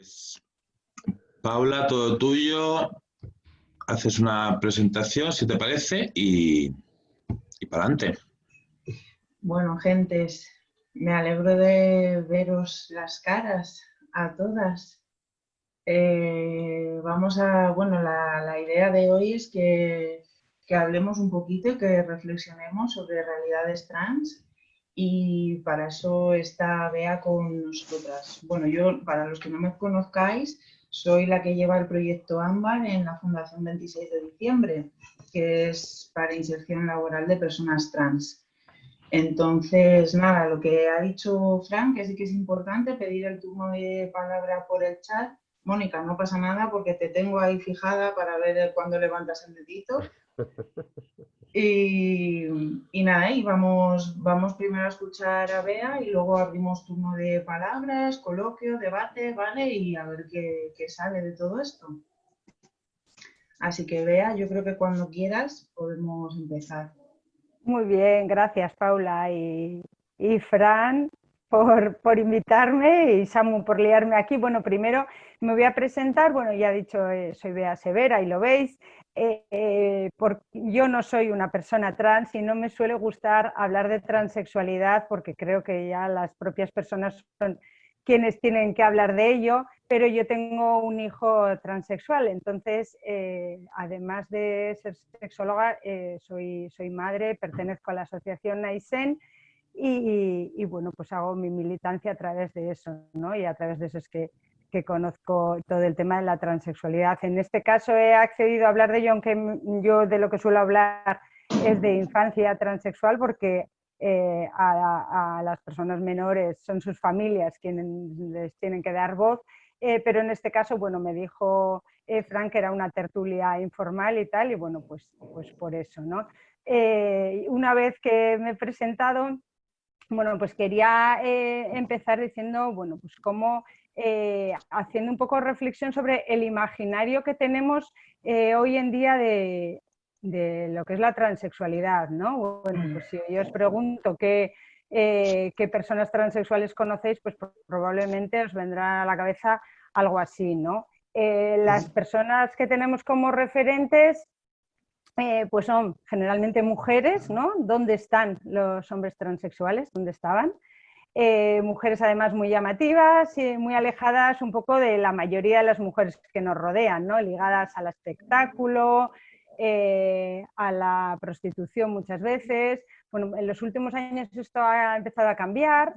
Pues, Paula, todo tuyo. Haces una presentación, si te parece, y para adelante. Bueno, gentes, me alegro de veros las caras a todas. La idea de hoy es que hablemos un poquito y que reflexionemos sobre realidades trans, y para eso está Bea con nosotras. Bueno, yo, para los que no me conozcáis, soy la que lleva el proyecto Ámbar en la Fundación 26 de diciembre, que es para inserción laboral de personas trans. Entonces, nada, lo que ha dicho Frank, que sí que es importante pedir el turno de palabra por el chat. Mónica, no pasa nada porque te tengo ahí fijada para ver cuándo levantas el dedito. Y nada, y vamos primero a escuchar a Bea y luego abrimos turno de palabras, coloquio, debate, ¿vale? Y a ver qué sale de todo esto. Así que Bea, yo creo que cuando quieras podemos empezar. Muy bien, gracias Paula y Fran por invitarme, y Samu por liarme aquí. Bueno, primero me voy a presentar. Bueno, ya he dicho, soy Bea Severa y lo veis. Yo no soy una persona trans y no me suele gustar hablar de transexualidad porque creo que ya las propias personas son quienes tienen que hablar de ello, pero yo tengo un hijo transexual, entonces además de ser sexóloga, soy madre, pertenezco a la asociación Naisen y bueno, pues hago mi militancia a través de eso, ¿no? Y a través de eso es que conozco todo el tema de la transexualidad. En este caso he accedido a hablar de ello, aunque yo de lo que suelo hablar es de infancia transexual, porque a las personas menores son sus familias quienes les tienen que dar voz, pero en este caso, bueno, me dijo Frank que era una tertulia informal y tal, y bueno, pues por eso, ¿no? Una vez que me he presentado, bueno, pues quería empezar diciendo, bueno, pues cómo, haciendo un poco de reflexión sobre el imaginario que tenemos hoy en día de lo que es la transexualidad, ¿no? Bueno, pues si yo os pregunto qué personas transexuales conocéis, pues probablemente os vendrá a la cabeza algo así, ¿no? Las personas que tenemos como referentes pues son generalmente mujeres, ¿no? ¿Dónde están los hombres transexuales? ¿Dónde estaban? Mujeres además muy llamativas y muy alejadas un poco de la mayoría de las mujeres que nos rodean, ¿no? Ligadas al espectáculo, a la prostitución muchas veces. Bueno, en los últimos años esto ha empezado a cambiar,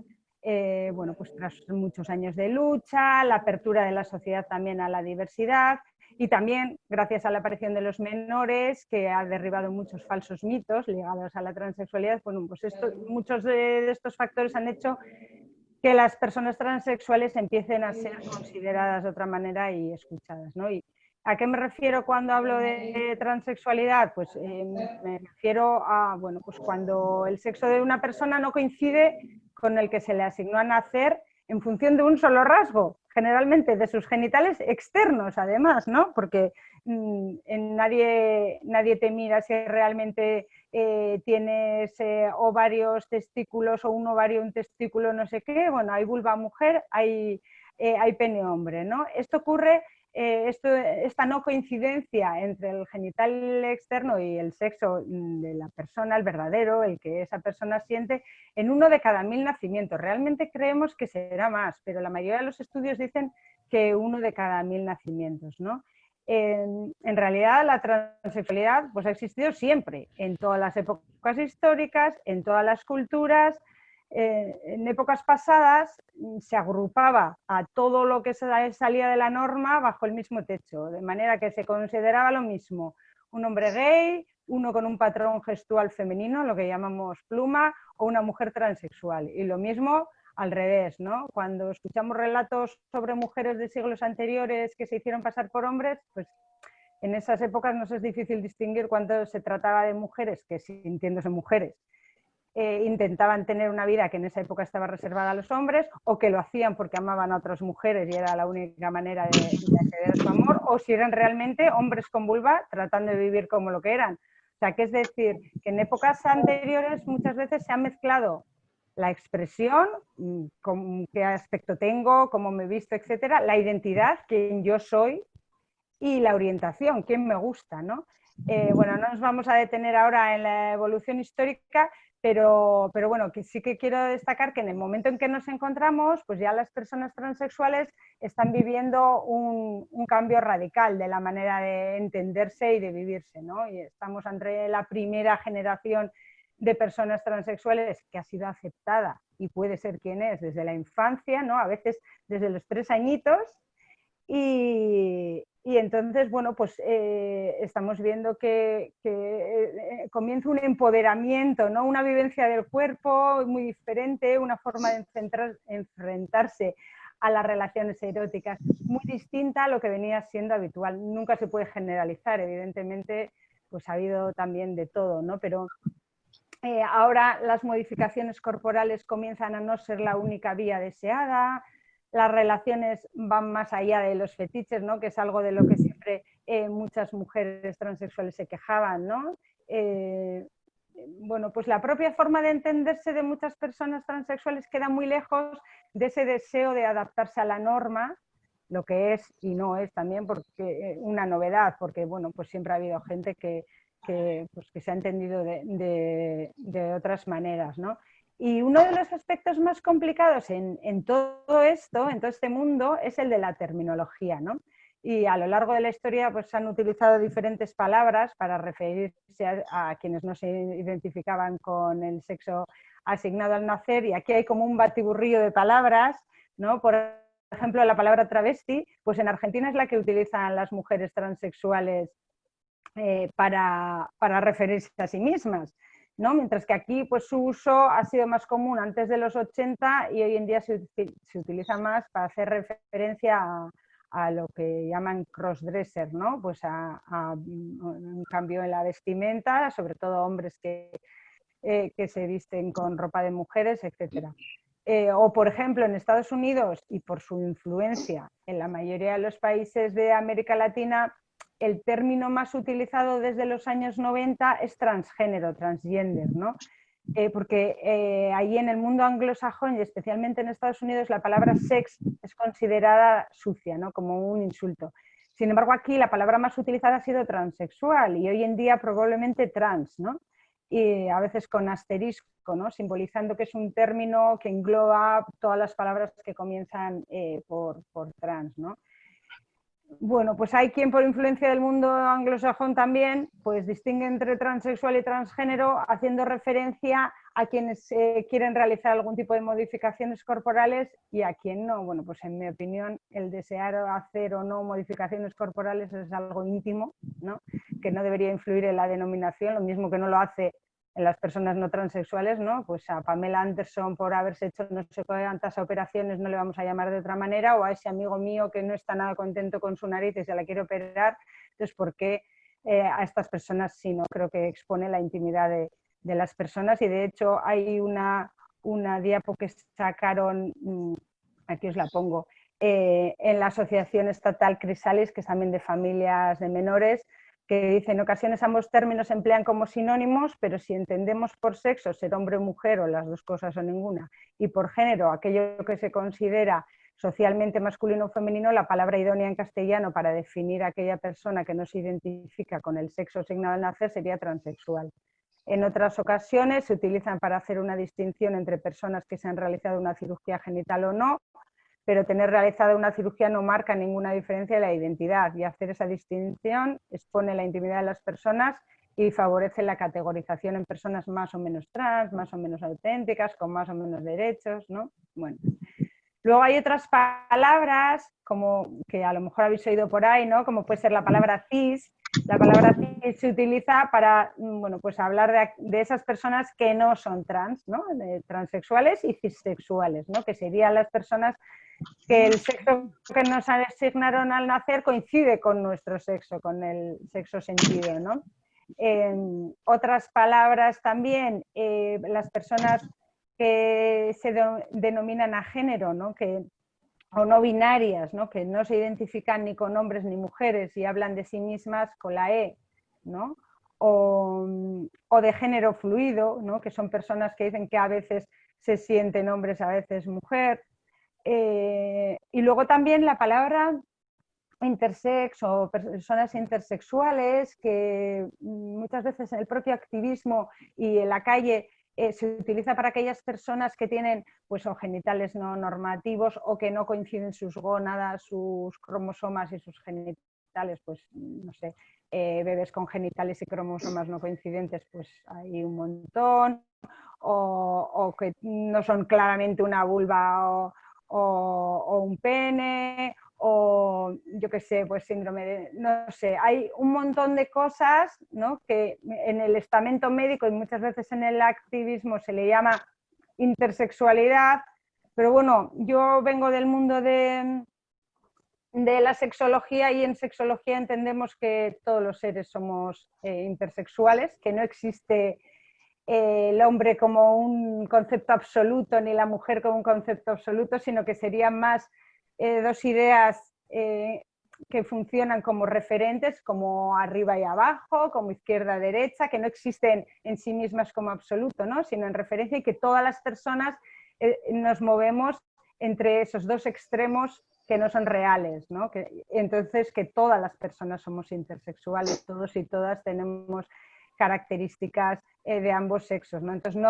bueno, pues tras muchos años de lucha, la apertura de la sociedad también a la diversidad, y también gracias a la aparición de los menores, que ha derribado muchos falsos mitos ligados a la transexualidad. Bueno, pues muchos de estos factores han hecho que las personas transexuales empiecen a ser consideradas de otra manera y escuchadas, ¿no? ¿Y a qué me refiero cuando hablo de transexualidad? Pues me refiero a, bueno, pues cuando el sexo de una persona no coincide con el que se le asignó a nacer en función de un solo rasgo, generalmente de sus genitales externos, además, ¿no? Porque nadie te mira si realmente tienes ovarios, testículos, o un ovario, un testículo, no sé qué. Bueno, hay vulva mujer, hay pene hombre, ¿no? Esto ocurre, esta no coincidencia entre el genital externo y el sexo de la persona, el verdadero, el que esa persona siente, en 1 de cada 1000 nacimientos. Realmente creemos que será más, pero la mayoría de los estudios dicen que 1 de cada 1000 nacimientos, ¿no? En realidad la transexualidad pues ha existido siempre, en todas las épocas históricas, en todas las culturas. En épocas pasadas se agrupaba a todo lo que salía de la norma bajo el mismo techo, de manera que se consideraba lo mismo un hombre gay, uno con un patrón gestual femenino, lo que llamamos pluma, o una mujer transexual. Y lo mismo al revés, ¿no? Cuando escuchamos relatos sobre mujeres de siglos anteriores que se hicieron pasar por hombres, pues en esas épocas nos es difícil distinguir cuando se trataba de mujeres que, sintiéndose mujeres, intentaban tener una vida que en esa época estaba reservada a los hombres, o que lo hacían porque amaban a otras mujeres y era la única manera de acceder a su amor, o si eran realmente hombres con vulva tratando de vivir como lo que eran. O sea, que es decir, que en épocas anteriores muchas veces se ha mezclado la expresión, qué aspecto tengo, cómo me he visto, etcétera, la identidad, quién yo soy, y la orientación, quién me gusta, ¿no? Bueno, no nos vamos a detener ahora en la evolución histórica, pero bueno, que sí que quiero destacar que en el momento en que nos encontramos, pues ya las personas transexuales están viviendo un cambio radical de la manera de entenderse y de vivirse, ¿no? Y estamos ante la primera generación de personas transexuales que ha sido aceptada y puede ser quien es desde la infancia, ¿no? A veces desde los 3 añitos. Y entonces, bueno, pues estamos viendo que comienza un empoderamiento, ¿no? Una vivencia del cuerpo muy diferente, una forma de enfrentarse a las relaciones eróticas muy distinta a lo que venía siendo habitual. Nunca se puede generalizar, evidentemente, pues ha habido también de todo, ¿no? Pero ahora las modificaciones corporales comienzan a no ser la única vía deseada. Las relaciones van más allá de los fetiches, ¿no? Que es algo de lo que siempre muchas mujeres transexuales se quejaban, ¿no? Bueno, pues la propia forma de entenderse de muchas personas transexuales queda muy lejos de ese deseo de adaptarse a la norma, lo que es y no es también porque una novedad, porque bueno, pues siempre ha habido gente pues que se ha entendido de otras maneras, ¿no? Y uno de los aspectos más complicados en todo esto, en todo este mundo, es el de la terminología, ¿no? Y a lo largo de la historia pues, han utilizado diferentes palabras para referirse a quienes no se identificaban con el sexo asignado al nacer, y aquí hay como un batiburrillo de palabras, ¿no? Por ejemplo, la palabra travesti, pues en Argentina es la que utilizan las mujeres transexuales para referirse a sí mismas, ¿no? Mientras que aquí pues, su uso ha sido más común antes de los 80 y hoy en día se utiliza más para hacer referencia a lo que llaman crossdresser, ¿no? Pues a un cambio en la vestimenta, sobre todo hombres que se visten con ropa de mujeres, etc. O, por ejemplo, en Estados Unidos, y por su influencia en la mayoría de los países de América Latina, el término más utilizado desde los años 90 es transgénero, transgender, ¿no? Porque ahí en el mundo anglosajón y especialmente en Estados Unidos la palabra sex es considerada sucia, ¿no? Como un insulto. Sin embargo, aquí la palabra más utilizada ha sido transexual y hoy en día probablemente trans, ¿no? Y a veces con asterisco, ¿no? Simbolizando que es un término que engloba todas las palabras que comienzan por trans, ¿no? Bueno, pues hay quien por influencia del mundo anglosajón también pues distingue entre transexual y transgénero, haciendo referencia a quienes quieren realizar algún tipo de modificaciones corporales y a quien no. Bueno, pues en mi opinión el desear hacer o no modificaciones corporales es algo íntimo, ¿no? Que no debería influir en la denominación, lo mismo que no lo hace en las personas no transexuales, ¿no? Pues a Pamela Anderson por haberse hecho no sé cuántas operaciones no le vamos a llamar de otra manera, o a ese amigo mío que no está nada contento con su nariz y se la quiere operar. Entonces, ¿por qué a estas personas sí? No creo que expone la intimidad de las personas, y de hecho hay una diapo que sacaron, aquí os la pongo, en la Asociación Estatal Crisalis, que es también de familias de menores, que dice: en ocasiones ambos términos se emplean como sinónimos, pero si entendemos por sexo ser hombre o mujer o las dos cosas o ninguna, y por género aquello que se considera socialmente masculino o femenino, la palabra idónea en castellano para definir a aquella persona que no se identifica con el sexo asignado al nacer sería transexual. En otras ocasiones se utilizan para hacer una distinción entre personas que se han realizado una cirugía genital o no, pero tener realizada una cirugía no marca ninguna diferencia en la identidad, y hacer esa distinción expone la intimidad de las personas y favorece la categorización en personas más o menos trans, más o menos auténticas, con más o menos derechos, ¿no? Bueno. Luego hay otras palabras, como que a lo mejor habéis oído por ahí, ¿no? Como puede ser la palabra cis. La palabra cis se utiliza para, bueno, pues hablar de esas personas que no son trans, ¿no? Transexuales y cisexuales, ¿no? Que serían las personas que el sexo que nos asignaron al nacer coincide con nuestro sexo, con el sexo sentido, ¿no? Otras palabras también, las personas que se denominan a género, ¿no? O no binarias, ¿no? Que no se identifican ni con hombres ni mujeres y hablan de sí mismas con la E, ¿no? O de género fluido, ¿no? Que son personas que dicen que a veces se sienten hombres, a veces mujer. Y luego también la palabra intersex o personas intersexuales, que muchas veces en el propio activismo y en la calle se utiliza para aquellas personas que tienen pues, o genitales no normativos o que no coinciden sus gónadas, sus cromosomas y sus genitales, pues no sé, bebés con genitales y cromosomas no coincidentes, pues hay un montón, o que no son claramente una vulva o un pene, o yo qué sé, pues síndrome de, no sé, hay un montón de cosas, ¿no?, que en el estamento médico y muchas veces en el activismo se le llama intersexualidad, pero bueno, yo vengo del mundo de la sexología, y en sexología entendemos que todos los seres somos intersexuales, que no existe el hombre como un concepto absoluto ni la mujer como un concepto absoluto, sino que serían más dos ideas que funcionan como referentes, como arriba y abajo, como izquierda-derecha, que no existen en sí mismas como absoluto, ¿no?, sino en referencia, y que todas las personas nos movemos entre esos dos extremos que no son reales, ¿no? Entonces, que todas las personas somos intersexuales, todos y todas tenemos características de ambos sexos, ¿no? Entonces,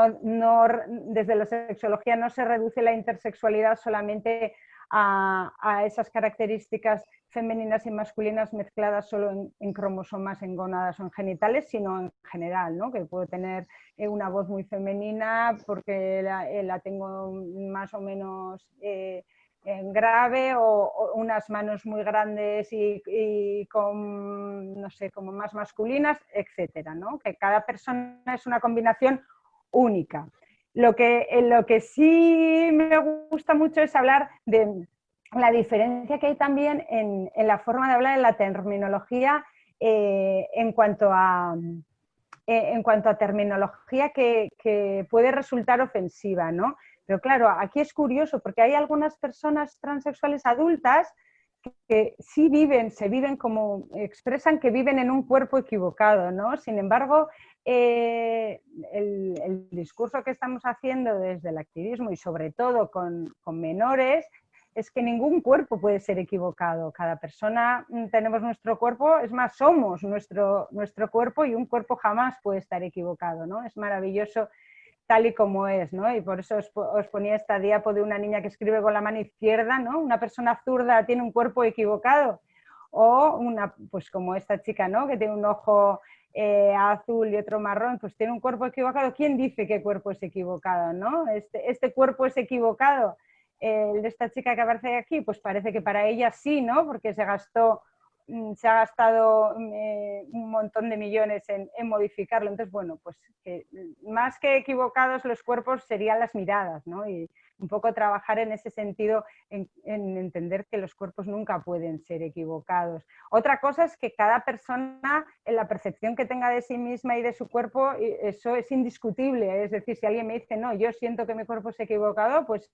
desde la sexología no se reduce la intersexualidad solamente a esas características femeninas y masculinas mezcladas solo en cromosomas, en gónadas o en genitales, sino en general, ¿no?, que puedo tener una voz muy femenina porque la tengo más o menos grave, o unas manos muy grandes y con, no sé, como más masculinas, etcétera, ¿no? Que cada persona es una combinación única. Lo que sí me gusta mucho es hablar de la diferencia que hay también en la forma de hablar, en la terminología, en cuanto a terminología que puede resultar ofensiva, ¿no? Pero claro, aquí es curioso porque hay algunas personas transexuales adultas que sí se viven como, expresan que viven en un cuerpo equivocado, ¿no? Sin embargo, el discurso que estamos haciendo desde el activismo y sobre todo con menores es que ningún cuerpo puede ser equivocado. Cada persona tenemos nuestro cuerpo, es más, somos nuestro cuerpo, y un cuerpo jamás puede estar equivocado, ¿no? Es maravilloso tal y como es, ¿no? Y por eso os ponía esta diapo de una niña que escribe con la mano izquierda, ¿no? Una persona zurda tiene un cuerpo equivocado, o pues como esta chica, ¿no?, que tiene un ojo azul y otro marrón, pues tiene un cuerpo equivocado. ¿Quién dice qué cuerpo es equivocado, no? Este cuerpo es equivocado. El de esta chica que aparece aquí, pues parece que para ella sí, ¿no?, porque se ha gastado un montón de millones en modificarlo. Entonces, bueno, pues más que equivocados los cuerpos serían las miradas, ¿no? Y un poco trabajar en ese sentido, en entender que los cuerpos nunca pueden ser equivocados. Otra cosa es que cada persona, en la percepción que tenga de sí misma y de su cuerpo, eso es indiscutible. Es decir, si alguien me dice, no, yo siento que mi cuerpo es equivocado, pues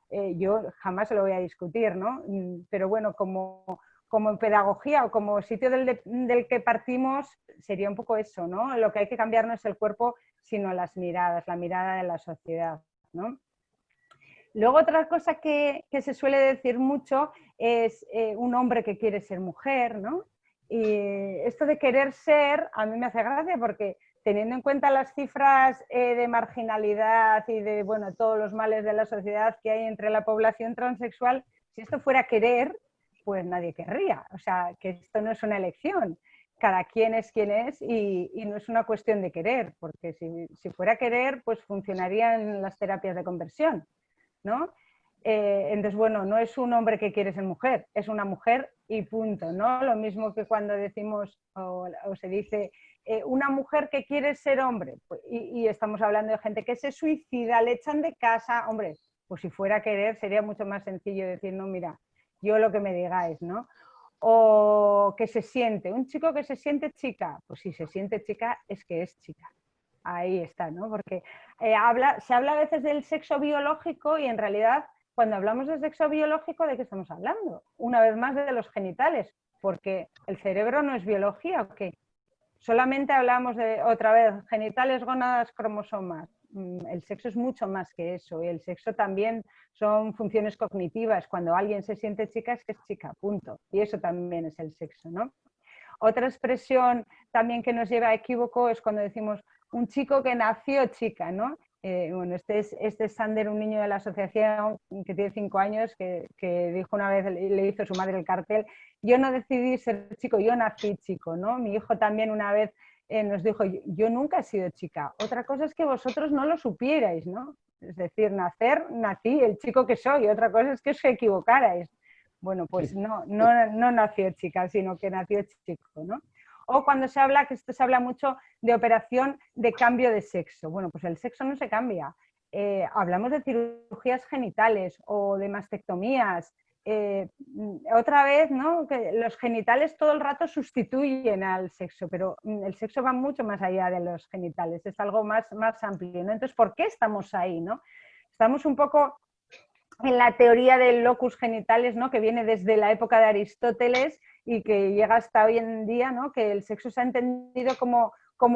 yo jamás lo voy a discutir, ¿no? Pero bueno, como en pedagogía o como sitio del que partimos, sería un poco eso, ¿no? Lo que hay que cambiar no es el cuerpo, sino las miradas, la mirada de la sociedad, ¿no? Luego, otra cosa que se suele decir mucho es un hombre que quiere ser mujer, ¿no? Y esto de querer ser, a mí me hace gracia porque, teniendo en cuenta las cifras de marginalidad y de, bueno, todos los males de la sociedad que hay entre la población transexual, si esto fuera querer, pues nadie querría. O sea, que esto no es una elección. Cada quien es quien es, y no es una cuestión de querer, porque si fuera querer, pues funcionarían las terapias de conversión, ¿no? Entonces, bueno, no es un hombre que quiere ser mujer, es una mujer y punto, ¿no? Lo mismo que cuando decimos o se dice una mujer que quiere ser hombre, pues, y estamos hablando de gente que se suicida, le echan de casa, hombre, pues si fuera a querer sería mucho más sencillo decir, no, mira, yo lo que me digáis, ¿no? O que se siente, un chico que se siente chica, pues si se siente chica es que es chica. Ahí está, ¿no? Porque se habla a veces del sexo biológico, y en realidad cuando hablamos de sexo biológico, ¿de qué estamos hablando? Una vez más, de los genitales, porque el cerebro no es biología, ¿o qué? Solamente hablamos de, otra vez, genitales, gónadas, cromosomas. El sexo es mucho más que eso, y el sexo también son funciones cognitivas. Cuando alguien se siente chica es que es chica, punto. Y eso también es el sexo, ¿no? Otra expresión también que nos lleva a equívoco es cuando decimos un chico que nació chica, ¿no? Bueno, este es Sander, un niño de la asociación que tiene 5 años, que dijo una vez, le hizo su madre el cartel, yo no decidí ser chico, yo nací chico, ¿no? Mi hijo también una vez nos dijo, yo nunca he sido chica. Otra cosa es que vosotros no lo supierais, ¿no? Es decir, nací el chico que soy. Otra cosa es que os equivocarais. Bueno, pues no nació chica, sino que nació chico, ¿no? O cuando se habla, que esto se habla mucho de operación de cambio de sexo. Bueno, pues el sexo no se cambia. Hablamos de cirugías genitales o de mastectomías. Otra vez, ¿no? Que los genitales todo el rato sustituyen al sexo, pero el sexo va mucho más allá de los genitales, es algo más amplio, ¿no? Entonces, ¿por qué estamos ahí, no? Estamos un poco en la teoría del locus genitales, ¿no? Que viene desde la época de Aristóteles y que llega hasta hoy en día, ¿no? Que el sexo se ha entendido como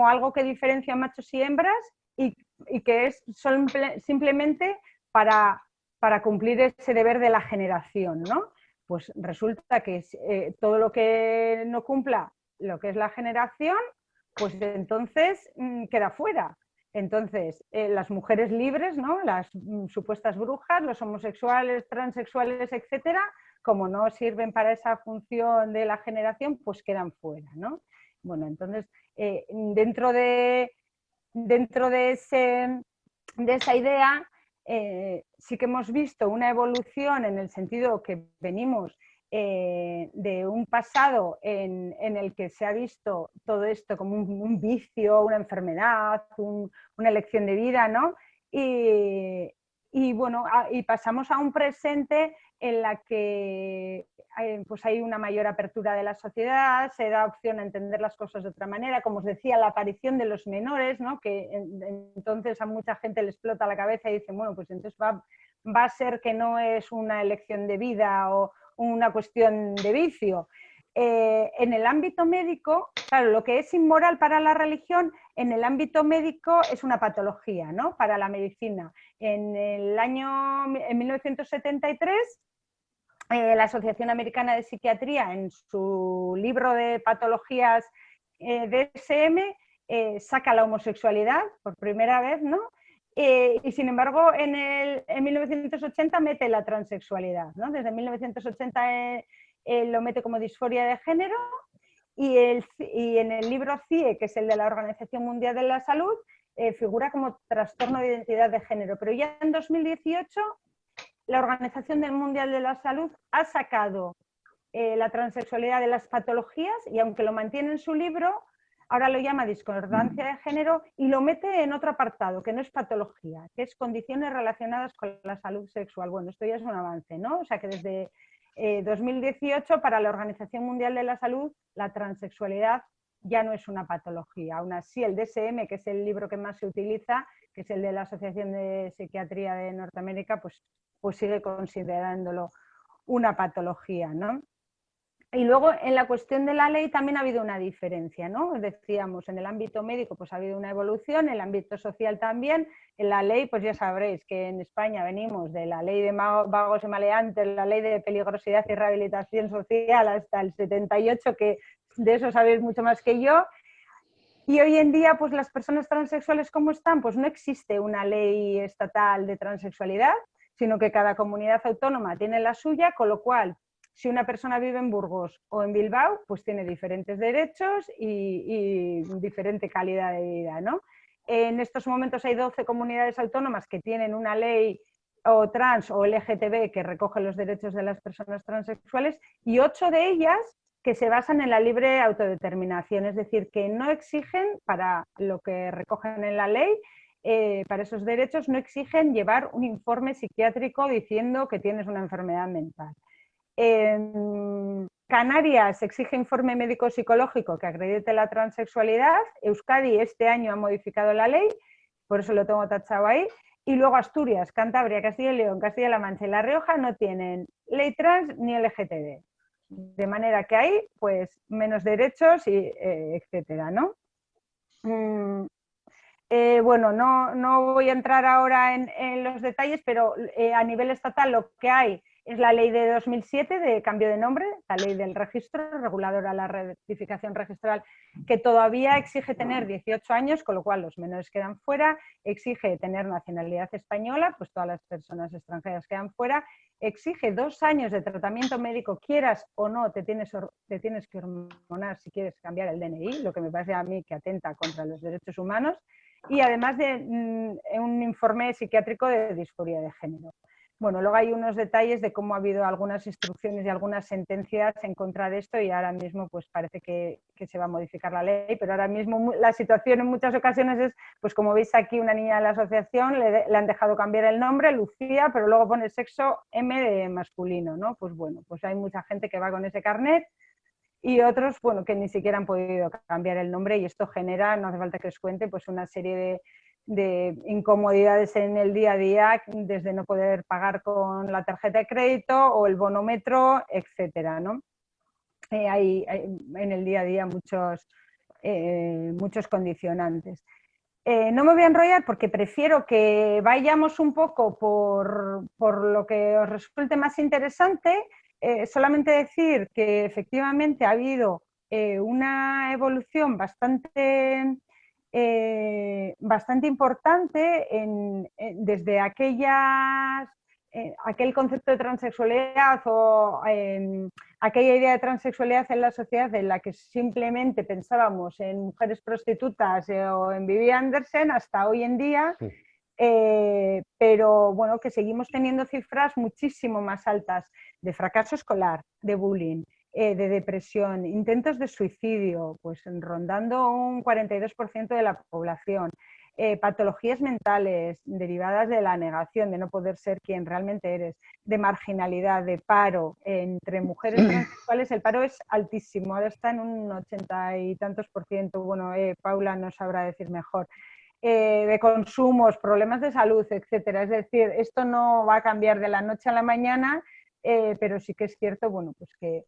algo que diferencia machos y hembras y que es simplemente para cumplir ese deber de la generación, ¿no? Pues resulta que todo lo que no cumpla lo que es la generación, pues entonces queda fuera. Entonces, las mujeres libres, ¿no? Las supuestas brujas, los homosexuales, transexuales, etcétera, como no sirven para esa función de la generación, pues quedan fuera, ¿no? Bueno, entonces, dentro de esa idea, sí que hemos visto una evolución en el sentido que venimos de un pasado en el que se ha visto todo esto como un vicio, una enfermedad, una elección de vida, ¿no? Y bueno, y pasamos a un presente en la que pues hay una mayor apertura de la sociedad, se da opción a entender las cosas de otra manera, como os decía, la aparición de los menores, ¿no? Que entonces a mucha gente le explota la cabeza y dice, bueno, pues entonces va a ser que no es una elección de vida o una cuestión de vicio. En el ámbito médico, claro, lo que es inmoral para la religión, en el ámbito médico es una patología, ¿no? Para la medicina. En 1973, la Asociación Americana de Psiquiatría, en su libro de patologías DSM, saca la homosexualidad por primera vez, ¿no? Y sin embargo, en 1980 mete la transexualidad, ¿no? Desde 1980 lo mete como disforia de género y en el libro CIE, que es el de la Organización Mundial de la Salud, figura como trastorno de identidad de género. Pero ya en 2018 la Organización Mundial de la Salud ha sacado la transexualidad de las patologías y aunque lo mantiene en su libro, ahora lo llama discordancia de género y lo mete en otro apartado, que no es patología, que es condiciones relacionadas con la salud sexual. Bueno, esto ya es un avance, ¿no? O sea que desde 2018 para la Organización Mundial de la Salud la transexualidad ya no es una patología. Aún así, el DSM, que es el libro que más se utiliza, que es el de la Asociación de Psiquiatría de Norteamérica, pues sigue considerándolo una patología, ¿no? Y luego en la cuestión de la ley también ha habido una diferencia, ¿no? Decíamos, en el ámbito médico pues ha habido una evolución, en el ámbito social también. En la ley, pues ya sabréis que en España venimos de la ley de vagos y maleantes, la ley de peligrosidad y rehabilitación social hasta el 78, que de eso sabéis mucho más que yo. Y hoy en día, pues las personas transexuales, ¿cómo están? Pues no existe una ley estatal de transexualidad, sino que cada comunidad autónoma tiene la suya, con lo cual, si una persona vive en Burgos o en Bilbao, pues tiene diferentes derechos y diferente calidad de vida, ¿no? En estos momentos hay 12 comunidades autónomas que tienen una ley o trans o LGTB que recoge los derechos de las personas transexuales y 8 de ellas que se basan en la libre autodeterminación, es decir, que no exigen para lo que recogen en la ley, para esos derechos no exigen llevar un informe psiquiátrico diciendo que tienes una enfermedad mental. En Canarias exige informe médico-psicológico que acredite la transexualidad. Euskadi este año ha modificado la ley, por eso lo tengo tachado ahí. Y luego Asturias, Cantabria, Castilla y León, Castilla-La Mancha y La Rioja no tienen ley trans ni LGTB. De manera que hay pues menos derechos y etcétera, ¿no? Bueno, no voy a entrar ahora en los detalles, pero a nivel estatal lo que hay es la ley de 2007 de cambio de nombre, la ley del registro, reguladora de la rectificación registral, que todavía exige tener 18 años, con lo cual los menores quedan fuera, exige tener nacionalidad española, pues todas las personas extranjeras quedan fuera, exige 2 años de tratamiento médico, quieras o no, te tienes que hormonar si quieres cambiar el DNI, lo que me parece a mí que atenta contra los derechos humanos, y además de un informe psiquiátrico de disforia de género. Bueno, luego hay unos detalles de cómo ha habido algunas instrucciones y algunas sentencias en contra de esto y ahora mismo pues parece que se va a modificar la ley, pero ahora mismo la situación en muchas ocasiones es, pues como veis aquí una niña de la asociación le han dejado cambiar el nombre, Lucía, pero luego pone sexo M de masculino, ¿no? Pues bueno, pues hay mucha gente que va con ese carnet y otros, bueno, que ni siquiera han podido cambiar el nombre y esto genera, no hace falta que os cuente, pues una serie de incomodidades en el día a día, desde no poder pagar con la tarjeta de crédito o el bonómetro, etcétera, ¿no? Hay en el día a día muchos condicionantes. No me voy a enrollar porque prefiero que vayamos un poco por lo que os resulte más interesante. Solamente decir que efectivamente ha habido una evolución bastante importante desde aquel concepto de transexualidad o aquella idea de transexualidad en la sociedad en la que simplemente pensábamos en mujeres prostitutas o en Vivi Andersen hasta hoy en día, pero bueno, que seguimos teniendo cifras muchísimo más altas de fracaso escolar, de bullying, de depresión, intentos de suicidio, pues rondando un 42% de la población, patologías mentales derivadas de la negación, de no poder ser quien realmente eres, de marginalidad, de paro. Entre mujeres transexuales el paro es altísimo, ahora está en un 80 y tantos %, bueno, Paula nos sabrá decir mejor. De consumos, problemas de salud, etcétera. Es decir, esto no va a cambiar de la noche a la mañana, pero sí que es cierto, bueno, pues que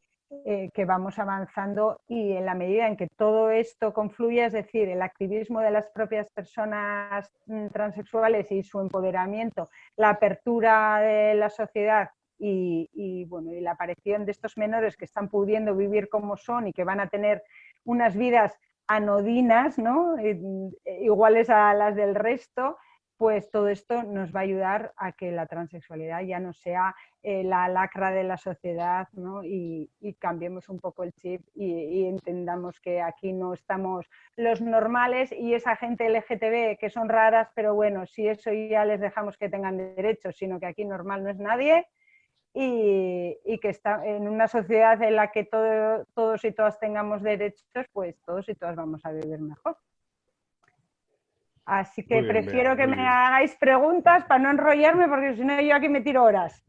vamos avanzando y en la medida en que todo esto confluye, es decir, el activismo de las propias personas transexuales y su empoderamiento, la apertura de la sociedad y la aparición de estos menores que están pudiendo vivir como son y que van a tener unas vidas anodinas, ¿no? Iguales a las del resto, pues todo esto nos va a ayudar a que la transexualidad ya no sea la lacra de la sociedad, ¿no? Y cambiemos un poco el chip y entendamos que aquí no estamos los normales y esa gente LGTB que son raras, pero bueno, si eso ya les dejamos que tengan derechos, sino que aquí normal no es nadie. Y que está en una sociedad en la que todos y todas tengamos derechos, pues todos y todas vamos a vivir mejor. Así que prefiero que me hagáis preguntas para no enrollarme, porque si no yo aquí me tiro horas.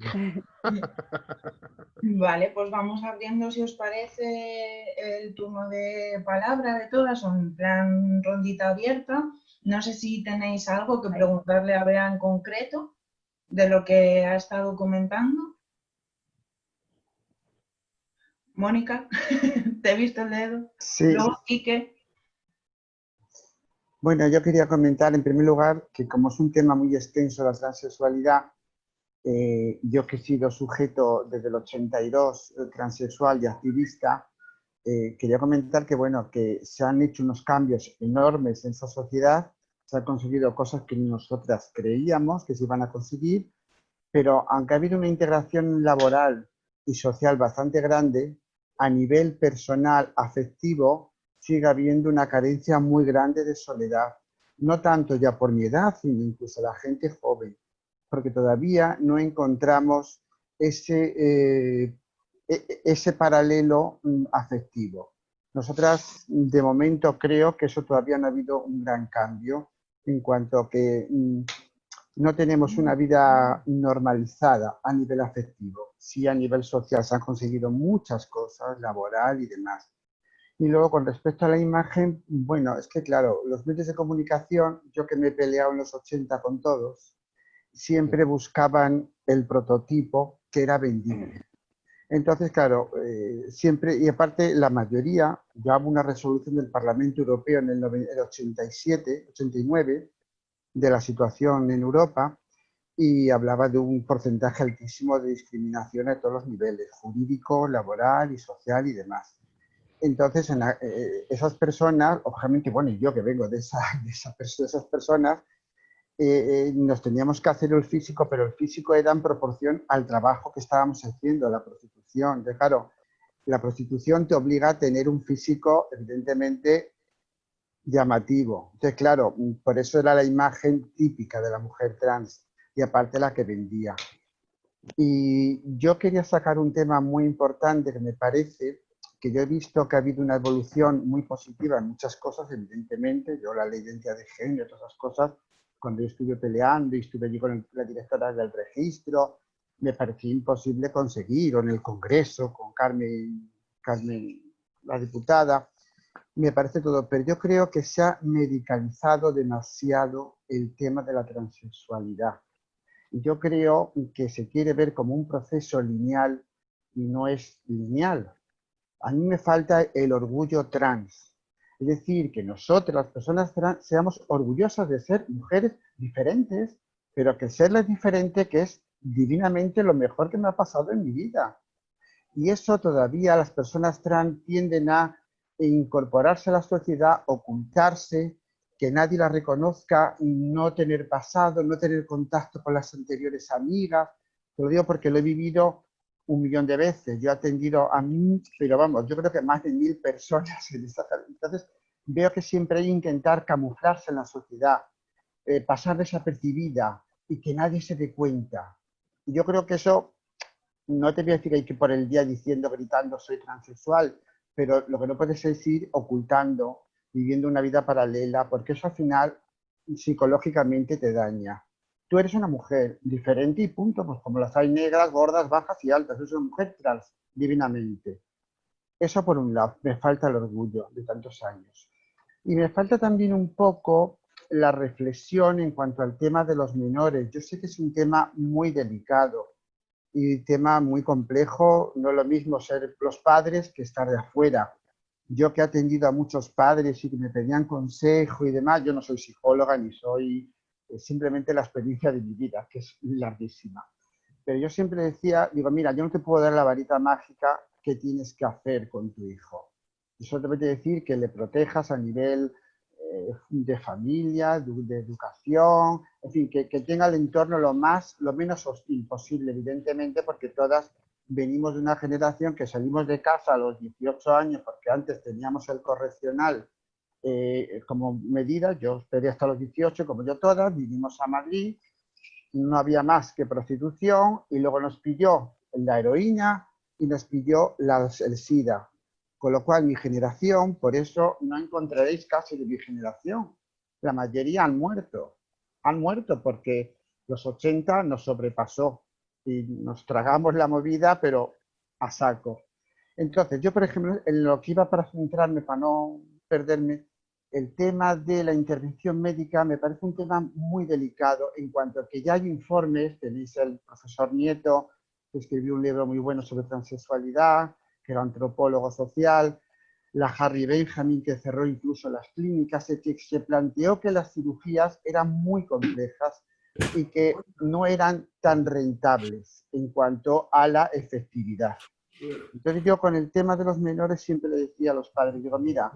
Vale, pues vamos abriendo, si os parece, el turno de palabra de todas, o en plan rondita abierta. No sé si tenéis algo que preguntarle a Bea en concreto de lo que ha estado comentando. Mónica, te he visto el dedo. Sí. Luego, Quique. Bueno, yo quería comentar en primer lugar que como es un tema muy extenso la transexualidad, yo que he sido sujeto desde el 82 transexual y activista, quería comentar que, bueno, que se han hecho unos cambios enormes en esa sociedad, se han conseguido cosas que nosotras creíamos que se iban a conseguir, pero aunque ha habido una integración laboral y social bastante grande, a nivel personal, afectivo, sigue habiendo una carencia muy grande de soledad. No tanto ya por mi edad, sino incluso la gente joven, porque todavía no encontramos ese paralelo afectivo. Nosotras, de momento, creo que eso todavía no ha habido un gran cambio en cuanto a que no tenemos una vida normalizada a nivel afectivo. Sí, a nivel social se han conseguido muchas cosas, laboral y demás. Y luego, con respecto a la imagen, bueno, es que claro, los medios de comunicación, yo que me he peleado en los 80 con todos, siempre buscaban el prototipo que era vendible. Entonces, claro, siempre, y aparte la mayoría, ya hubo una resolución del Parlamento Europeo en el 87, 89, de la situación en Europa, y hablaba de un porcentaje altísimo de discriminación a todos los niveles, jurídico, laboral y social y demás. Entonces, esas personas, obviamente, bueno, y yo que vengo de esas personas, nos teníamos que hacer el físico, pero el físico era en proporción al trabajo que estábamos haciendo, la prostitución. Entonces, claro, la prostitución te obliga a tener un físico, evidentemente, llamativo. Entonces, claro, por eso era la imagen típica de la mujer trans y aparte la que vendía. Y yo quería sacar un tema muy importante que me parece que yo he visto que ha habido una evolución muy positiva en muchas cosas, evidentemente. Yo la ley de identidad de género y todas esas cosas, cuando yo estuve peleando y estuve allí con la directora del registro, me parecía imposible conseguir, o en el Congreso con Carmen la diputada, me parece todo, pero yo creo que se ha medicalizado demasiado el tema de la transexualidad. Yo creo que se quiere ver como un proceso lineal y no es lineal. A mí me falta el orgullo trans. Es decir, que nosotras, las personas trans, seamos orgullosas de ser mujeres diferentes, pero que serles diferente, que es divinamente lo mejor que me ha pasado en mi vida. Y eso todavía las personas trans tienden a incorporarse a la sociedad, ocultarse, que nadie la reconozca, no tener pasado, no tener contacto con las anteriores amigas. Te lo digo porque lo he vivido 1.000.000 de veces. Yo he atendido a mí, pero vamos, yo creo que más de 1.000 personas en esta. Entonces, veo que siempre hay que intentar camuflarse en la sociedad, pasar desapercibida y que nadie se dé cuenta. Y yo creo que eso, no te voy a decir que hay que por el día diciendo, gritando, soy transexual, pero lo que no puedes es ir ocultando, viviendo una vida paralela, porque eso al final psicológicamente te daña. Tú eres una mujer diferente y punto, pues como las hay negras, gordas, bajas y altas, es una mujer trans, divinamente. Eso por un lado, me falta el orgullo de tantos años. Y me falta también un poco la reflexión en cuanto al tema de los menores. Yo sé que es un tema muy delicado y tema muy complejo, no es lo mismo ser los padres que estar de afuera. Yo que he atendido a muchos padres y que me pedían consejo y demás, yo no soy psicóloga ni soy simplemente la experiencia de mi vida, que es larguísima. Pero yo siempre decía, digo, mira, yo no te puedo dar la varita mágica que tienes que hacer con tu hijo. Yo solo te voy a decir que le protejas a nivel de familia, de educación, en fin, que tenga el entorno lo menos hostil posible, evidentemente, porque todas venimos de una generación que salimos de casa a los 18 años, porque antes teníamos el correccional como medida. Yo esperé hasta los 18, como yo todas, vinimos a Madrid, no había más que prostitución y luego nos pilló la heroína y nos pilló el SIDA. Con lo cual mi generación, por eso no encontraréis casos de mi generación. La mayoría han muerto. Han muerto porque los 80 nos sobrepasó y nos tragamos la movida, pero a saco. Entonces, yo, por ejemplo, en lo que iba para centrarme, para no perderme, el tema de la intervención médica me parece un tema muy delicado en cuanto a que ya hay informes. Tenéis el profesor Nieto, que escribió un libro muy bueno sobre transexualidad, que era antropólogo social, la Harry Benjamin, que cerró incluso las clínicas, se planteó que las cirugías eran muy complejas y que no eran tan rentables en cuanto a la efectividad. Entonces yo con el tema de los menores siempre le decía a los padres, digo, mira,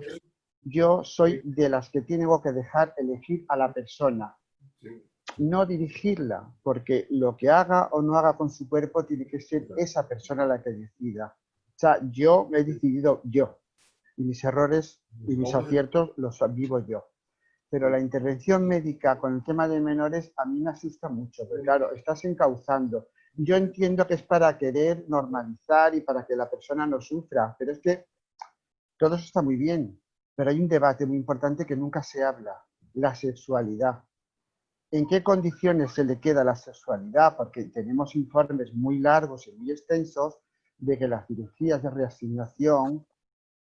yo soy de las que tengo que dejar elegir a la persona, no dirigirla, porque lo que haga o no haga con su cuerpo tiene que ser esa persona la que decida. O sea, yo me he decidido yo, y mis errores y mis aciertos los vivo yo. Pero la intervención médica con el tema de menores a mí me asusta mucho, porque claro, estás encauzando. Yo entiendo que es para querer normalizar y para que la persona no sufra, pero es que todo eso está muy bien, pero hay un debate muy importante que nunca se habla, la sexualidad. ¿En qué condiciones se le queda la sexualidad? Porque tenemos informes muy largos y muy extensos de que las cirugías de reasignación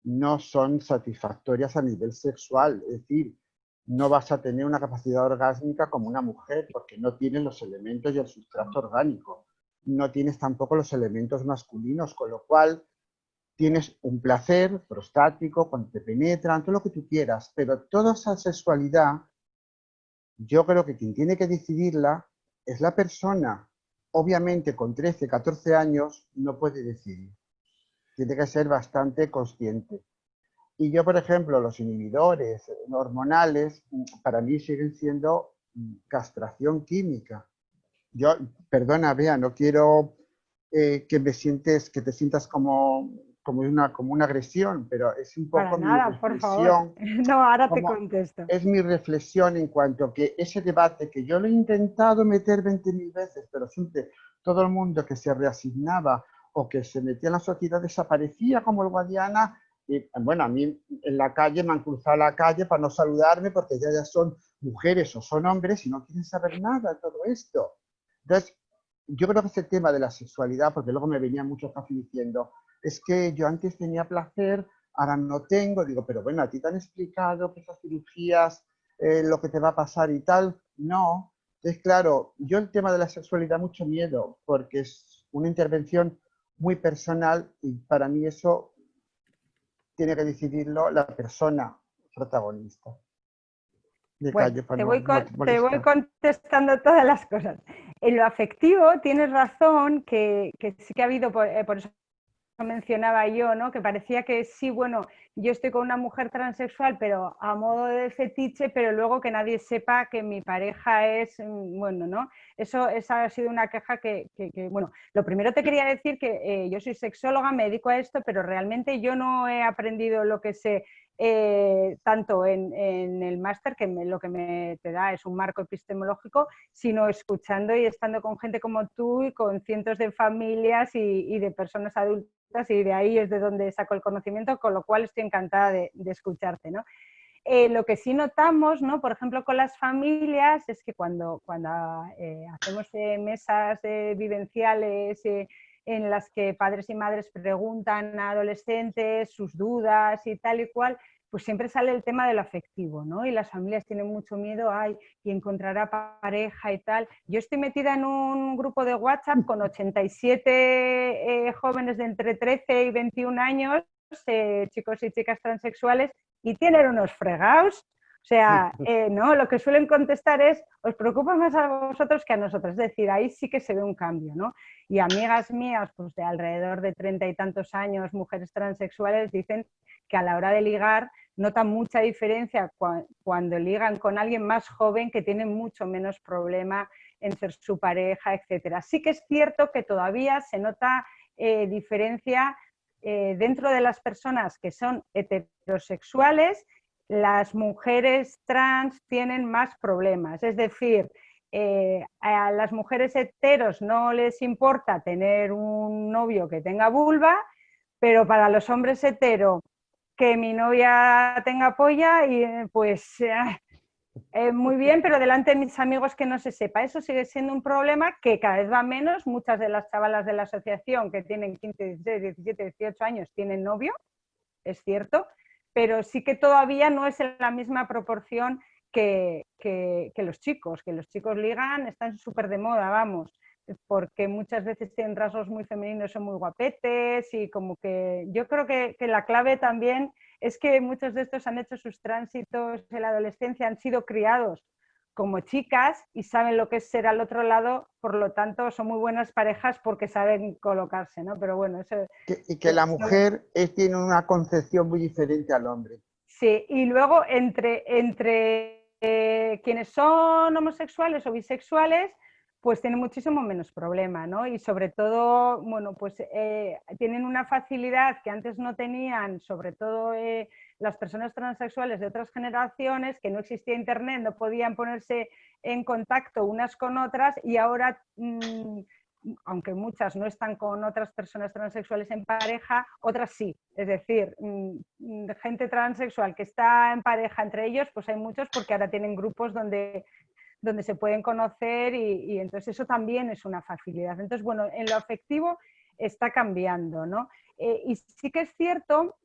no son satisfactorias a nivel sexual. Es decir, no vas a tener una capacidad orgásmica como una mujer porque no tienes los elementos y el sustrato orgánico. no tienes tampoco los elementos masculinos, con lo cual tienes un placer prostático cuando te penetran, todo lo que tú quieras, pero toda esa sexualidad, yo creo que quien tiene que decidirla es la persona. Obviamente con 13, 14 años no puede decidir, tiene que ser bastante consciente. Y yo, por ejemplo, los inhibidores hormonales para mí siguen siendo castración química. Yo, perdona, Bea, no quiero que te sientas como una agresión, pero es un Para poco mi nada, por favor. reflexión. No, ahora te contesto. Es mi reflexión en cuanto a que ese debate que yo lo he intentado meter 20.000 veces, pero siempre todo el mundo que se reasignaba o que se metía en la sociedad desaparecía como el Guadiana. Y bueno, a mí en la calle me han cruzado la calle para no saludarme porque ya son mujeres o son hombres y no quieren saber nada de todo esto. Entonces, yo creo que ese tema de la sexualidad, porque luego me venían muchos casi diciendo, es que yo antes tenía placer, ahora no tengo. Digo, pero bueno, ¿a ti te han explicado que esas cirugías, lo que te va a pasar y tal? No. Entonces, claro, yo el tema de la sexualidad mucho miedo, porque es una intervención muy personal y para mí eso tiene que decidirlo la persona protagonista. Bueno, te voy contestando todas las cosas. En lo afectivo tienes razón, que sí que ha habido, por eso mencionaba yo, ¿no? Que parecía que sí, bueno, yo estoy con una mujer transexual, pero a modo de fetiche, pero luego que nadie sepa que mi pareja es, bueno, ¿no? Esa ha sido una queja bueno, lo primero te quería decir que yo soy sexóloga, me dedico a esto, pero realmente yo no he aprendido lo que sé tanto en el máster, que lo que te da es un marco epistemológico, sino escuchando y estando con gente como tú y con cientos de familias y de personas adultas, y de ahí es de donde saco el conocimiento, con lo cual estoy encantada de escucharte, ¿no? Lo que sí notamos, ¿no? Por ejemplo, con las familias, es que cuando hacemos mesas vivenciales en las que padres y madres preguntan a adolescentes sus dudas y tal y cual, pues siempre sale el tema del afectivo, ¿no? Y las familias tienen mucho miedo, y encontrará pareja y tal. Yo estoy metida en un grupo de WhatsApp con 87 jóvenes de entre 13 y 21 años, chicos y chicas transexuales, y tienen unos fregados. O sea, no, lo que suelen contestar es, os preocupa más a vosotros que a nosotros. Es decir, ahí sí que se ve un cambio, ¿no? Y amigas mías, pues de alrededor de 30 y tantos años, mujeres transexuales, dicen que a la hora de ligar notan mucha diferencia cuando ligan con alguien más joven, que tiene mucho menos problema en ser su pareja, etc. Sí que es cierto que todavía se nota diferencia dentro de las personas que son heterosexuales. Las mujeres trans tienen más problemas, es decir, a las mujeres heteros no les importa tener un novio que tenga vulva, pero para los hombres hetero, que mi novia tenga polla, y pues muy bien, pero delante de mis amigos que no se sepa. Eso sigue siendo un problema que cada vez va menos. Muchas de las chavalas de la asociación que tienen 15, 16, 17, 18 años tienen novio, es cierto, pero sí que todavía no es en la misma proporción que los chicos ligan, están súper de moda, vamos, porque muchas veces tienen rasgos muy femeninos, son muy guapetes, y como que yo creo que la clave también es que muchos de estos han hecho sus tránsitos en la adolescencia, han sido criados como chicas y saben lo que es ser al otro lado, por lo tanto son muy buenas parejas porque saben colocarse, ¿no? Pero bueno, eso... Y que la mujer tiene una concepción muy diferente al hombre. Sí, y luego entre quienes son homosexuales o bisexuales, pues tienen muchísimo menos problema, ¿no? Y sobre todo, bueno, pues tienen una facilidad que antes no tenían, sobre todo las personas transexuales de otras generaciones, que no existía internet, no podían ponerse en contacto unas con otras, y ahora, aunque muchas no están con otras personas transexuales en pareja, otras sí. Es decir, gente transexual que está en pareja entre ellos, pues hay muchos, porque ahora tienen grupos donde se pueden conocer, y entonces eso también es una facilidad. Entonces, bueno, en lo afectivo está cambiando, ¿no? Y sí que es cierto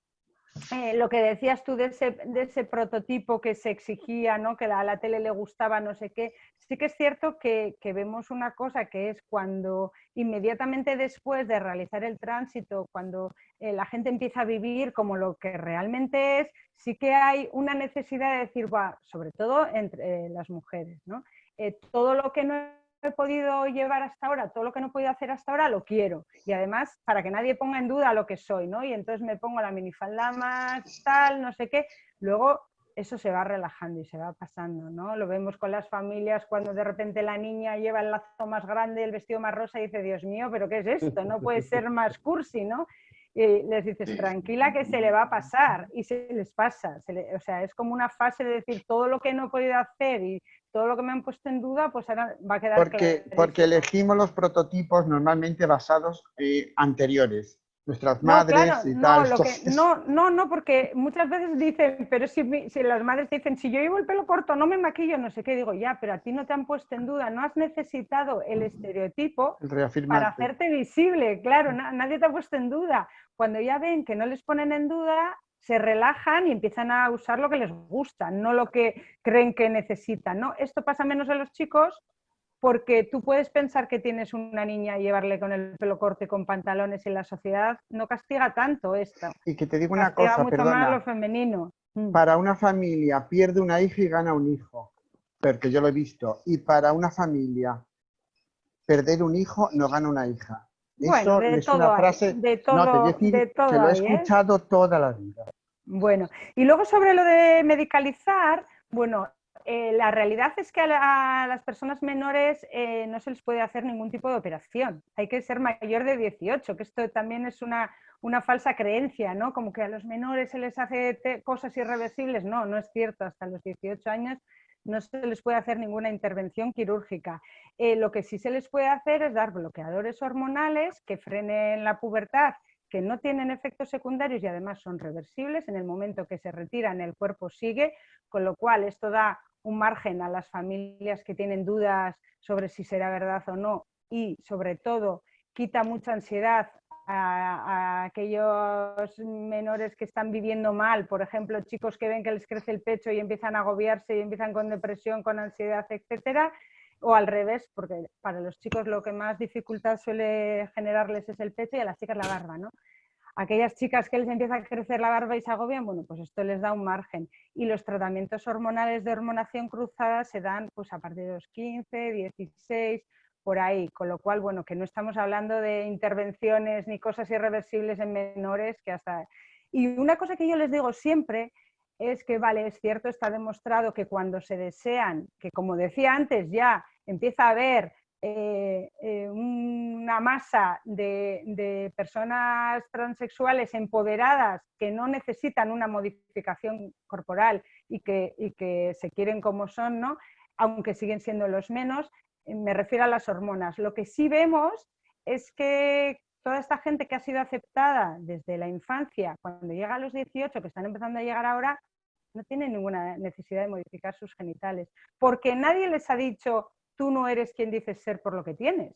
lo que decías tú de ese prototipo que se exigía, ¿no? Que a la tele le gustaba no sé qué, sí que es cierto que vemos una cosa que es cuando inmediatamente después de realizar el tránsito, cuando la gente empieza a vivir como lo que realmente es, sí que hay una necesidad de decir, sobre todo entre las mujeres, ¿no? Todo lo que no he podido llevar hasta ahora, todo lo que no he podido hacer hasta ahora, lo quiero. Y además, para que nadie ponga en duda lo que soy, ¿no? Y entonces me pongo la minifalda más tal, no sé qué. Luego eso se va relajando y se va pasando, ¿no? Lo vemos con las familias cuando de repente la niña lleva el lazo más grande, el vestido más rosa y dice, Dios mío, ¿pero qué es esto? No puede ser más cursi, ¿no? Y les dices, tranquila que se le va a pasar, y se les pasa. O sea, es como una fase de decir todo lo que no he podido hacer y todo lo que me han puesto en duda, pues ahora va a quedar clarísimo. Porque elegimos los prototipos normalmente basados anteriores, nuestras No, madres claro, y no, tal. Entonces, no, porque muchas veces dicen, pero si las madres te dicen, si yo llevo el pelo corto, no me maquillo, no sé qué, digo, ya, pero a ti no te han puesto en duda, no has necesitado el estereotipo el para reafirmarte. hacerte visible, claro, nadie te ha puesto en duda. Cuando ya ven que no les ponen en duda, se relajan y empiezan a usar lo que les gusta, no lo que creen que necesitan, ¿no? Esto pasa menos a los chicos, porque tú puedes pensar que tienes una niña y llevarle con el pelo corto y con pantalones, y la sociedad no castiga tanto esto, Y que te digo una castiga cosa, mucho más lo perdona, femenino. para una familia pierde una hija y gana un hijo, porque yo lo he visto, y para una familia perder un hijo no gana una hija. Bueno, Eso de es una todo hay, frase, no, te voy a de decir que todo lo he hay, ¿eh? escuchado toda la vida. Bueno, y luego sobre lo de medicalizar, bueno, la realidad es que a las personas menores no se les puede hacer ningún tipo de operación. Hay que ser mayor de 18, que esto también es una falsa creencia, ¿no? Como que a los menores se les hace cosas irreversibles. No, no es cierto. Hasta los 18 años no se les puede hacer ninguna intervención quirúrgica. Lo que sí se les puede hacer es dar bloqueadores hormonales que frenen la pubertad, que no tienen efectos secundarios y además son reversibles. En el momento que se retiran, el cuerpo sigue, con lo cual esto da un margen a las familias que tienen dudas sobre si será verdad o no, y sobre todo quita mucha ansiedad a aquellos menores que están viviendo mal, por ejemplo, chicos que ven que les crece el pecho y empiezan a agobiarse y empiezan con depresión, con ansiedad, etcétera, o al revés, porque para los chicos lo que más dificultad suele generarles es el pecho y a las chicas la barba, ¿no? Aquellas chicas que les empieza a crecer la barba y se agobian, bueno, pues esto les da un margen. Y los tratamientos hormonales de hormonación cruzada se dan pues a partir de los 15, 16, por ahí. Con lo cual, bueno, que no estamos hablando de intervenciones ni cosas irreversibles en menores que hasta... Y una cosa que yo les digo siempre es que, vale, es cierto, está demostrado que cuando se desean, que como decía antes, ya empieza a haber una masa de personas transexuales empoderadas que no necesitan una modificación corporal y que se quieren como son, ¿no? Aunque siguen siendo los menos, me refiero a las hormonas. Lo que sí vemos es que toda esta gente que ha sido aceptada desde la infancia, cuando llega a los 18, que están empezando a llegar ahora, no tienen ninguna necesidad de modificar sus genitales, porque nadie les ha dicho tú no eres quien dices ser por lo que tienes.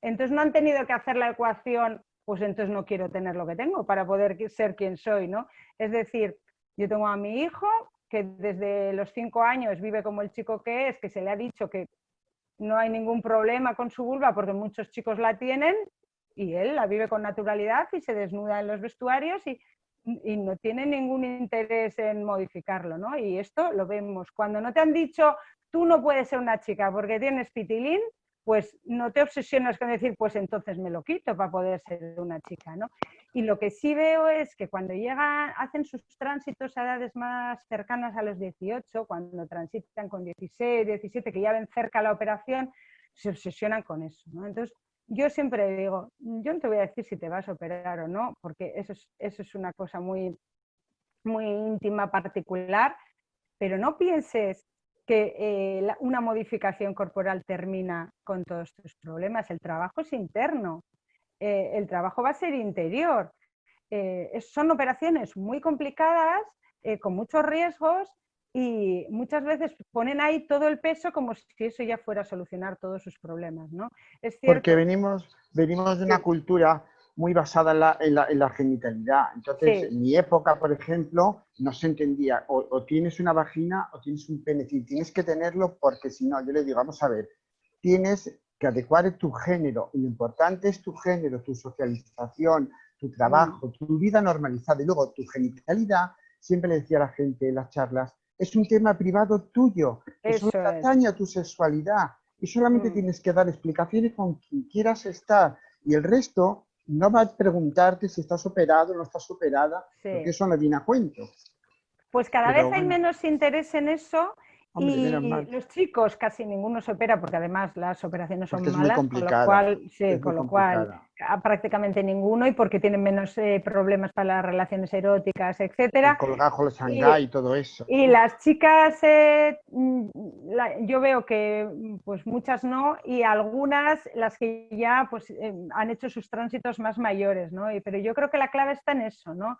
Entonces no han tenido que hacer la ecuación, pues entonces no quiero tener lo que tengo para poder ser quien soy, ¿no? Es decir, yo tengo a mi hijo que desde los 5 años vive como el chico que es, que se le ha dicho que no hay ningún problema con su vulva porque muchos chicos la tienen y él la vive con naturalidad y se desnuda en los vestuarios y no tiene ningún interés en modificarlo, ¿no? Y esto lo vemos. Cuando no te han dicho tú no puedes ser una chica porque tienes pitilín, pues no te obsesionas con decir, pues entonces me lo quito para poder ser una chica, ¿no? Y lo que sí veo es que cuando llegan, hacen sus tránsitos a edades más cercanas a los 18, cuando transitan con 16, 17, que ya ven cerca la operación, se obsesionan con eso, ¿no? Entonces, yo siempre digo, yo no te voy a decir si te vas a operar o no, porque eso es una cosa muy, muy íntima, particular, pero no pienses que una modificación corporal termina con todos tus problemas. El trabajo es interno, el trabajo va a ser interior. Son operaciones muy complicadas, con muchos riesgos y muchas veces ponen ahí todo el peso como si eso ya fuera a solucionar todos sus problemas, ¿no? Es cierto. Porque venimos de una cultura muy basada en la genitalidad. Entonces, Sí. en mi época, por ejemplo, no se entendía, o tienes una vagina o tienes un pene, y tienes que tenerlo porque si no, yo le digo, vamos a ver, tienes que adecuar tu género, y lo importante es tu género, tu socialización, tu trabajo, tu vida normalizada, y luego tu genitalidad, siempre le decía a la gente en las charlas, es un tema privado tuyo, que solo Eso te es. atañe a tu sexualidad, y solamente tienes que dar explicaciones con quien quieras estar, y el resto no va a preguntarte si estás operado o no estás operada, porque Sí. eso no viene a cuento. Pues cada Pero vez hay bueno, menos interés en eso hombre, menos y mal, los chicos casi ninguno se opera porque además las operaciones porque son es muy malas, con lo complicada, cual, sí, es muy con lo cual complicada. prácticamente ninguno y porque tienen menos problemas para las relaciones eróticas, El etcétera. colgajo, el Y, Shanghái y todo eso. y las chicas, yo veo que pues muchas no y algunas las que ya pues, han hecho sus tránsitos más mayores, ¿no? Pero yo creo que la clave está en eso, ¿no?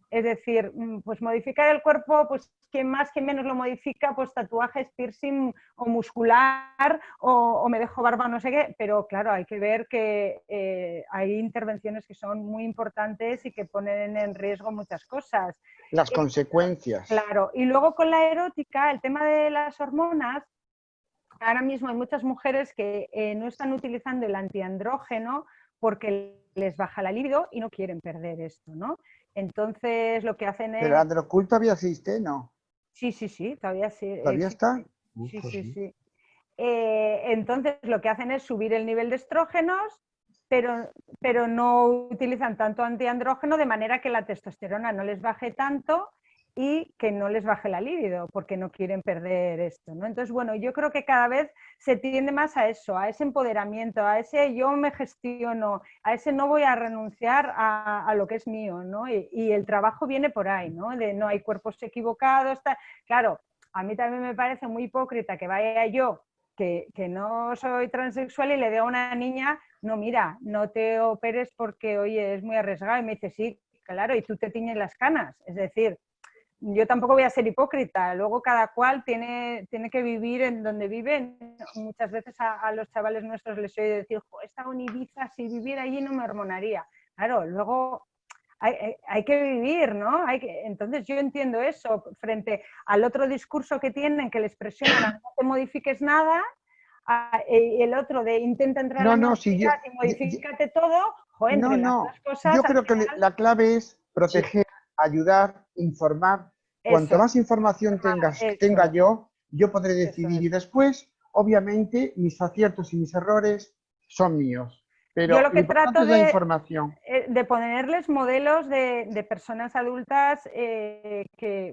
Es decir, pues modificar el cuerpo, pues quien más, quien menos lo modifica, pues tatuajes, piercing o muscular o me dejo barba, no sé qué, pero claro, hay que ver que hay intervenciones que son muy importantes y que ponen en riesgo muchas cosas. Las consecuencias. Claro, y luego con la erótica, el tema de las hormonas, ahora mismo hay muchas mujeres que no están utilizando el antiandrógeno porque les baja la libido y no quieren perder esto, ¿no? Entonces lo que hacen Pero es... Androculto todavía existe, ¿no? Sí, todavía sí ¿Todavía existe. está? Sí, Pues sí. sí. Entonces lo que hacen es subir el nivel de estrógenos, pero no utilizan tanto antiandrógeno de manera que la testosterona no les baje tanto y que no les baje la libido, porque no quieren perder esto, ¿no? Entonces, bueno, yo creo que cada vez se tiende más a eso, a ese empoderamiento, a ese yo me gestiono, a ese no voy a renunciar a lo que es mío, ¿no? Y el trabajo viene por ahí, ¿no? De no hay cuerpos equivocados, claro, a mí también me parece muy hipócrita que vaya yo, que no soy transexual y le diga a una niña, no, mira, no te operes porque, oye, es muy arriesgado. Y me dice, sí, claro, y tú te tiñes las canas. Es decir, yo tampoco voy a ser hipócrita. Luego cada cual tiene que vivir en donde vive. Muchas veces a los chavales nuestros les oye decir, he estado en Ibiza, si viviera allí no me hormonaría. Claro, luego hay que vivir, ¿no? Entonces yo entiendo eso frente al otro discurso que tienen, que les presionan a no te modifiques nada, y el otro de intenta entrar a No, la no, si yo, normalidad y modifícate todo, entre las dos no. cosas Yo al creo que final, la clave es Sí, proteger, ayudar, informar. Cuanto eso, más información eso tenga es, yo podré eso decidir. es. Y después, obviamente, mis aciertos y mis errores son míos. Yo Pero lo lo que importante trato es la información. de ponerles modelos de personas adultas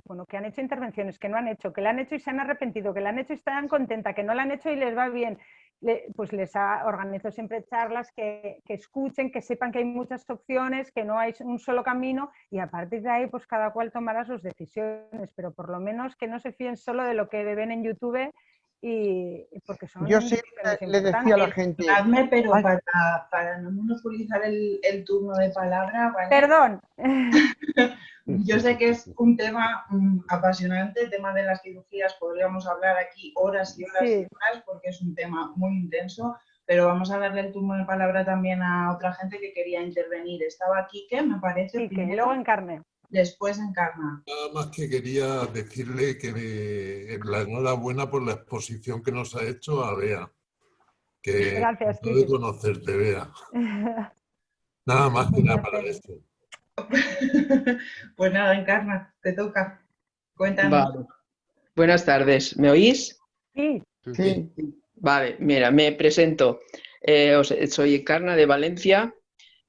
bueno, que han hecho intervenciones, que no han hecho, que la han hecho y se han arrepentido, que la han hecho y están contentas, que no la han hecho y les va bien. Pues organizo siempre charlas que escuchen, que sepan que hay muchas opciones, que no hay un solo camino y a partir de ahí pues cada cual tomará sus decisiones, pero por lo menos que no se fíen solo de lo que ven en YouTube porque son Yo siempre decisiones le decía a la importantes. gente, Perdonadme, pero ay, para no monopolizar el turno de palabra, ¿vale? Perdón. Yo sé que es un tema apasionante, el tema de las cirugías, podríamos hablar aquí horas y horas y Sí, horas porque es un tema muy intenso, pero vamos a darle el turno de palabra también a otra gente que quería intervenir. Estaba Quique, me parece, sí, que primero, luego Encarne. después Encarna. nada más que quería decirle que la enhorabuena por la exposición que nos ha hecho a Bea, que Gracias, encantado de Kiki. conocerte, Bea. Nada más que nada para Gracias. eso. Pues nada, Encarna, te toca. Cuéntanos. Vale. Buenas tardes. ¿Me oís? Sí, sí, Vale, mira, me presento. Soy Encarna de Valencia.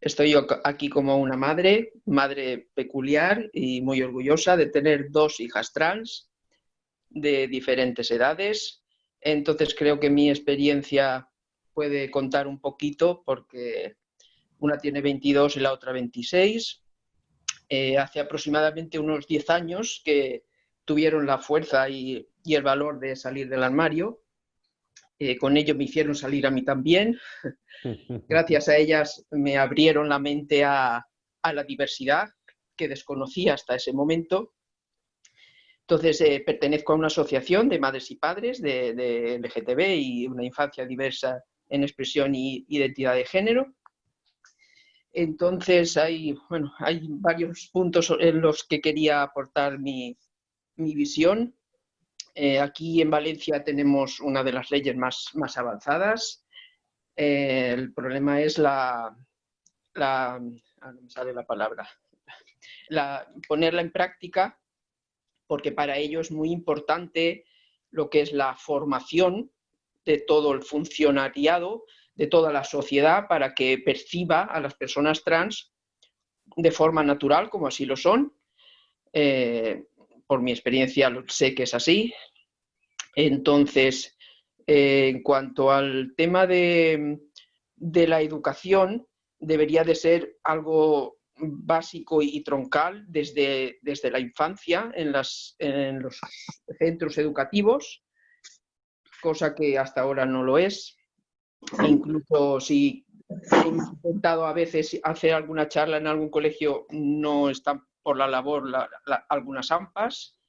Estoy yo aquí como una madre peculiar y muy orgullosa de tener 2 hijas trans de diferentes edades. Entonces creo que mi experiencia puede contar un poquito porque una tiene 22 y la otra 26. Hace aproximadamente unos 10 años que tuvieron la fuerza y el valor de salir del armario. Con ello me hicieron salir a mí también. Gracias a ellas me abrieron la mente a la diversidad que desconocía hasta ese momento. Entonces, pertenezco a una asociación de madres y padres de LGTB y una infancia diversa en expresión y identidad de género. Entonces hay varios puntos en los que quería aportar mi visión. Aquí en Valencia tenemos una de las leyes más avanzadas. El problema es no me sale la palabra, ponerla en práctica, porque para ello es muy importante lo que es la formación de todo el funcionariado, de toda la sociedad, para que perciba a las personas trans de forma natural, como así lo son. Por mi experiencia sé que es así. Entonces, en cuanto al tema de la educación, debería de ser algo básico y troncal desde la infancia en los centros educativos, cosa que hasta ahora no lo es. Incluso si he intentado a veces hacer alguna charla en algún colegio, no están por la labor algunas AMPAs.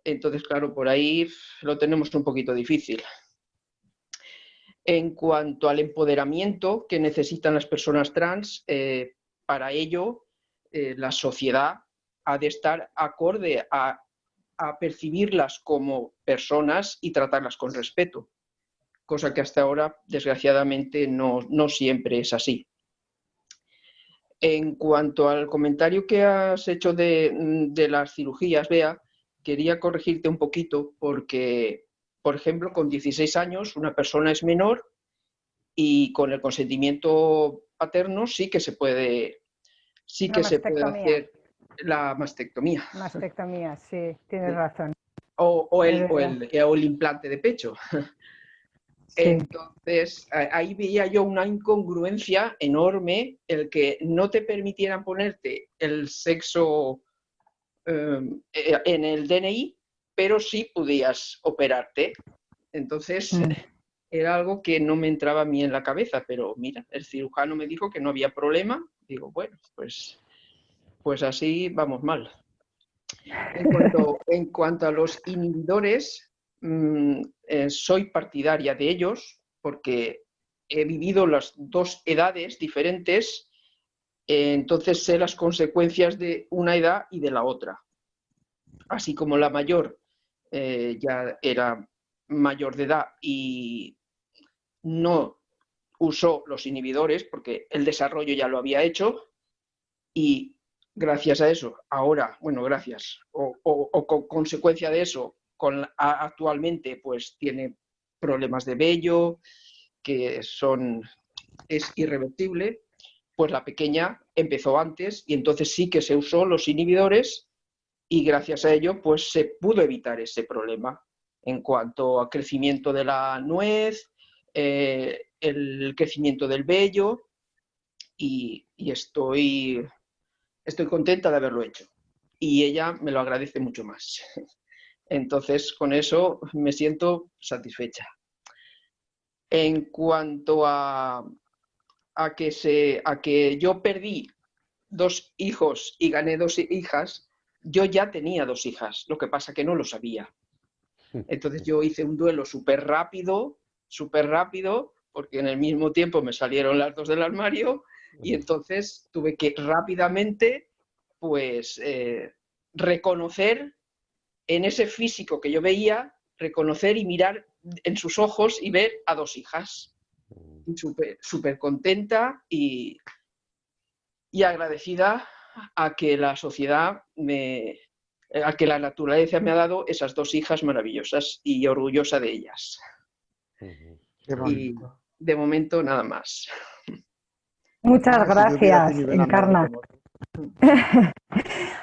Entonces, claro, por ahí lo tenemos un poquito difícil. En cuanto al empoderamiento que necesitan las personas trans, para ello la sociedad ha de estar acorde a percibirlas como personas y tratarlas con respeto, cosa que hasta ahora, desgraciadamente, no siempre es así. En cuanto al comentario que has hecho de las cirugías, Bea, quería corregirte un poquito porque, por ejemplo, con 16 años una persona es menor y con el consentimiento paterno sí que se puede hacer la mastectomía. Mastectomía, sí, tienes razón. O el implante de pecho. Sí. Entonces, ahí veía yo una incongruencia enorme, el que no te permitieran ponerte el sexo en el DNI, pero sí podías operarte. Entonces, era algo que no me entraba a mí en la cabeza, pero mira, el cirujano me dijo que no había problema. Digo, bueno, pues así vamos mal. En cuanto a los inhibidores, soy partidaria de ellos porque he vivido las dos edades diferentes, entonces sé las consecuencias de una edad y de la otra. Así como la mayor ya era mayor de edad y no usó los inhibidores porque el desarrollo ya lo había hecho, y gracias a eso, ahora, bueno, gracias, o con consecuencia de eso, actualmente pues tiene problemas de vello, que es irreversible, pues la pequeña empezó antes y entonces sí que se usó los inhibidores y gracias a ello pues se pudo evitar ese problema en cuanto a crecimiento de la nuez, el crecimiento del vello, y estoy contenta de haberlo hecho. Y ella me lo agradece mucho más. Entonces, con eso me siento satisfecha. En cuanto a que yo perdí 2 hijos y gané 2 hijas, yo ya tenía 2 hijas, lo que pasa que no lo sabía. Entonces yo hice un duelo súper rápido, porque en el mismo tiempo me salieron las 2 del armario y entonces tuve que rápidamente pues reconocer en ese físico que yo veía, reconocer y mirar en sus ojos y ver a 2 hijas. Súper contenta y agradecida a que la sociedad a que la naturaleza me ha dado esas 2 hijas maravillosas y orgullosa de ellas. Y de momento nada más. Muchas gracias, Encarna.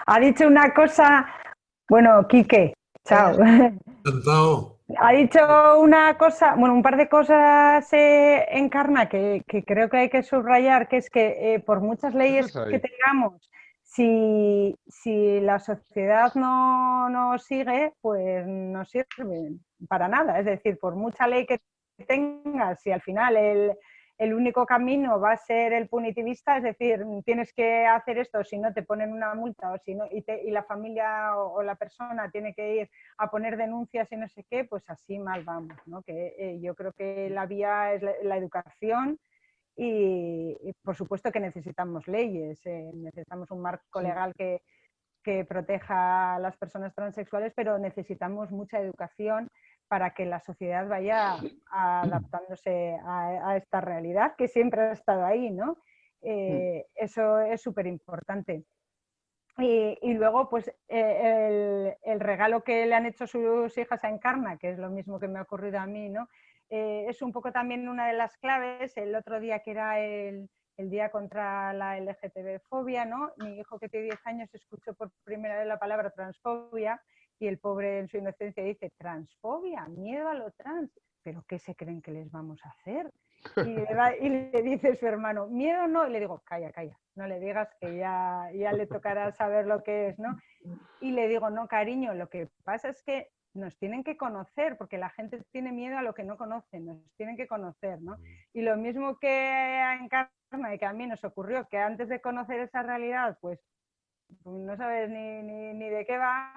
Ha dicho una cosa, bueno, Quique, chao. Ha dicho una cosa, bueno, un par de cosas, Encarna, que creo que hay que subrayar, que es que por muchas leyes que tengamos, si la sociedad no sigue, pues no sirve para nada. Es decir, por mucha ley que tengas, si al final el único camino va a ser el punitivista, es decir, tienes que hacer esto, si no te ponen una multa o si no, y la familia o la persona tiene que ir a poner denuncias y no sé qué, pues así mal vamos, ¿no? Que yo creo que la vía es la educación y por supuesto que necesitamos leyes, necesitamos un marco legal que proteja a las personas transexuales, pero necesitamos mucha educación para que la sociedad vaya adaptándose a esta realidad que siempre ha estado ahí, ¿no? Eso es súper importante. Y luego, pues, el regalo que le han hecho sus hijas a Encarna, que es lo mismo que me ha ocurrido a mí, ¿no? Es un poco también una de las claves. El otro día, que era el Día contra la LGTB-fobia, ¿no? Mi hijo, que tiene 10 años, escuchó por primera vez la palabra transfobia y el pobre, en su inocencia, dice: transfobia, miedo a lo trans. ¿Pero qué se creen que les vamos a hacer? Y le dice su hermano: miedo no. Y le digo: calla, calla, no le digas, que ya le tocará saber lo que es, ¿no? Y le digo: no, cariño, lo que pasa es que nos tienen que conocer, porque la gente tiene miedo a lo que no conocen, nos tienen que conocer, ¿no? Y lo mismo que a Encarna y que a mí nos ocurrió, que antes de conocer esa realidad, pues no sabes ni de qué va.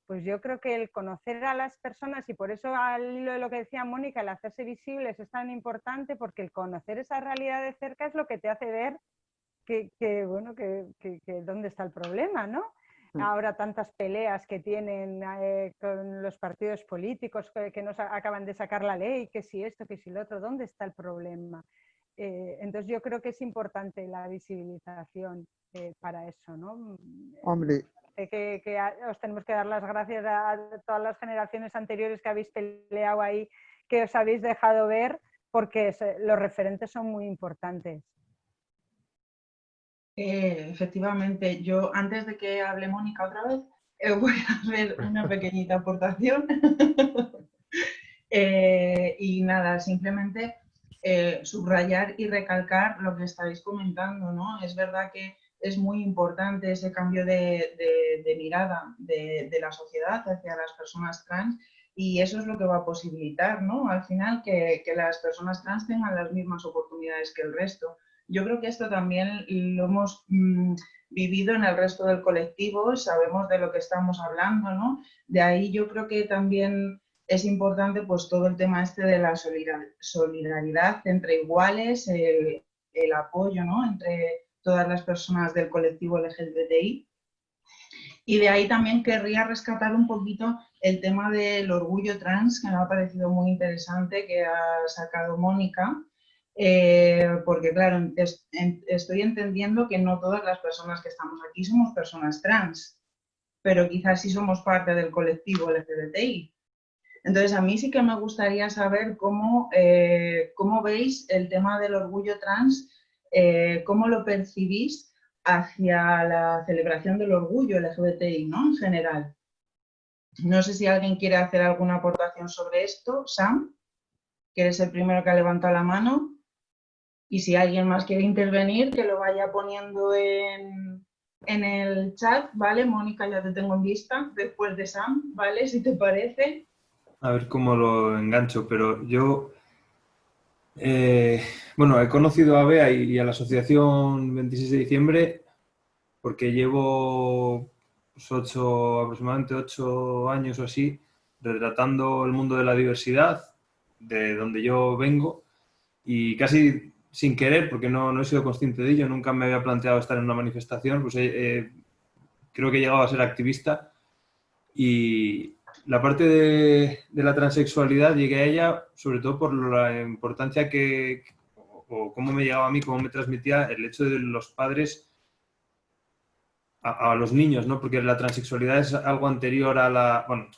Pues yo creo que el conocer a las personas, y por eso al hilo de lo que decía Mónica, el hacerse visibles es tan importante, porque el conocer esa realidad de cerca es lo que te hace ver que dónde está el problema, ¿no? Ahora tantas peleas que tienen con los partidos políticos que nos acaban de sacar la ley, que si esto, que si lo otro, ¿dónde está el problema? Entonces yo creo que es importante la visibilización para eso, ¿no? Hombre, Que os tenemos que dar las gracias a todas las generaciones anteriores que habéis peleado ahí, que os habéis dejado ver, porque los referentes son muy importantes. Efectivamente, yo, antes de que hable Mónica otra vez, voy a hacer una pequeñita aportación. Y nada, simplemente subrayar y recalcar lo que estáis comentando, ¿no? Es verdad que es muy importante ese cambio de mirada de la sociedad hacia las personas trans, y eso es lo que va a posibilitar, ¿no? Al final, que las personas trans tengan las mismas oportunidades que el resto. Yo creo que esto también lo hemos vivido en el resto del colectivo, sabemos de lo que estamos hablando, ¿no? De ahí yo creo que también es importante, pues, todo el tema este de la solidaridad entre iguales, el apoyo, ¿no?, entre todas las personas del colectivo LGBTI. Y de ahí también querría rescatar un poquito el tema del orgullo trans, que me ha parecido muy interesante, que ha sacado Mónica, porque claro, estoy entendiendo que no todas las personas que estamos aquí somos personas trans, pero quizás sí somos parte del colectivo LGBTI. Entonces, a mí sí que me gustaría saber cómo veis el tema del orgullo trans, cómo lo percibís hacia la celebración del orgullo LGBTI, ¿no?, en general. No sé si alguien quiere hacer alguna aportación sobre esto. Sam, que eres el primero que ha levantado la mano. Y si alguien más quiere intervenir, que lo vaya poniendo en el chat, ¿vale? Mónica, ya te tengo en vista, después de Sam, ¿vale? Si te parece. A ver cómo lo engancho, pero yo, bueno, he conocido a Bea y a la asociación 26 de diciembre porque llevo pues, aproximadamente 8 años o así retratando el mundo de la diversidad, de donde yo vengo, y casi sin querer, porque no he sido consciente de ello, nunca me había planteado estar en una manifestación, pues creo que he llegado a ser activista. Y la parte de la transexualidad llegué a ella sobre todo por la importancia o cómo me llegaba a mí, cómo me transmitía el hecho de los padres a los niños, ¿no? Porque la transexualidad es algo anterior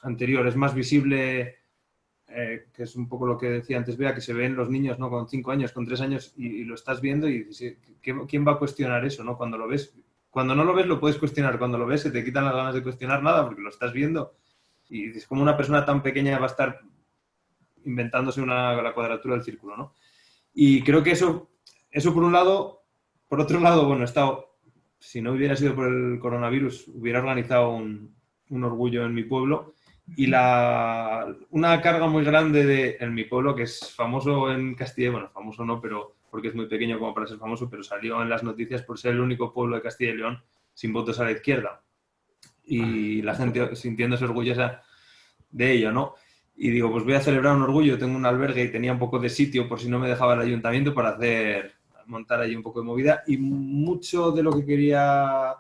anterior, es más visible, que es un poco lo que decía antes Bea, que se ven los niños, ¿no?, con 5 años, con 3 años, y lo estás viendo y dices, ¿quién va a cuestionar eso, ¿no?, cuando lo ves? Cuando no lo ves lo puedes cuestionar, cuando lo ves se te quitan las ganas de cuestionar nada porque lo estás viendo y dices, ¿cómo una persona tan pequeña va a estar inventándose la cuadratura del círculo, ¿no? Y creo que eso por un lado. Por otro lado, bueno, si no hubiera sido por el coronavirus, hubiera organizado un orgullo en mi pueblo, y una carga muy grande en mi pueblo, que es famoso en Castilla, bueno, famoso no, pero porque es muy pequeño como para ser famoso, pero salió en las noticias por ser el único pueblo de Castilla y León sin votos a la izquierda. Y la gente sintiéndose orgullosa de ello, ¿no? Y digo, pues voy a celebrar un orgullo, tengo un albergue y tenía un poco de sitio por si no me dejaba el ayuntamiento para hacer montar allí un poco de movida, y mucho de lo que quería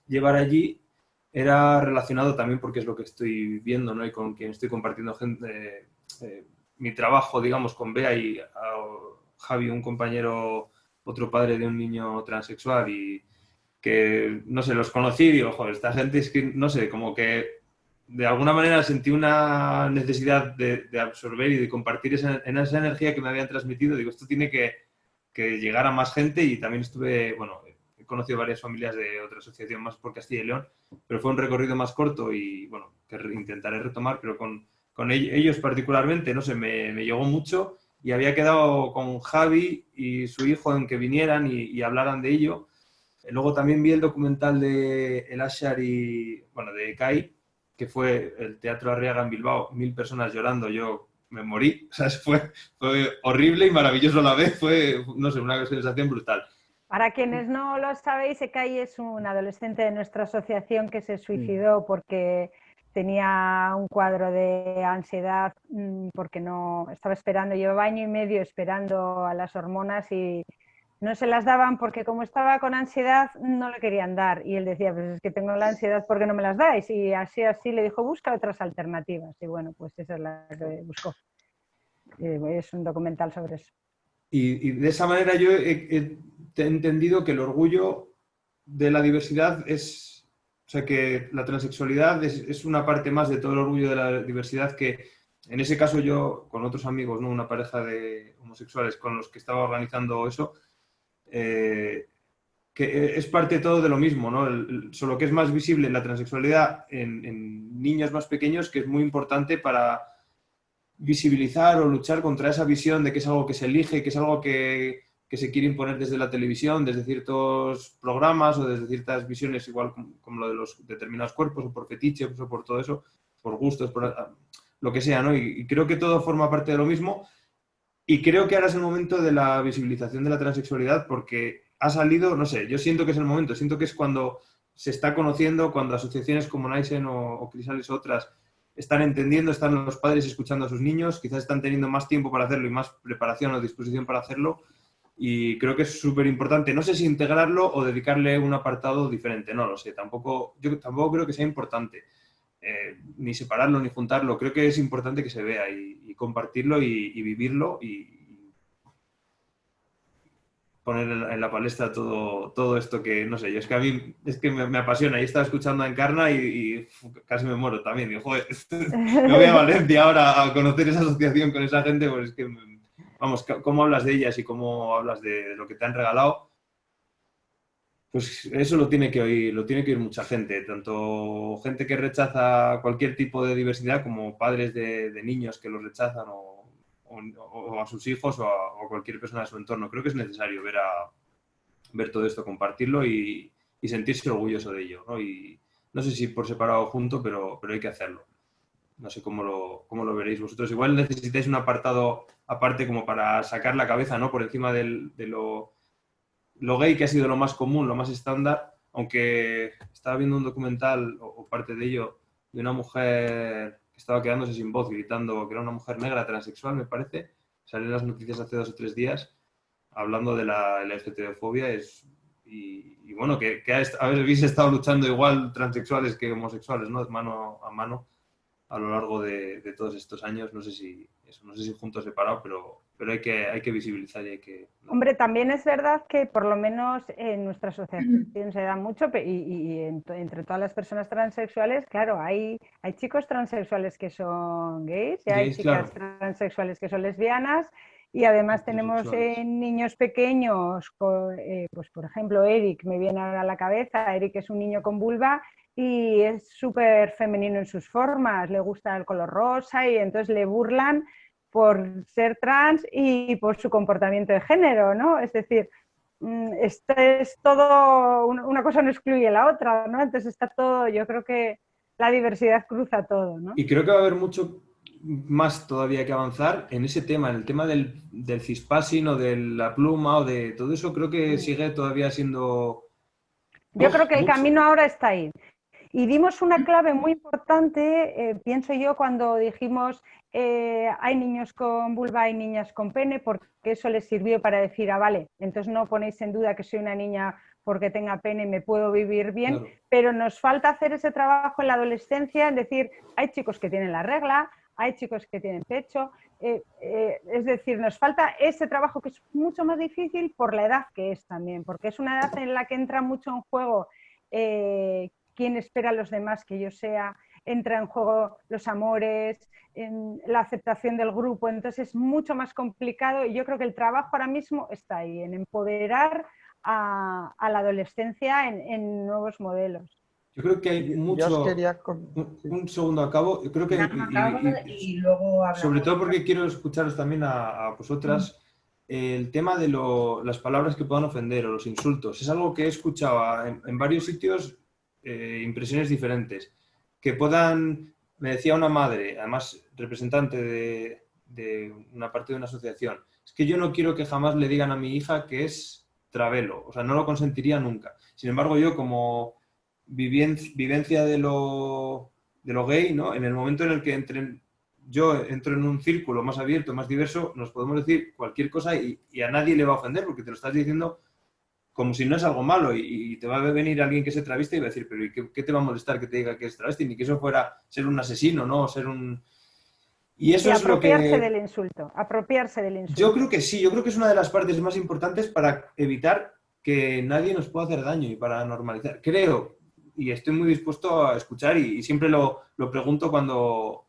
llevar allí era relacionado también, porque es lo que estoy viendo, ¿no? Y con quien estoy compartiendo mi trabajo, digamos, con Bea y Javi, un compañero, otro padre de un niño transexual, y que, no sé, los conocí y digo, joder, esta gente es que, no sé, como que de alguna manera sentí una necesidad de absorber y de compartir esa energía que me habían transmitido. Digo, esto tiene que llegar a más gente, y también estuve, bueno, he conocido varias familias de otra asociación más por Castilla y León, pero fue un recorrido más corto y, bueno, que intentaré retomar, pero con ellos particularmente, no sé, me llegó mucho, y había quedado con Javi y su hijo en que vinieran y hablaran de ello. Luego también vi el documental de El Ashar y, bueno, de Kai, que fue el Teatro Arriaga en Bilbao, 1000 personas llorando, yo me morí, o sea, fue horrible y maravilloso a la vez, fue, no sé, una sensación brutal. Para quienes no lo sabéis, Ekai es un adolescente de nuestra asociación que se suicidó porque tenía un cuadro de ansiedad, porque no estaba esperando, llevaba año y medio esperando a las hormonas y no se las daban porque como estaba con ansiedad no le querían dar, y él decía, pues es que tengo la ansiedad porque no me las dais, y así le dijo, busca otras alternativas, y bueno, pues esa es la que buscó. Es un documental sobre eso. Y de esa manera yo he entendido que el orgullo de la diversidad es, o sea, que la transexualidad es una parte más de todo el orgullo de la diversidad, que en ese caso yo, con otros amigos, ¿no? Una pareja de homosexuales con los que estaba organizando eso, que es parte todo de lo mismo, ¿no? Solo que es más visible la transexualidad en niños más pequeños, que es muy importante para visibilizar o luchar contra esa visión de que es algo que se elige, que es algo que se quiere imponer desde la televisión, desde ciertos programas o desde ciertas visiones, igual como lo de los determinados cuerpos, o por fetiches, o por todo eso, por gustos, por lo que sea, ¿no? Y creo que todo forma parte de lo mismo. Y creo que ahora es el momento de la visibilización de la transexualidad, porque ha salido, no sé, yo siento que es el momento, siento que es cuando se está conociendo, cuando asociaciones como Naisen o Crisales o otras están entendiendo, están los padres escuchando a sus niños, quizás están teniendo más tiempo para hacerlo y más preparación o disposición para hacerlo, y creo que es súper importante. No sé si integrarlo o dedicarle un apartado diferente, no lo sé, yo tampoco creo que sea importante. Ni separarlo ni juntarlo, creo que es importante que se vea y compartirlo y vivirlo y poner en la palestra todo esto que, no sé, yo es que a mí es que me apasiona. Y estaba escuchando a Encarna y casi me muero también. Digo, joder, me voy a Valencia ahora a conocer esa asociación con esa gente, pues es que, vamos, cómo hablas de ellas y cómo hablas de lo que te han regalado. Pues eso lo tiene que oír mucha gente, tanto gente que rechaza cualquier tipo de diversidad como padres de niños que los rechazan o a sus hijos o a cualquier persona de su entorno. Creo que es necesario ver todo esto, compartirlo y sentirse orgulloso de ello, ¿no? Y no sé si por separado o junto, pero hay que hacerlo. No sé cómo lo veréis vosotros. Igual necesitáis un apartado aparte como para sacar la cabeza, ¿no? Por encima de lo gay, que ha sido lo más común, lo más estándar, aunque estaba viendo un documental, o parte de ello, de una mujer que estaba quedándose sin voz, gritando, que era una mujer negra transexual, me parece, salió en las noticias hace 2 o 3 días, hablando de la LGTB-fobia, y bueno, que habéis estado luchando igual transexuales que homosexuales, ¿no? Mano a mano, a lo largo de todos estos años. No sé si juntos o separados, pero hay que visibilizar y hay que... Hombre, también es verdad que por lo menos en nuestra asociación se da mucho, y entre todas las personas transexuales, claro, hay chicos transexuales que son gays y hay chicas transexuales que son lesbianas, y además tenemos niños pequeños, pues por ejemplo Eric me viene ahora a la cabeza. Eric es un niño con vulva y es súper femenino en sus formas, le gusta el color rosa y entonces le burlan por ser trans y por su comportamiento de género, ¿no? Es decir, esto es todo, una cosa no excluye la otra, ¿no? Entonces está todo, yo creo que la diversidad cruza todo, ¿no? Y creo que va a haber mucho más todavía que avanzar en ese tema, en el tema del cispassing o de la pluma o de todo eso. Creo que sigue todavía siendo... Yo creo que el camino ahora está ahí. Y dimos una clave muy importante, pienso yo, cuando dijimos hay niños con vulva, hay niñas con pene, porque eso les sirvió para decir, vale, entonces no ponéis en duda que soy una niña porque tenga pene y me puedo vivir bien, Claro. pero nos falta hacer ese trabajo en la adolescencia, es decir, hay chicos que tienen la regla, hay chicos que tienen pecho, es decir, nos falta ese trabajo que es mucho más difícil por la edad que es también, porque es una edad en la que entra mucho en juego quién espera a los demás que yo sea, entra en juego los amores, en la aceptación del grupo, entonces es mucho más complicado y yo creo que el trabajo ahora mismo está ahí, en empoderar a la adolescencia en nuevos modelos. Yo creo que hay Yo os mucho... quería... Un segundo, acabo. Yo creo que... Acaba y luego hablamos. Sobre todo porque quiero escucharos también a vosotras. El tema de las palabras que puedan ofender o los insultos. Es algo que he escuchado en varios sitios, impresiones diferentes. Que puedan... Me decía una madre, además representante de una parte de una asociación, es que yo no quiero que jamás le digan a mi hija que es travelo. O sea, no lo consentiría nunca. Sin embargo, yo como vivencia de lo gay, ¿no? En el momento en el que yo entro en un círculo más abierto, más diverso, nos podemos decir cualquier cosa y a nadie le va a ofender porque te lo estás diciendo como si no es algo malo y te va a venir alguien que se traviste y va a decir, pero ¿y qué te va a molestar que te diga que es travesti? Ni que eso fuera ser un asesino, ¿no? O ser un... Y eso es lo que... Apropiarse del insulto. Yo creo que sí, yo creo que es una de las partes más importantes para evitar que nadie nos pueda hacer daño y para normalizar. Creo, y estoy muy dispuesto a escuchar y siempre lo pregunto cuando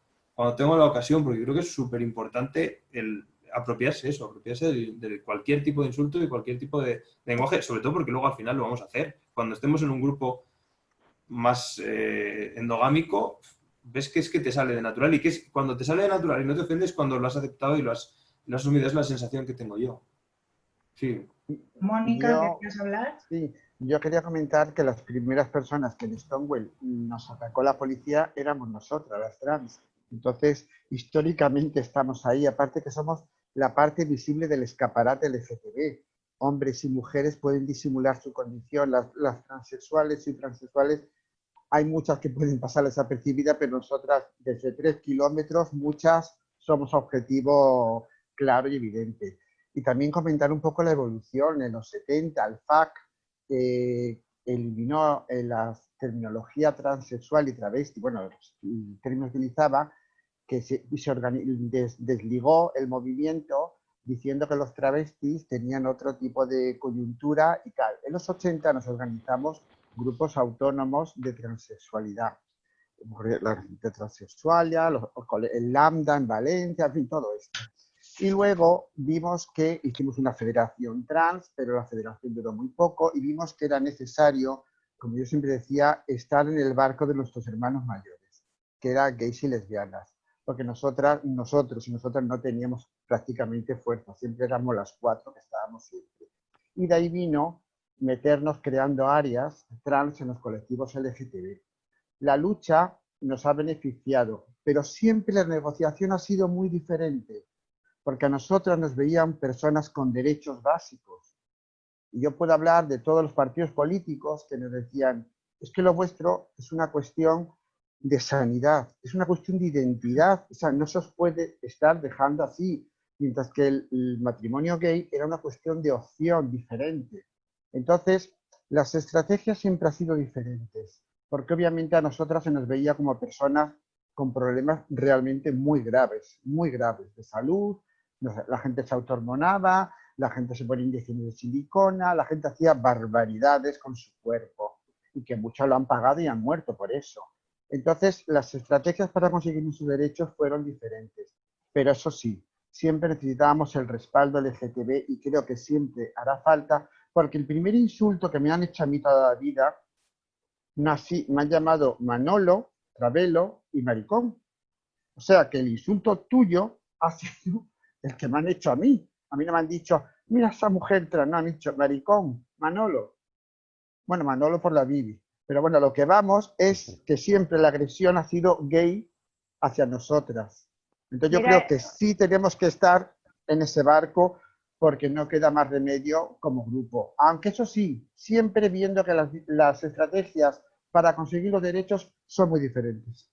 tengo la ocasión, porque creo que es súper importante el apropiarse de cualquier tipo de insulto y cualquier tipo de lenguaje, sobre todo porque luego al final lo vamos a hacer. Cuando estemos en un grupo más endogámico, ves que es que te sale de natural y que es cuando te sale de natural y no te ofendes cuando lo has aceptado y lo has asumido, es la sensación que tengo yo. Sí. Mónica, ¿querías hablar? Sí, yo quería comentar que las primeras personas que en Stonewall nos atacó la policía éramos nosotras, las trans. Entonces, históricamente estamos ahí, aparte que somos la parte visible del escaparate LGTB. Hombres y mujeres pueden disimular su condición, las transexuales y transexuales, hay muchas que pueden pasar desapercibidas, pero nosotras desde 3 kilómetros, muchas somos objetivo claro y evidente. Y también comentar un poco la evolución. En los 70, el FAC eliminó la terminología transexual y travesti, bueno, el término que utilizaba, que desligó el movimiento diciendo que los travestis tenían otro tipo de coyuntura y tal. En los 80 nos organizamos grupos autónomos de transexualidad, de transexualia, el Lambda en Valencia, en fin, todo esto. Y luego vimos que hicimos una federación trans, pero la federación duró muy poco y vimos que era necesario, como yo siempre decía, estar en el barco de nuestros hermanos mayores, que eran gays y lesbianas, porque nosotros y nosotras no teníamos prácticamente fuerza, siempre éramos las 4 que estábamos siempre. Y de ahí vino meternos creando áreas trans en los colectivos LGTB. La lucha nos ha beneficiado, pero siempre la negociación ha sido muy diferente, porque a nosotros nos veían personas con derechos básicos. Y yo puedo hablar de todos los partidos políticos que nos decían, es que lo vuestro es una cuestión de sanidad, es una cuestión de identidad, o sea, no se os puede estar dejando así, mientras que el matrimonio gay era una cuestión de opción diferente. Entonces, las estrategias siempre han sido diferentes, porque obviamente a nosotras se nos veía como personas con problemas realmente muy graves de salud. La gente se autohormonaba, la gente se ponía inyecciones de silicona, la gente hacía barbaridades con su cuerpo y que muchos lo han pagado y han muerto por eso. Entonces, las estrategias para conseguir sus derechos fueron diferentes, pero eso sí, siempre necesitábamos el respaldo LGTB y creo que siempre hará falta, porque el primer insulto que me han hecho a mí toda la vida, me han llamado Manolo, Travelo y Maricón. O sea que el insulto tuyo ha sido el que me han hecho a mí. A mí no me han dicho, mira esa mujer trans, no, han dicho Maricón, Manolo. Bueno, Manolo por la Bibi. Pero bueno, lo que vamos es que siempre la agresión ha sido gay hacia nosotras. Entonces yo creo que sí tenemos que estar en ese barco porque no queda más remedio como grupo. Aunque eso sí, siempre viendo que las estrategias para conseguir los derechos son muy diferentes.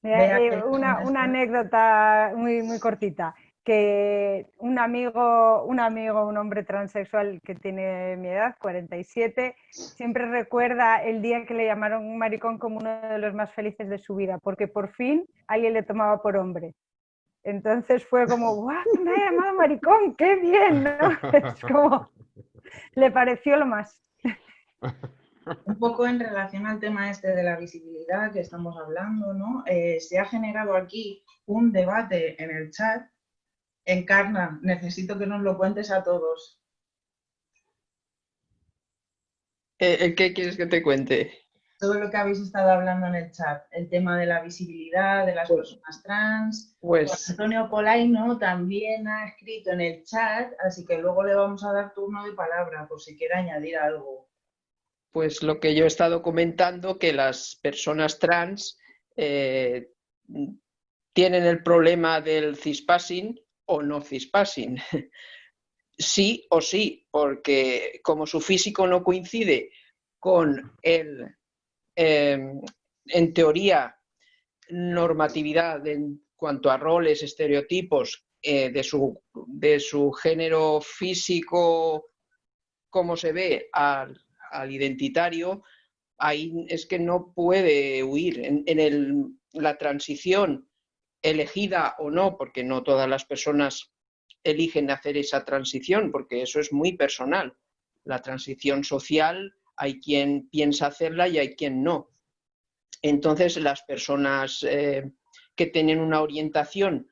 Mira, una anécdota muy cortita, que un amigo, un hombre transexual que tiene mi edad, 47, siempre recuerda el día que le llamaron un maricón como uno de los más felices de su vida, porque por fin alguien le tomaba por hombre. Entonces fue como, ¡guau! Me ha llamado maricón, ¡qué bien! ¿no? Es como, le pareció lo más. Un poco en relación al tema este de la visibilidad que estamos hablando, ¿no? Se ha generado aquí un debate en el chat. Encarna, necesito que nos lo cuentes a todos. ¿Qué quieres que te cuente? Todo lo que habéis estado hablando en el chat, el tema de la visibilidad de las personas trans. Pues Antonio Polaino también ha escrito en el chat, así que luego le vamos a dar turno de palabra por si quiere añadir algo. Pues lo que yo he estado comentando, que las personas trans tienen el problema del cispassing o no cispassing. Sí o sí, porque como su físico no coincide con el, en teoría, normatividad en cuanto a roles, estereotipos de su género físico, como se ve al identitario, ahí es que no puede huir. La transición, elegida o no, porque no todas las personas eligen hacer esa transición, porque eso es muy personal. La transición social, hay quien piensa hacerla y hay quien no. Entonces, las personas que tienen una orientación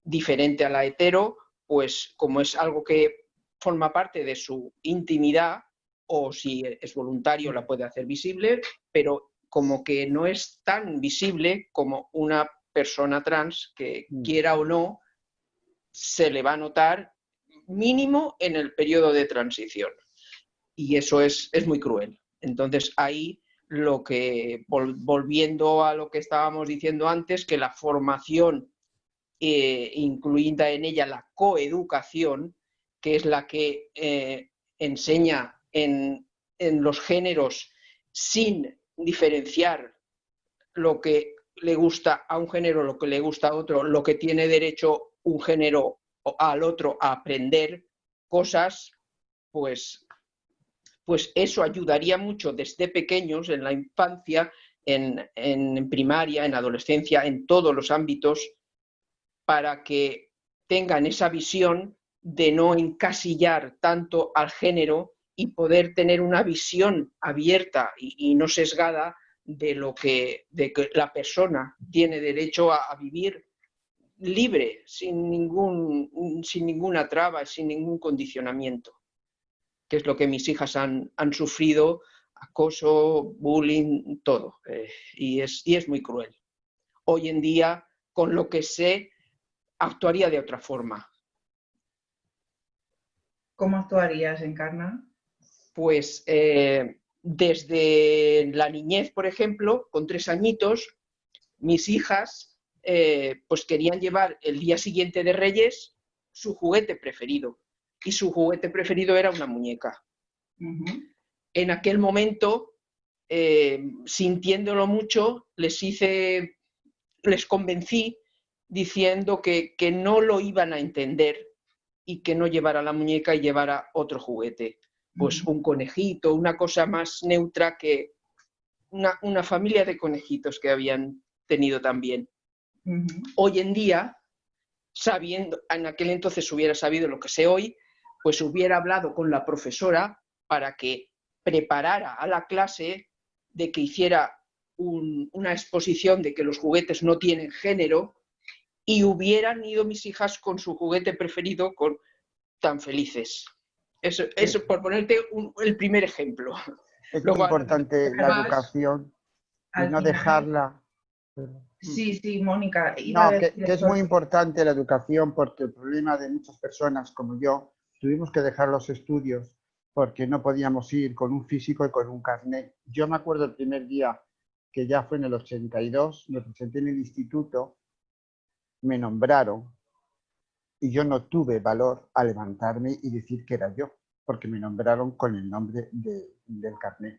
diferente a la hetero, pues como es algo que forma parte de su intimidad, o si es voluntario la puede hacer visible, pero como que no es tan visible como una persona trans que, quiera o no, se le va a notar mínimo en el periodo de transición. Y eso es muy cruel. Entonces ahí volviendo a lo que estábamos diciendo antes, que la formación, incluida en ella la coeducación, que es la que enseña en los géneros sin diferenciar lo que le gusta a un género, lo que le gusta a otro, lo que tiene derecho un género al otro a aprender cosas, pues eso ayudaría mucho desde pequeños, en la infancia, en primaria, en adolescencia, en todos los ámbitos, para que tengan esa visión de no encasillar tanto al género y poder tener una visión abierta y no sesgada de que la persona tiene derecho a vivir libre, sin ninguna traba, sin ningún condicionamiento, que es lo que mis hijas han sufrido: acoso, bullying, todo. Y es muy cruel. Hoy en día, con lo que sé, actuaría de otra forma. ¿Cómo actuarías, Encarna? Pues desde la niñez, por ejemplo, con 3 añitos, mis hijas pues querían llevar el día siguiente de Reyes su juguete preferido. Y su juguete preferido era una muñeca. En aquel momento, sintiéndolo mucho, les convencí diciendo que no lo iban a entender y que no llevara la muñeca y llevara otro juguete. Pues un conejito, una cosa más neutra, que una familia de conejitos que habían tenido también. Hoy en día, en aquel entonces hubiera sabido lo que sé hoy, pues hubiera hablado con la profesora para que preparara a la clase, de que hiciera una exposición de que los juguetes no tienen género, y hubieran ido mis hijas con su juguete preferido tan felices. Eso por ponerte el primer ejemplo. Es muy importante la educación y no dejarla. Sí, Mónica. No, que es muy importante la educación, porque el problema de muchas personas como yo, tuvimos que dejar los estudios porque no podíamos ir con un físico y con un carnet. Yo me acuerdo el primer día, que ya fue en el 82, me presenté en el instituto, me nombraron y yo no tuve valor a levantarme y decir que era yo, porque me nombraron con el nombre del carnet.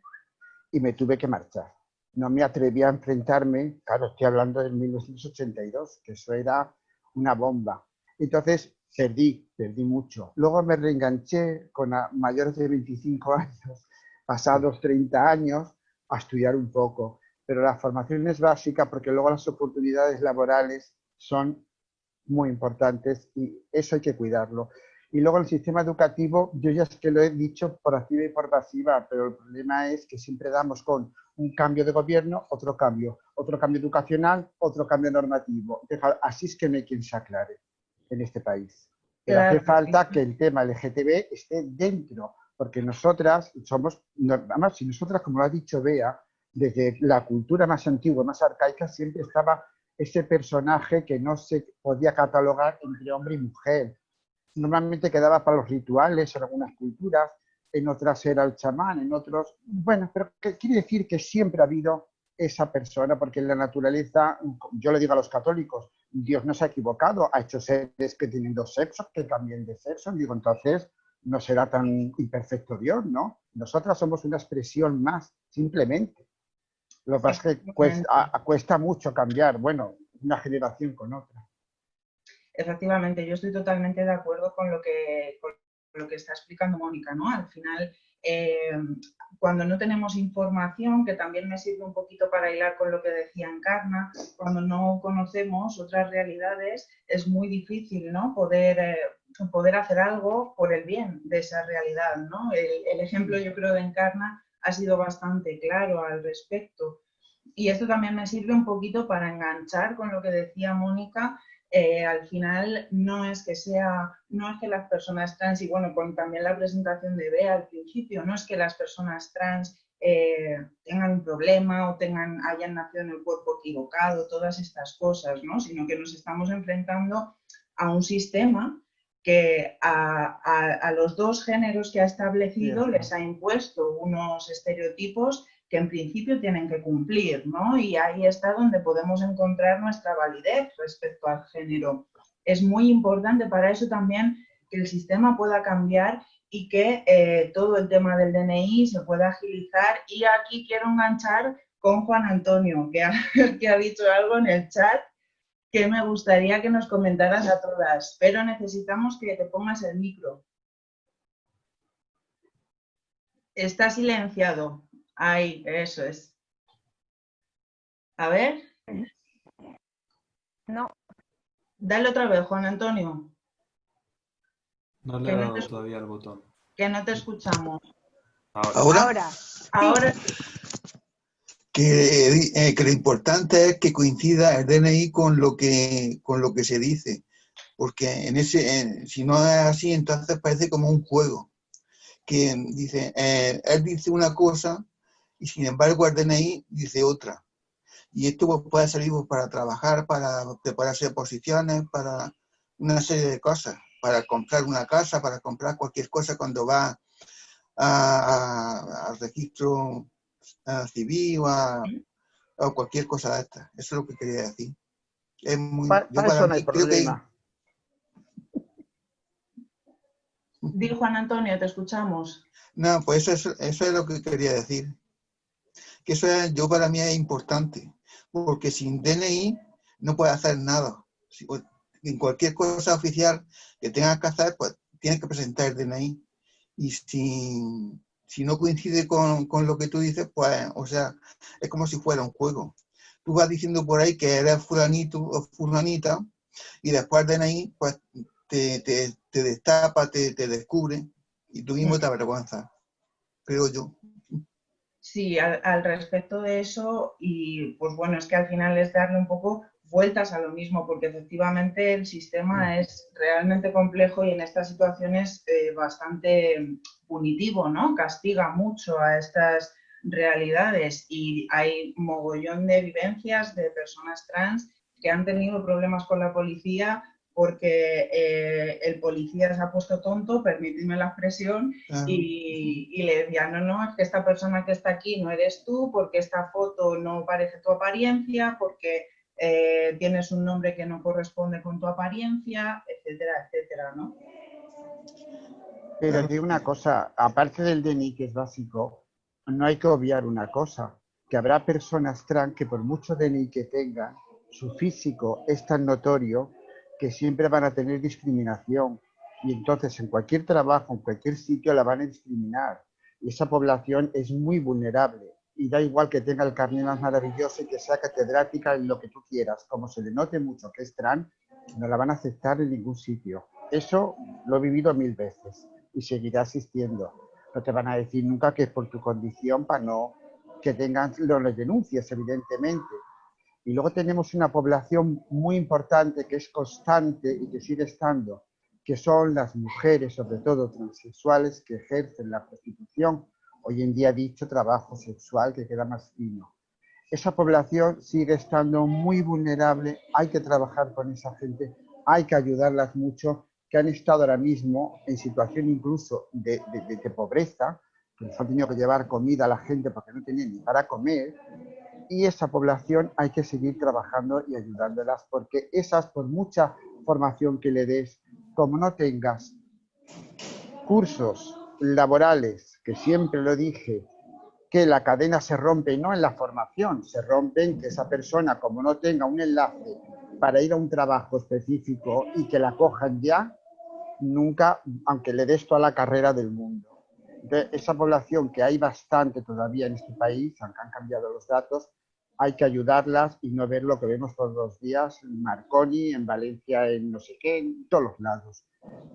y me tuve que marchar. No me atreví a enfrentarme, claro, estoy hablando de 1982, que eso era una bomba. Entonces perdí mucho. Luego me reenganché con mayores de 25 años, pasados 30 años, a estudiar un poco. Pero la formación es básica porque luego las oportunidades laborales son muy importantes y eso hay que cuidarlo. Y luego el sistema educativo, yo ya es que lo he dicho por activa y por pasiva, pero el problema es que siempre damos con un cambio de gobierno, otro cambio educacional, otro cambio normativo. Así es que no hay quien se aclare en este país. Pero Claro, hace falta que el tema LGTB esté dentro, porque nosotras somos, además, si nosotras, como lo ha dicho Bea, desde la cultura más antigua, más arcaica, siempre estaba ese personaje que no se podía catalogar entre hombre y mujer. Normalmente quedaba para los rituales en algunas culturas, en otras era el chamán, en otros... Bueno, pero quiere decir que siempre ha habido esa persona, porque en la naturaleza, yo le digo a los católicos, Dios no se ha equivocado, ha hecho seres que tienen dos sexos, que cambien de sexo, digo, entonces no será tan imperfecto Dios, ¿no? Nosotras somos una expresión más, simplemente. Lo que pasa es que cuesta mucho cambiar, bueno, una generación con otra. Efectivamente, yo estoy totalmente de acuerdo con lo que está explicando Mónica, ¿no? Al final, cuando no tenemos información, que también me sirve un poquito para hilar con lo que decía Encarna, cuando no conocemos otras realidades, es muy difícil, ¿no? Poder hacer algo por el bien de esa realidad, ¿no? El ejemplo, yo creo, de Encarna ha sido bastante claro al respecto. Y esto también me sirve un poquito para enganchar con lo que decía Mónica. Al final no es que las personas trans, y bueno, con también la presentación de Bea al principio, no es que las personas trans tengan un problema o hayan nacido en el cuerpo equivocado, todas estas cosas, ¿no? Sino que nos estamos enfrentando a un sistema que a los dos géneros que ha establecido les ha impuesto unos estereotipos que en principio tienen que cumplir, ¿no? Y ahí está donde podemos encontrar nuestra validez respecto al género. Es muy importante para eso también que el sistema pueda cambiar y que todo el tema del DNI se pueda agilizar. Y aquí quiero enganchar con Juan Antonio, que ha dicho algo en el chat que me gustaría que nos comentaras a todas, pero necesitamos que te pongas el micro. Está silenciado. Ahí, eso es. A ver. No. Dale otra vez, Juan Antonio. No le he dado todavía el botón. Que no te escuchamos. ¿Ahora? Ahora sí. Que lo importante es que coincida el DNI con lo que se dice. Porque si no es así, entonces parece como un juego. Que dice, él dice una cosa y sin embargo el DNI dice otra. Y esto puede servir para trabajar, para prepararse posiciones, para una serie de cosas, para comprar una casa, para comprar cualquier cosa cuando va al registro civil o cualquier cosa de estas. Eso es lo que quería decir. Es muy, para eso no hay problema. Di, Juan Antonio, te escuchamos. No, pues eso es lo que quería decir. Que eso para mí es importante, porque sin DNI no puedes hacer nada. En cualquier cosa oficial que tengas que hacer, pues tienes que presentar el DNI. Y si no coincide con lo que tú dices, pues, o sea, es como si fuera un juego. Tú vas diciendo por ahí que eres fulanito o fulanita, y después el DNI, pues, te destapa, te descubre, y tú mismo te avergüenzas, creo yo. Sí, al respecto de eso, y pues bueno, es que al final es darle un poco vueltas a lo mismo, porque efectivamente el sistema es realmente complejo y en estas situaciones bastante punitivo, ¿no? Castiga mucho a estas realidades y hay mogollón de vivencias de personas trans que han tenido problemas con la policía porque el policía se ha puesto tonto, permíteme la expresión, y le decía, no, es que esta persona que está aquí no eres tú, porque esta foto no parece tu apariencia, porque tienes un nombre que no corresponde con tu apariencia, etcétera, etcétera, ¿no? Pero digo una cosa, aparte del DNI, que es básico, no hay que obviar una cosa, que habrá personas trans que por mucho DNI que tengan, su físico es tan notorio que siempre van a tener discriminación. Y entonces en cualquier trabajo, en cualquier sitio la van a discriminar. Y esa población es muy vulnerable. Y da igual que tenga el carnet más maravilloso y que sea catedrática en lo que tú quieras. Como se le note mucho que es trans, no la van a aceptar en ningún sitio. Eso lo he vivido 1000 veces y seguirá existiendo. No te van a decir nunca que es por tu condición para no que tengan los denuncies, evidentemente. Y luego tenemos una población muy importante que es constante y que sigue estando, que son las mujeres, sobre todo transexuales, que ejercen la prostitución, hoy en día dicho trabajo sexual, que queda más fino. Esa población sigue estando muy vulnerable, hay que trabajar con esa gente, hay que ayudarlas mucho, que han estado ahora mismo en situación incluso de pobreza, que les han tenido que llevar comida a la gente porque no tenían ni para comer, y esa población hay que seguir trabajando y ayudándolas, porque esas, por mucha formación que le des, como no tengas cursos laborales, que siempre lo dije, que la cadena se rompe, no en la formación, se rompe en que esa persona, como no tenga un enlace para ir a un trabajo específico y que la cojan ya, nunca, aunque le des toda la carrera del mundo. Entonces, esa población que hay bastante todavía en este país, aunque han cambiado los datos, hay que ayudarlas y no ver lo que vemos todos los días en Marconi, en Valencia, en no sé qué, en todos los lados.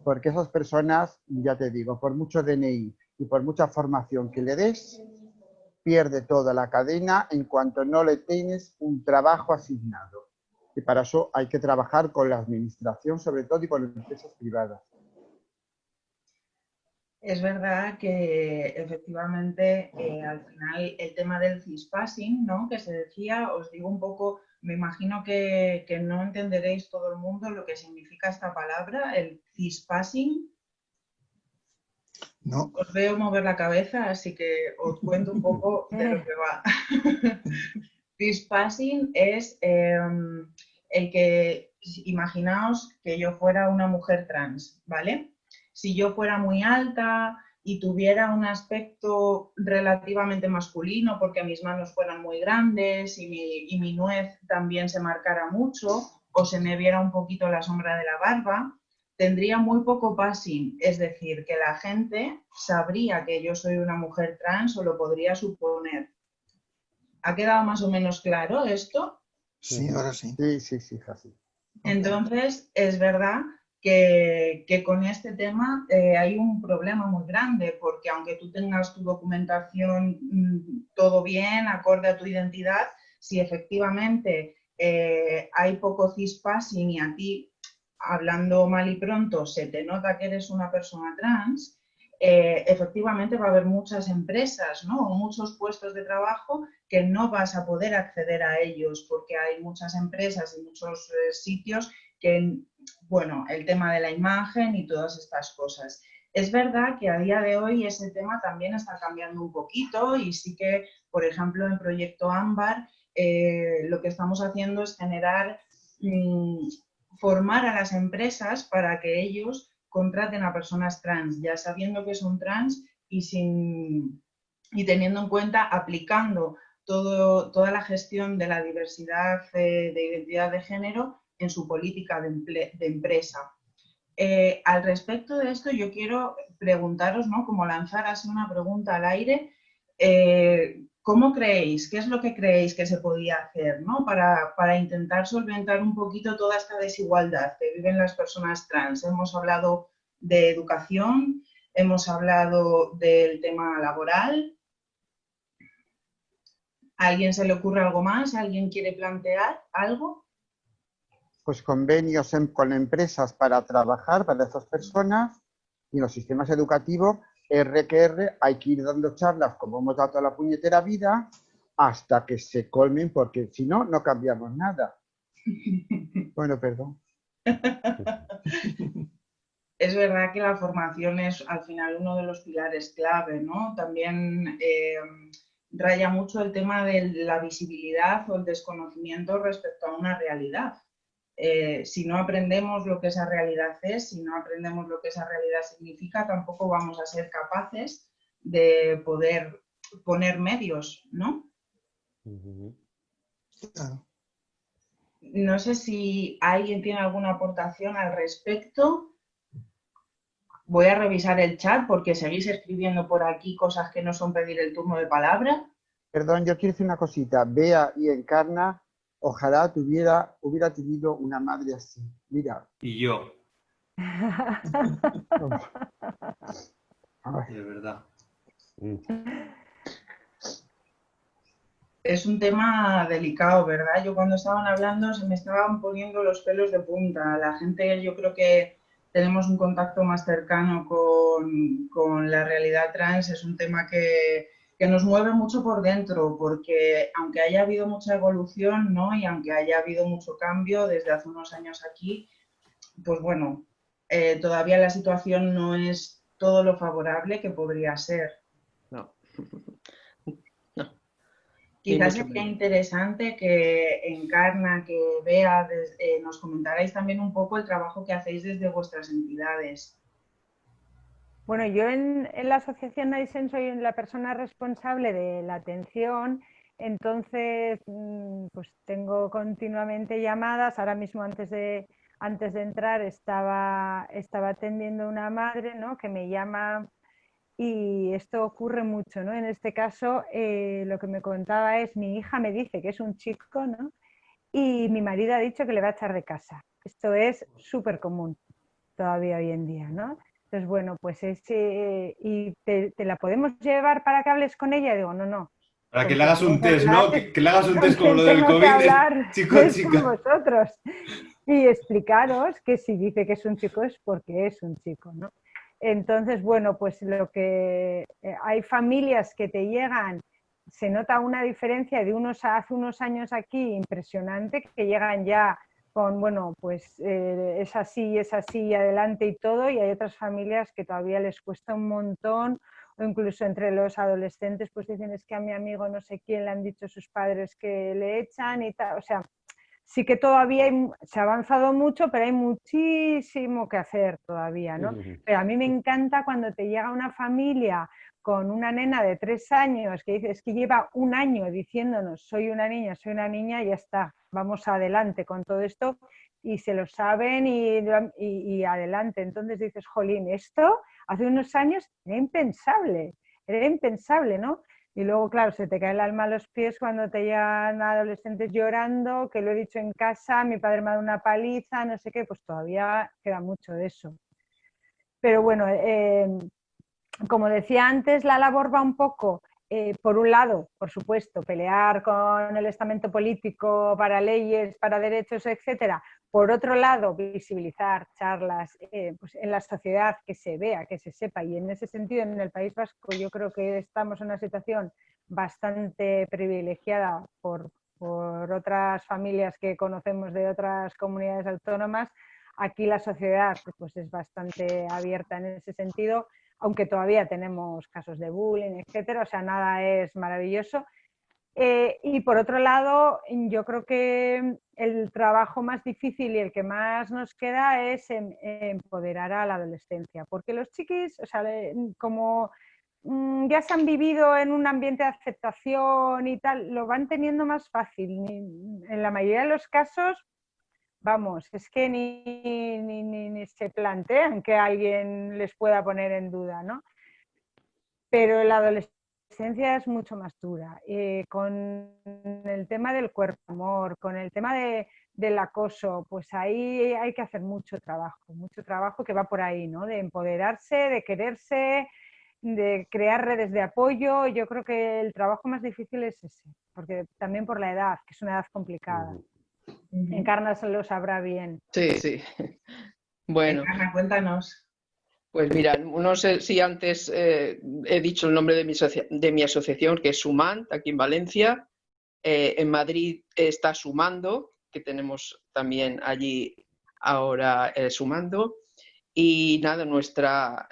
Porque esas personas, ya te digo, por mucho DNI y por mucha formación que le des, pierde toda la cadena en cuanto no le tienes un trabajo asignado. Y para eso hay que trabajar con la administración, sobre todo, y con empresas privadas. Es verdad que efectivamente al final el tema del cispassing, ¿no? Que se decía, os digo un poco, me imagino que no entenderéis todo el mundo lo que significa esta palabra, el cispassing. No. Os veo mover la cabeza, así que os cuento un poco de lo que va. Cispassing es el que, imaginaos que yo fuera una mujer trans, ¿vale? Si yo fuera muy alta y tuviera un aspecto relativamente masculino, porque mis manos fueran muy grandes y mi nuez también se marcara mucho, o se me viera un poquito la sombra de la barba, tendría muy poco passing, es decir, que la gente sabría que yo soy una mujer trans o lo podría suponer. ¿Ha quedado más o menos claro esto? Sí, ahora sí. Sí, así. Entonces, es verdad que con este tema hay un problema muy grande, porque aunque tú tengas tu documentación todo bien, acorde a tu identidad, si efectivamente hay poco cispassing y a ti, hablando mal y pronto, se te nota que eres una persona trans, efectivamente va a haber muchas empresas, ¿no? O muchos puestos de trabajo que no vas a poder acceder a ellos porque hay muchas empresas y muchos sitios que, bueno, el tema de la imagen y todas estas cosas. Es verdad que a día de hoy ese tema también está cambiando un poquito y sí que, por ejemplo, en Proyecto Ámbar lo que estamos haciendo es generar, formar a las empresas para que ellos contraten a personas trans, ya sabiendo que son trans y teniendo en cuenta, aplicando toda la gestión de la diversidad de identidad de género en su política de empresa. Al respecto de esto, yo quiero preguntaros, ¿no? Como lanzar así una pregunta al aire, ¿cómo creéis? ¿Qué es lo que creéis que se podía hacer, ¿no? para intentar solventar un poquito toda esta desigualdad que viven las personas trans? Hemos hablado de educación, hemos hablado del tema laboral. ¿A alguien se le ocurre algo más? ¿Alguien quiere plantear algo? Pues convenios con empresas para trabajar para esas personas y en los sistemas educativos, R, hay que ir dando charlas como hemos dado toda la puñetera vida hasta que se colmen, porque si no, no cambiamos nada. Bueno, perdón. Es verdad que la formación es al final uno de los pilares clave, ¿no? También raya mucho el tema de la visibilidad o el desconocimiento respecto a una realidad. Si no aprendemos lo que esa realidad es, si no aprendemos lo que esa realidad significa, tampoco vamos a ser capaces de poder poner medios, ¿no? Claro. No sé si alguien tiene alguna aportación al respecto. Voy a revisar el chat porque seguís escribiendo por aquí cosas que no son pedir el turno de palabra. Perdón, yo quiero decir una cosita. Bea y Encarna, ojalá hubiera tenido una madre así. Mira. Y yo, Ay. de verdad. Es un tema delicado, ¿verdad? Yo cuando estaban hablando se me estaban poniendo los pelos de punta. La gente, yo creo que tenemos un contacto más cercano con la realidad trans. Es un tema que nos mueve mucho por dentro, porque aunque haya habido mucha evolución, ¿no? Y aunque haya habido mucho cambio desde hace unos años aquí, pues bueno, todavía la situación no es todo lo favorable que podría ser. No. Quizás sería interesante que Encarna, que Bea, nos comentarais también un poco el trabajo que hacéis desde vuestras entidades. Bueno, yo en la asociación Naisen soy la persona responsable de la atención, entonces pues tengo continuamente llamadas. Ahora mismo antes de entrar estaba atendiendo una madre, ¿no?, que me llama. Y esto ocurre mucho, ¿no? En este caso, lo que me contaba es, mi hija me dice que es un chico, ¿no? Y mi marido ha dicho que le va a echar de casa. Esto es súper común todavía hoy en día, ¿no? Entonces, bueno, pues ¿y te la podemos llevar para que hables con ella? Y digo, no. Para que le hagas un test, ¿no? Que le hagas un test como Con lo quien del tengo que COVID, hablar chico, es chica. con vosotros. Y explicaros que si dice que es un chico es porque es un chico, ¿no? Entonces, bueno, pues lo que hay familias que te llegan, se nota una diferencia de hace unos años aquí impresionante, que llegan ya con, bueno, pues es así, adelante y todo, y hay otras familias que todavía les cuesta un montón, o incluso entre los adolescentes pues dicen, es que a mi amigo no sé quién le han dicho sus padres que le echan y tal, o sea, sí que todavía se ha avanzado mucho, pero hay muchísimo que hacer todavía, ¿no? Pero a mí me encanta cuando te llega una familia con una nena de 3 años que dices que lleva un año diciéndonos soy una niña, y ya está, vamos adelante con todo esto, y se lo saben y adelante. Entonces dices, jolín, esto hace unos años era impensable, ¿no? Y luego, claro, se te cae el alma a los pies cuando te llegan adolescentes llorando, que lo he dicho en casa, mi padre me ha dado una paliza, no sé qué, pues todavía queda mucho de eso. Pero bueno, como decía antes, la labor va un poco, por un lado, por supuesto, pelear con el estamento político para leyes, para derechos, etcétera. Por otro lado, visibilizar charlas pues en la sociedad, que se vea, que se sepa. Y en ese sentido, en el País Vasco, yo creo que estamos en una situación bastante privilegiada por otras familias que conocemos de otras comunidades autónomas. Aquí la sociedad pues, es bastante abierta en ese sentido, aunque todavía tenemos casos de bullying, etcétera, o sea, nada es maravilloso. Y por otro lado, yo creo que el trabajo más difícil y el que más nos queda es empoderar a la adolescencia, porque los chiquis, o sea, como ya se han vivido en un ambiente de aceptación y tal, lo van teniendo más fácil. En la mayoría de los casos, vamos, es que ni se plantean que alguien les pueda poner en duda, ¿no? Pero la adolescencia es mucho más dura. Con el tema del cuerpo, amor, con el tema del acoso, pues ahí hay que hacer mucho trabajo que va por ahí, ¿no? De empoderarse, de quererse, de crear redes de apoyo. Yo creo que el trabajo más difícil es ese, porque también por la edad, que es una edad complicada. Encarna se lo sabrá bien. Sí. Bueno. Encarna, cuéntanos. Pues mira, no sé si antes he dicho el nombre de mi asociación, que es Sumant, aquí en Valencia. En Madrid está Sumando, que tenemos también allí ahora Sumando. Y nada, nuestra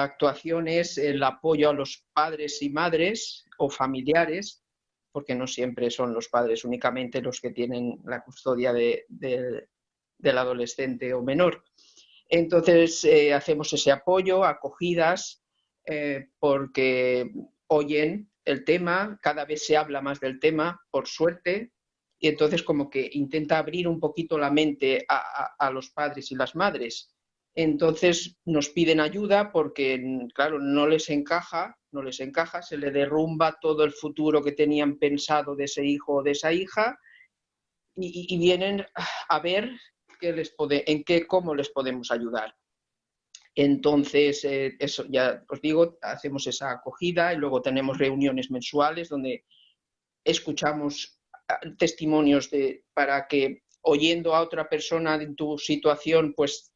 actuación es el apoyo a los padres y madres o familiares, porque no siempre son los padres únicamente los que tienen la custodia del adolescente o menor. Entonces hacemos ese apoyo, acogidas, porque oyen el tema, cada vez se habla más del tema, por suerte, y entonces como que intenta abrir un poquito la mente a los padres y las madres. Entonces nos piden ayuda porque, claro, no les encaja, se le derrumba todo el futuro que tenían pensado de ese hijo o de esa hija y vienen a ver cómo les podemos ayudar. Entonces, eso ya os digo, hacemos esa acogida y luego tenemos reuniones mensuales donde escuchamos testimonios para que oyendo a otra persona en tu situación, pues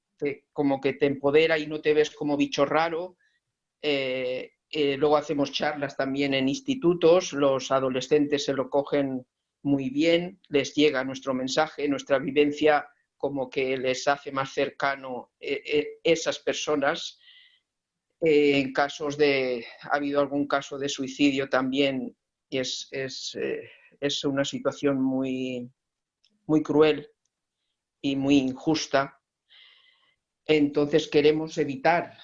como que te empodera y no te ves como bicho raro. Luego hacemos charlas también en institutos, los adolescentes se lo cogen muy bien, les llega nuestro mensaje, nuestra vivencia como que les hace más cercano esas personas. En casos ha habido algún caso de suicidio también, y es una situación muy, muy cruel y muy injusta. Entonces queremos evitar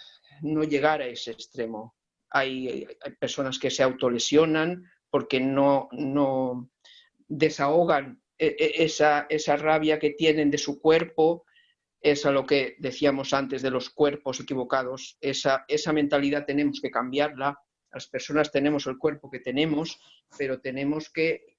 no llegar a ese extremo. Hay personas que se autolesionan porque no desahogan esa rabia que tienen de su cuerpo. Es a lo que decíamos antes de los cuerpos equivocados. Esa mentalidad tenemos que cambiarla. Las personas tenemos el cuerpo que tenemos, pero tenemos que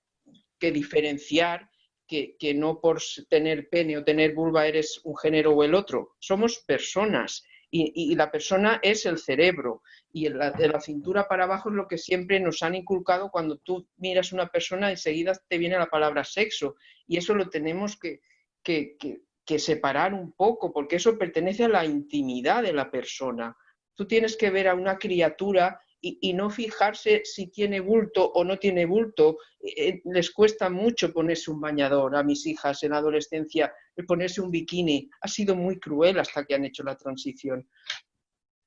diferenciar que no por tener pene o tener vulva eres un género o el otro. Somos personas y la persona es el cerebro. Y de la cintura para abajo es lo que siempre nos han inculcado. Cuando tú miras a una persona, enseguida te viene la palabra sexo. Y eso lo tenemos que separar un poco, porque eso pertenece a la intimidad de la persona. Tú tienes que ver a una criatura y no fijarse si tiene bulto o no tiene bulto. Les cuesta mucho ponerse un bañador. A mis hijas en la adolescencia, ponerse un bikini ha sido muy cruel hasta que han hecho la transición.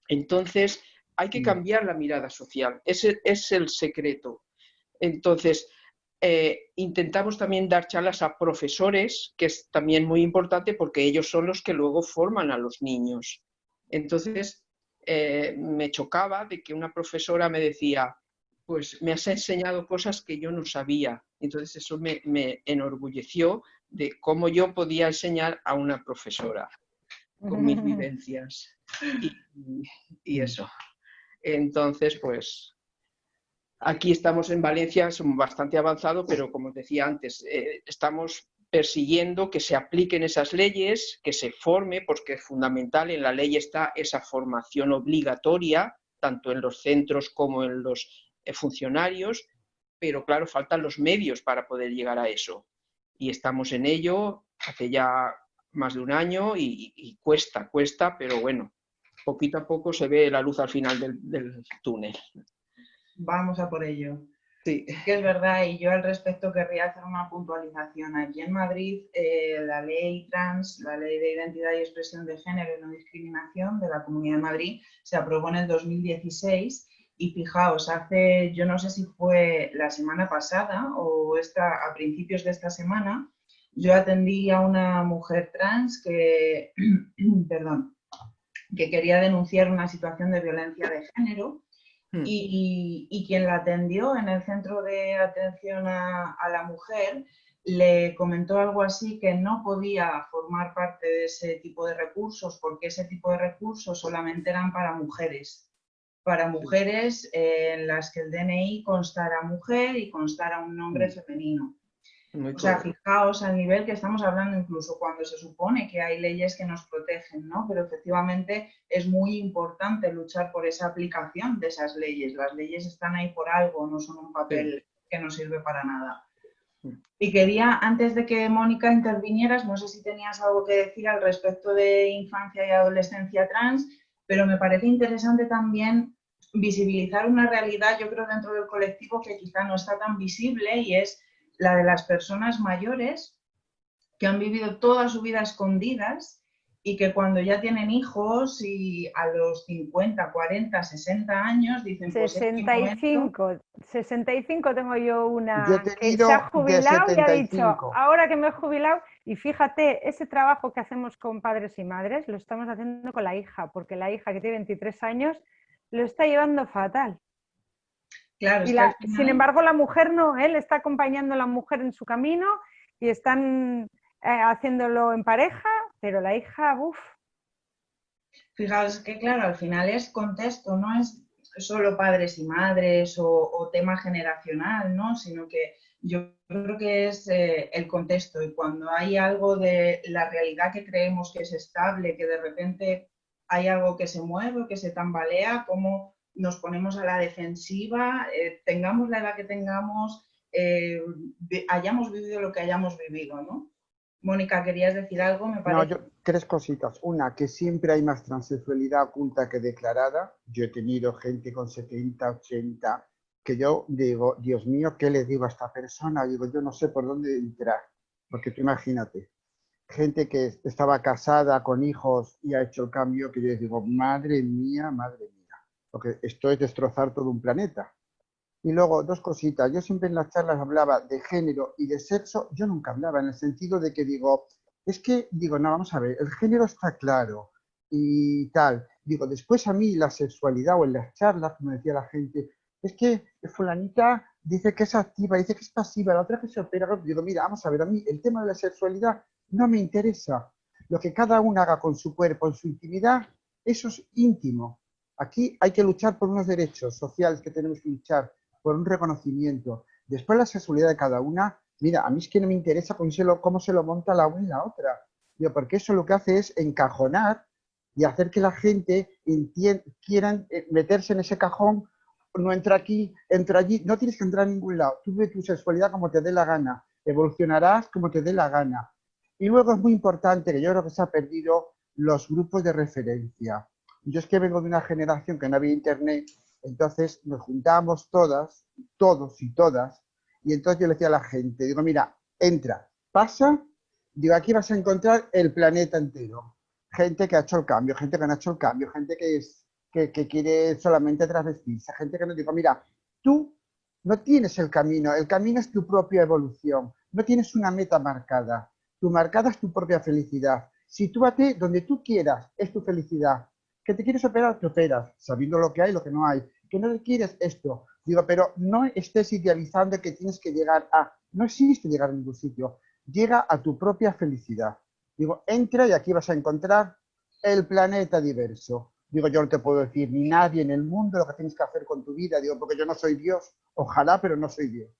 Entonces, hay que cambiar la mirada social. Ese es el secreto. Entonces, intentamos también dar charlas a profesores, que es también muy importante porque ellos son los que luego forman a los niños. Entonces, me chocaba de que una profesora me decía, pues me has enseñado cosas que yo no sabía. Entonces eso me enorgulleció de cómo yo podía enseñar a una profesora con mis vivencias y eso. Entonces, pues aquí estamos en Valencia, somos bastante avanzados, pero como os decía antes, estamos persiguiendo que se apliquen esas leyes, que se forme, porque es fundamental, en la ley está esa formación obligatoria, tanto en los centros como en los funcionarios, pero claro, faltan los medios para poder llegar a eso. Y estamos en ello hace ya más de un año y cuesta, pero bueno, poquito a poco se ve la luz al final del túnel. Vamos a por ello. Sí. Que es verdad, y yo al respecto querría hacer una puntualización. Aquí en Madrid, la ley trans, la ley de identidad y expresión de género y no discriminación de la Comunidad de Madrid, se aprobó en el 2016 y fijaos, yo no sé si fue la semana pasada o a principios de esta semana, yo atendí a una mujer trans que quería denunciar una situación de violencia de género. Y quien la atendió en el centro de atención a la mujer le comentó algo así, que no podía formar parte de ese tipo de recursos porque ese tipo de recursos solamente eran para mujeres en las que el DNI constara mujer y constara un nombre femenino. O sea, fijaos al nivel que estamos hablando, incluso cuando se supone que hay leyes que nos protegen, ¿no? Pero efectivamente es muy importante luchar por esa aplicación de esas leyes. Las leyes están ahí por algo, no son un papel que no sirve para nada. Y quería, antes de que Mónica intervinieras, no sé si tenías algo que decir al respecto de infancia y adolescencia trans, pero me parece interesante también visibilizar una realidad, yo creo, dentro del colectivo que quizá no está tan visible, y es la de las personas mayores que han vivido toda su vida escondidas y que cuando ya tienen hijos y a los 50, 40, 60 años dicen... 65 tengo yo una que se ha jubilado y ha dicho, ahora que me he jubilado, y fíjate, ese trabajo que hacemos con padres y madres lo estamos haciendo con la hija, porque la hija que tiene 23 años lo está llevando fatal. Claro, es Y que al final, sin embargo, la mujer no, él está acompañando a la mujer en su camino y están haciéndolo en pareja, pero la hija, uff. fijaos que claro, al final es contexto, no es solo padres y madres o tema generacional, ¿no? Sino que yo creo que es el contexto y cuando hay algo de la realidad que creemos que es estable, que de repente hay algo que se mueve, que se tambalea, cómo nos ponemos a la defensiva, tengamos la edad que tengamos, hayamos vivido lo que hayamos vivido, ¿no? Mónica, ¿querías decir algo? Me No, parece. tres cositas. Una, que siempre hay más transexualidad oculta que declarada. Yo he tenido gente con 70, 80, que yo digo, Dios mío, ¿qué le digo a esta persona? Digo, yo no sé por dónde entrar. Porque tú imagínate, gente que estaba casada con hijos y ha hecho el cambio, que yo les digo, madre mía, porque esto es destrozar todo un planeta. Y luego, dos cositas. Yo siempre en las charlas hablaba de género y de sexo. Yo nunca hablaba en el sentido de que digo, es que, digo, no, vamos a ver, el género está claro y tal. Digo, después a mí la sexualidad o en las charlas, como decía la gente, es que fulanita dice que es activa, dice que es pasiva, la otra que se opera. Digo, mira, vamos a ver, a mí el tema de la sexualidad no me interesa. Lo que cada uno haga con su cuerpo, en su intimidad, eso es íntimo. Aquí hay que luchar por unos derechos sociales que tenemos que luchar, por un reconocimiento. Después la sexualidad de cada una, mira, a mí es que no me interesa cómo se lo monta la una y la otra. Digo, porque eso lo que hace es encajonar y hacer que la gente quieran meterse en ese cajón, no entra aquí, entra allí, no tienes que entrar a ningún lado. Tú vive tu sexualidad como te dé la gana, evolucionarás como te dé la gana. Y luego es muy importante, que yo creo que se ha perdido, los grupos de referencia. Yo es que vengo de una generación que no había internet, entonces nos juntábamos todos y todas, y entonces yo le decía a la gente, digo, mira, entra, pasa, digo, aquí vas a encontrar el planeta entero. Gente que ha hecho el cambio, gente que no ha hecho el cambio, gente que quiere solamente transvestirse, gente que no, digo, mira, tú no tienes el camino es tu propia evolución, no tienes una meta marcada, tu marcada es tu propia felicidad. Sitúate donde tú quieras, es tu felicidad. Que te quieres operar, te operas, sabiendo lo que hay y lo que no hay. Que no quieres esto. Digo, pero no estés idealizando que tienes que llegar a... No existe llegar a ningún sitio. Llega a tu propia felicidad. Digo, entra y aquí vas a encontrar el planeta diverso. Digo, yo no te puedo decir ni nadie en el mundo lo que tienes que hacer con tu vida. Digo, porque yo no soy Dios. Ojalá, pero no soy Dios.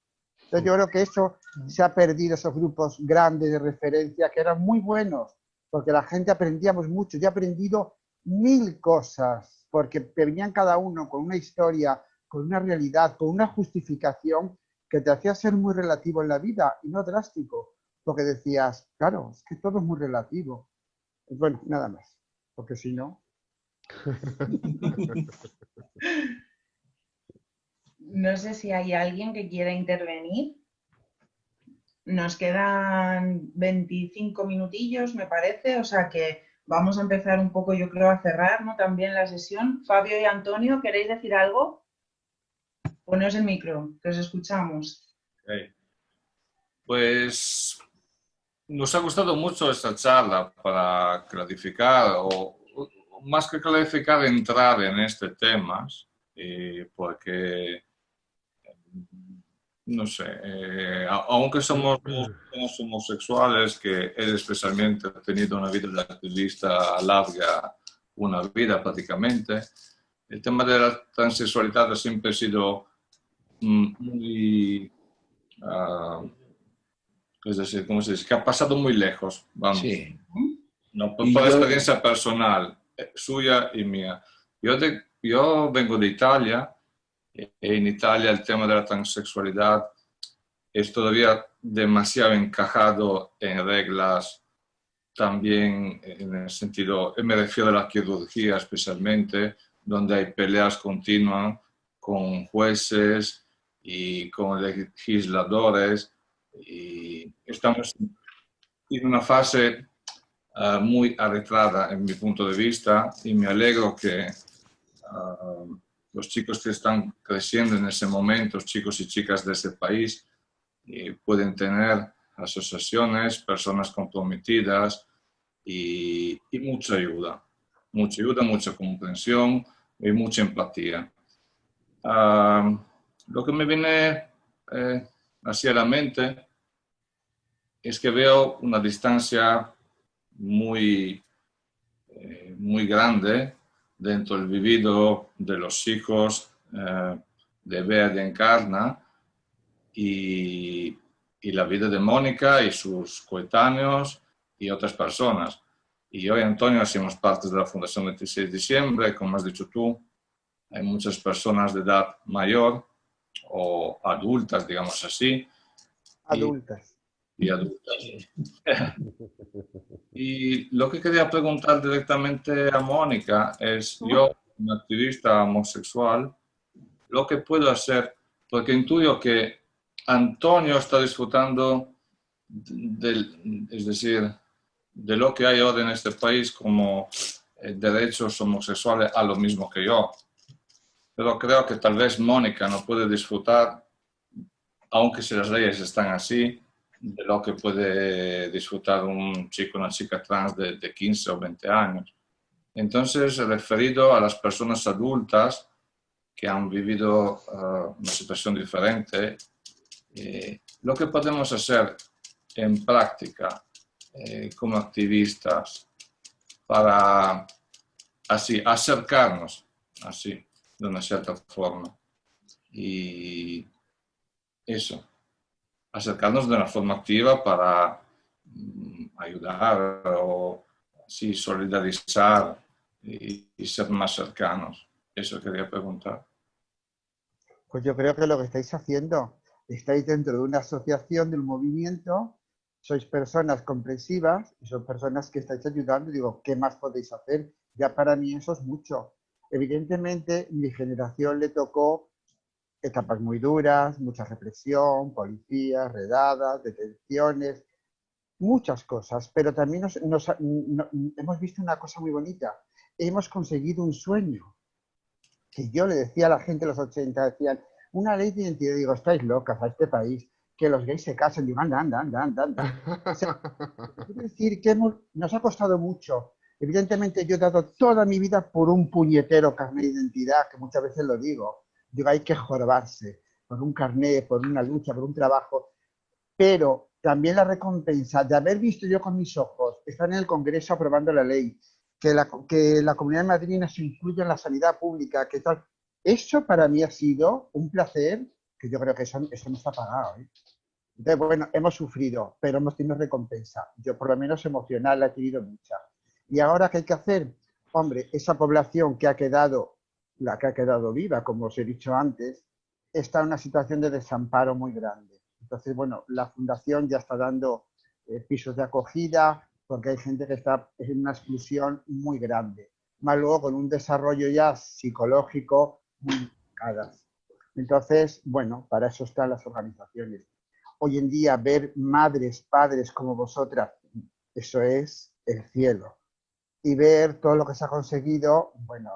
Entonces yo creo que eso se ha perdido, esos grupos grandes de referencia que eran muy buenos, porque la gente aprendíamos mucho. Yo he aprendido 1000 cosas, porque venían cada uno con una historia, con una realidad, con una justificación que te hacía ser muy relativo en la vida y no drástico, porque decías, claro, es que todo es muy relativo. Bueno, nada más, porque si no... No sé si hay alguien que quiera intervenir. Nos quedan 25 minutillos, me parece, o sea que vamos a empezar un poco, yo creo, a cerrar, ¿no? También la sesión. Fabio y Antonio, ¿queréis decir algo? Poneos el micro, que os escuchamos. Okay. Pues nos ha gustado mucho esta charla para clarificar, o más que clarificar, entrar en este tema, porque, no sé, aunque somos homosexuales, que él especialmente ha tenido una vida de activista larga, una vida prácticamente, el tema de la transexualidad siempre ha sido muy... es decir, ¿cómo se dice? Que ha pasado muy lejos, vamos. Sí. No, por experiencia personal, suya y mía. Yo vengo de Italia, y en Italia el tema de la transexualidad es todavía demasiado encajado en reglas, también en el sentido, me refiero a la quirugía especialmente, donde hay peleas continuas con jueces y con legisladores, y estamos en una fase muy arretrada en mi punto de vista, y me alegro que los chicos que están creciendo en ese momento, chicos y chicas de ese país, pueden tener asociaciones, personas comprometidas y mucha ayuda, mucha comprensión y mucha empatía. lo que me viene así a la mente es que veo una distancia muy, muy grande dentro del vivido de los hijos de Bea, de Encarna, y la vida de Mónica y sus coetáneos y otras personas. Y yo y Antonio hacemos parte de la Fundación 26 de diciembre, como has dicho tú, hay muchas personas de edad mayor o adultas, digamos así. Adultas. Y adultas. Y lo que quería preguntar directamente a Mónica es, yo, un activista homosexual, lo que puedo hacer, porque intuyo que Antonio está disfrutando es decir, de lo que hay ahora en este país como derechos homosexuales a lo mismo que yo. Pero creo que tal vez Mónica no puede disfrutar, aunque si las leyes están así, de lo que puede disfrutar un chico o una chica trans de 15 o 20 años. Entonces, referido a las personas adultas que han vivido una situación diferente, lo que podemos hacer en práctica como activistas para así acercarnos así de una cierta forma y eso, acercarnos de una forma activa para ayudar o así solidarizar y ser más cercanos. Eso quería preguntar. Pues yo creo que lo que estáis haciendo, estáis dentro de una asociación, de un movimiento, sois personas comprensivas y son personas que estáis ayudando. Y digo, ¿qué más podéis hacer? Ya para mí eso es mucho. Evidentemente, mi generación le tocó etapas muy duras, mucha represión, policías, redadas, detenciones, muchas cosas, pero también hemos visto una cosa muy bonita. Hemos conseguido un sueño. Que yo le decía a la gente de los 80, decían, una ley de identidad. Digo, estáis locas a este país, que los gays se casen. Digo, anda. O sea, quiero decir que nos ha costado mucho. Evidentemente yo he dado toda mi vida por un puñetero carnet de identidad, que muchas veces lo digo. Digo, hay que jorobarse por un carnet, por una lucha, por un trabajo. Pero también la recompensa de haber visto yo con mis ojos, estar en el Congreso aprobando la ley, que la Comunidad de Madrid nos incluya en la sanidad pública, que tal. Eso para mí ha sido un placer que yo creo que eso no está pagado, ¿eh? Entonces, bueno, hemos sufrido, pero hemos tenido recompensa. Yo por lo menos emocional he tenido mucha. ¿Y ahora qué hay que hacer? Hombre, esa población que ha quedado, la que ha quedado viva, como os he dicho antes, está en una situación de desamparo muy grande. Entonces, bueno, la Fundación ya está dando pisos de acogida, porque hay gente que está en una exclusión muy grande. Más luego con un desarrollo ya psicológico muy marcado. Entonces, bueno, para eso están las organizaciones. Hoy en día ver madres, padres como vosotras, eso es el cielo. Y ver todo lo que se ha conseguido, bueno,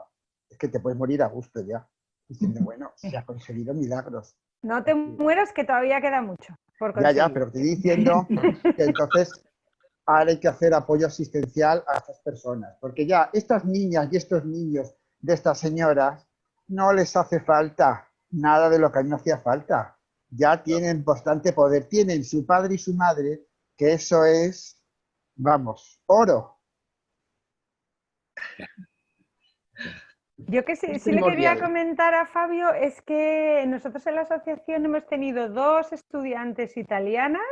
es que te puedes morir a gusto ya. Diciendo, bueno, se ha conseguido milagros. No te mueras, que todavía queda mucho por conseguir. Ya, pero te estoy diciendo que entonces ahora hay que hacer apoyo asistencial a estas personas. Porque ya estas niñas y estos niños de estas señoras no les hace falta nada de lo que a mí me hacía falta. Ya tienen bastante poder. Tienen su padre y su madre, que eso es, vamos, oro. Yo que sí le quería comentar a Fabio es que nosotros en la asociación hemos tenido 2 estudiantes italianas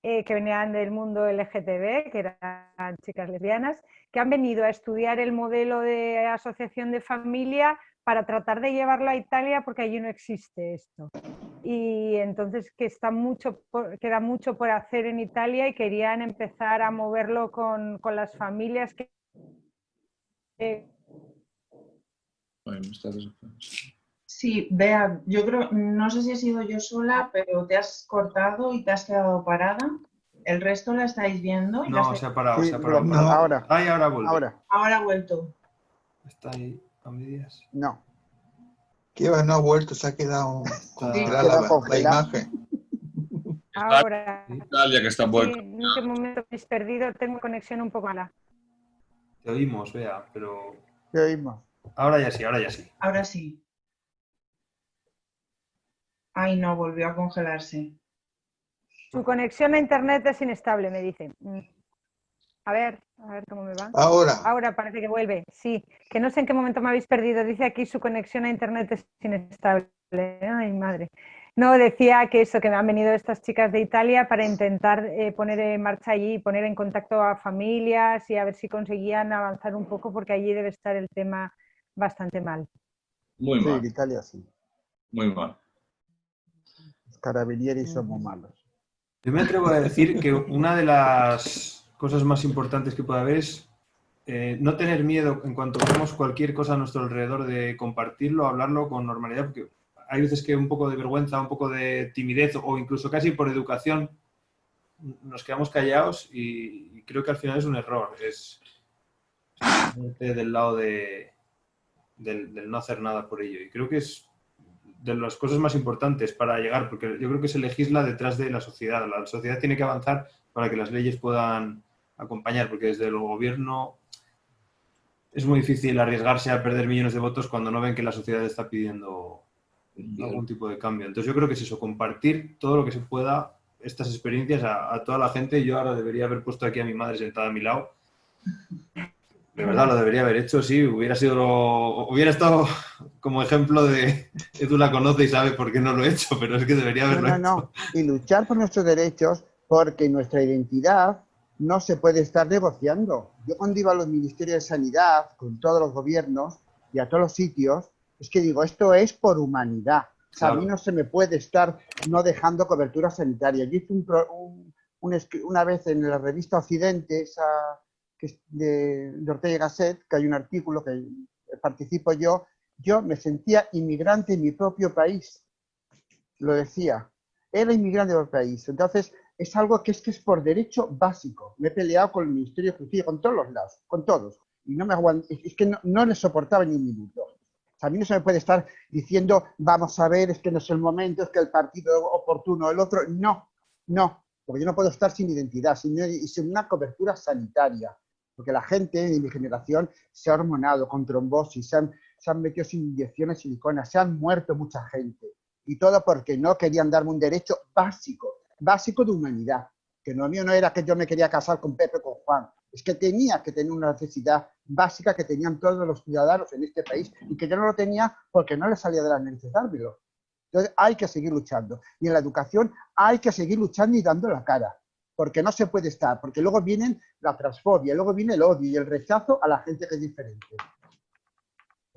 que venían del mundo LGTB, que eran chicas lesbianas, que han venido a estudiar el modelo de asociación de familia para tratar de llevarlo a Italia, porque allí no existe esto. Y entonces que queda mucho por hacer en Italia y querían empezar a moverlo con las familias que... Sí, Bea, yo creo, no sé si he sido yo sola, pero te has cortado y te has quedado parada. ¿El resto la estáis viendo? No, se ha parado, Sí, se ha parado. no, ahora. Ahí, ahora vuelve. Ahora ha vuelto. Está ahí a medias. No. Que no ha vuelto, se ha quedado congelada la imagen. Ahora. Italia, que está vuelta. En este momento me he perdido, tengo conexión un poco mala. Te oímos, Bea, pero... Te oímos. Ahora ya sí, ahora ya sí. Ahora sí. Ay, no, volvió a congelarse. Su conexión a internet es inestable, me dice. A ver cómo me va. Ahora parece que vuelve. Sí, que no sé en qué momento me habéis perdido. Dice aquí su conexión a internet es inestable. Ay, madre. No, decía que eso, que me han venido estas chicas de Italia para intentar poner en marcha allí, poner en contacto a familias y a ver si conseguían avanzar un poco, porque allí debe estar el tema bastante mal. Muy mal. Sí, en Italia sí. Muy mal. Los carabinieri son muy malos. Yo me atrevo a decir que una de las cosas más importantes que puede haber es no tener miedo en cuanto vemos cualquier cosa a nuestro alrededor de compartirlo, hablarlo con normalidad, porque hay veces que un poco de vergüenza, un poco de timidez o incluso casi por educación nos quedamos callados y creo que al final es un error. Es del lado del no hacer nada por ello. Y creo que es de las cosas más importantes para llegar, porque yo creo que se legisla detrás de la sociedad. La sociedad tiene que avanzar para que las leyes puedan acompañar, porque desde el gobierno es muy difícil arriesgarse a perder millones de votos cuando no ven que la sociedad está pidiendo algún tipo de cambio. Entonces yo creo que es eso, compartir todo lo que se pueda, estas experiencias a toda la gente. Yo ahora debería haber puesto aquí a mi madre sentada a mi lado. De verdad, lo debería haber hecho, sí. Hubiera estado como ejemplo de que tú la conoces y sabes por qué no lo he hecho, pero es que debería haberlo hecho. No. Y luchar por nuestros derechos, porque nuestra identidad no se puede estar negociando. Yo cuando iba a los ministerios de sanidad, con todos los gobiernos y a todos los sitios, es que digo, esto es por humanidad. O sea, claro. A mí no se me puede estar no dejando cobertura sanitaria. Yo hice una vez en la revista Occidente, que es de Ortega y Gasset, que hay un artículo que participo yo me sentía inmigrante en mi propio país. Lo decía. Era inmigrante del país. Entonces, es algo que es por derecho básico. Me he peleado con el Ministerio de Justicia, con todos los lados, con todos. Y no me es que no les soportaba ni un minuto. O sea, a mí no se me puede estar diciendo, vamos a ver, es que no es el momento, es que el partido oportuno, el otro. No, porque yo no puedo estar sin identidad, sin una cobertura sanitaria. Porque la gente de mi generación se ha hormonado con trombosis, se han metido sin inyecciones siliconas, se han muerto mucha gente. Y todo porque no querían darme un derecho básico de humanidad. Que lo mío no era que yo me quería casar con Pepe o con Juan. Es que tenía que tener una necesidad básica que tenían todos los ciudadanos en este país y que yo no lo tenía porque no les salía de las narices dármelo. Entonces hay que seguir luchando. Y en la educación hay que seguir luchando y dando la cara. Porque no se puede estar. Porque luego viene la transfobia, luego viene el odio y el rechazo a la gente que es diferente.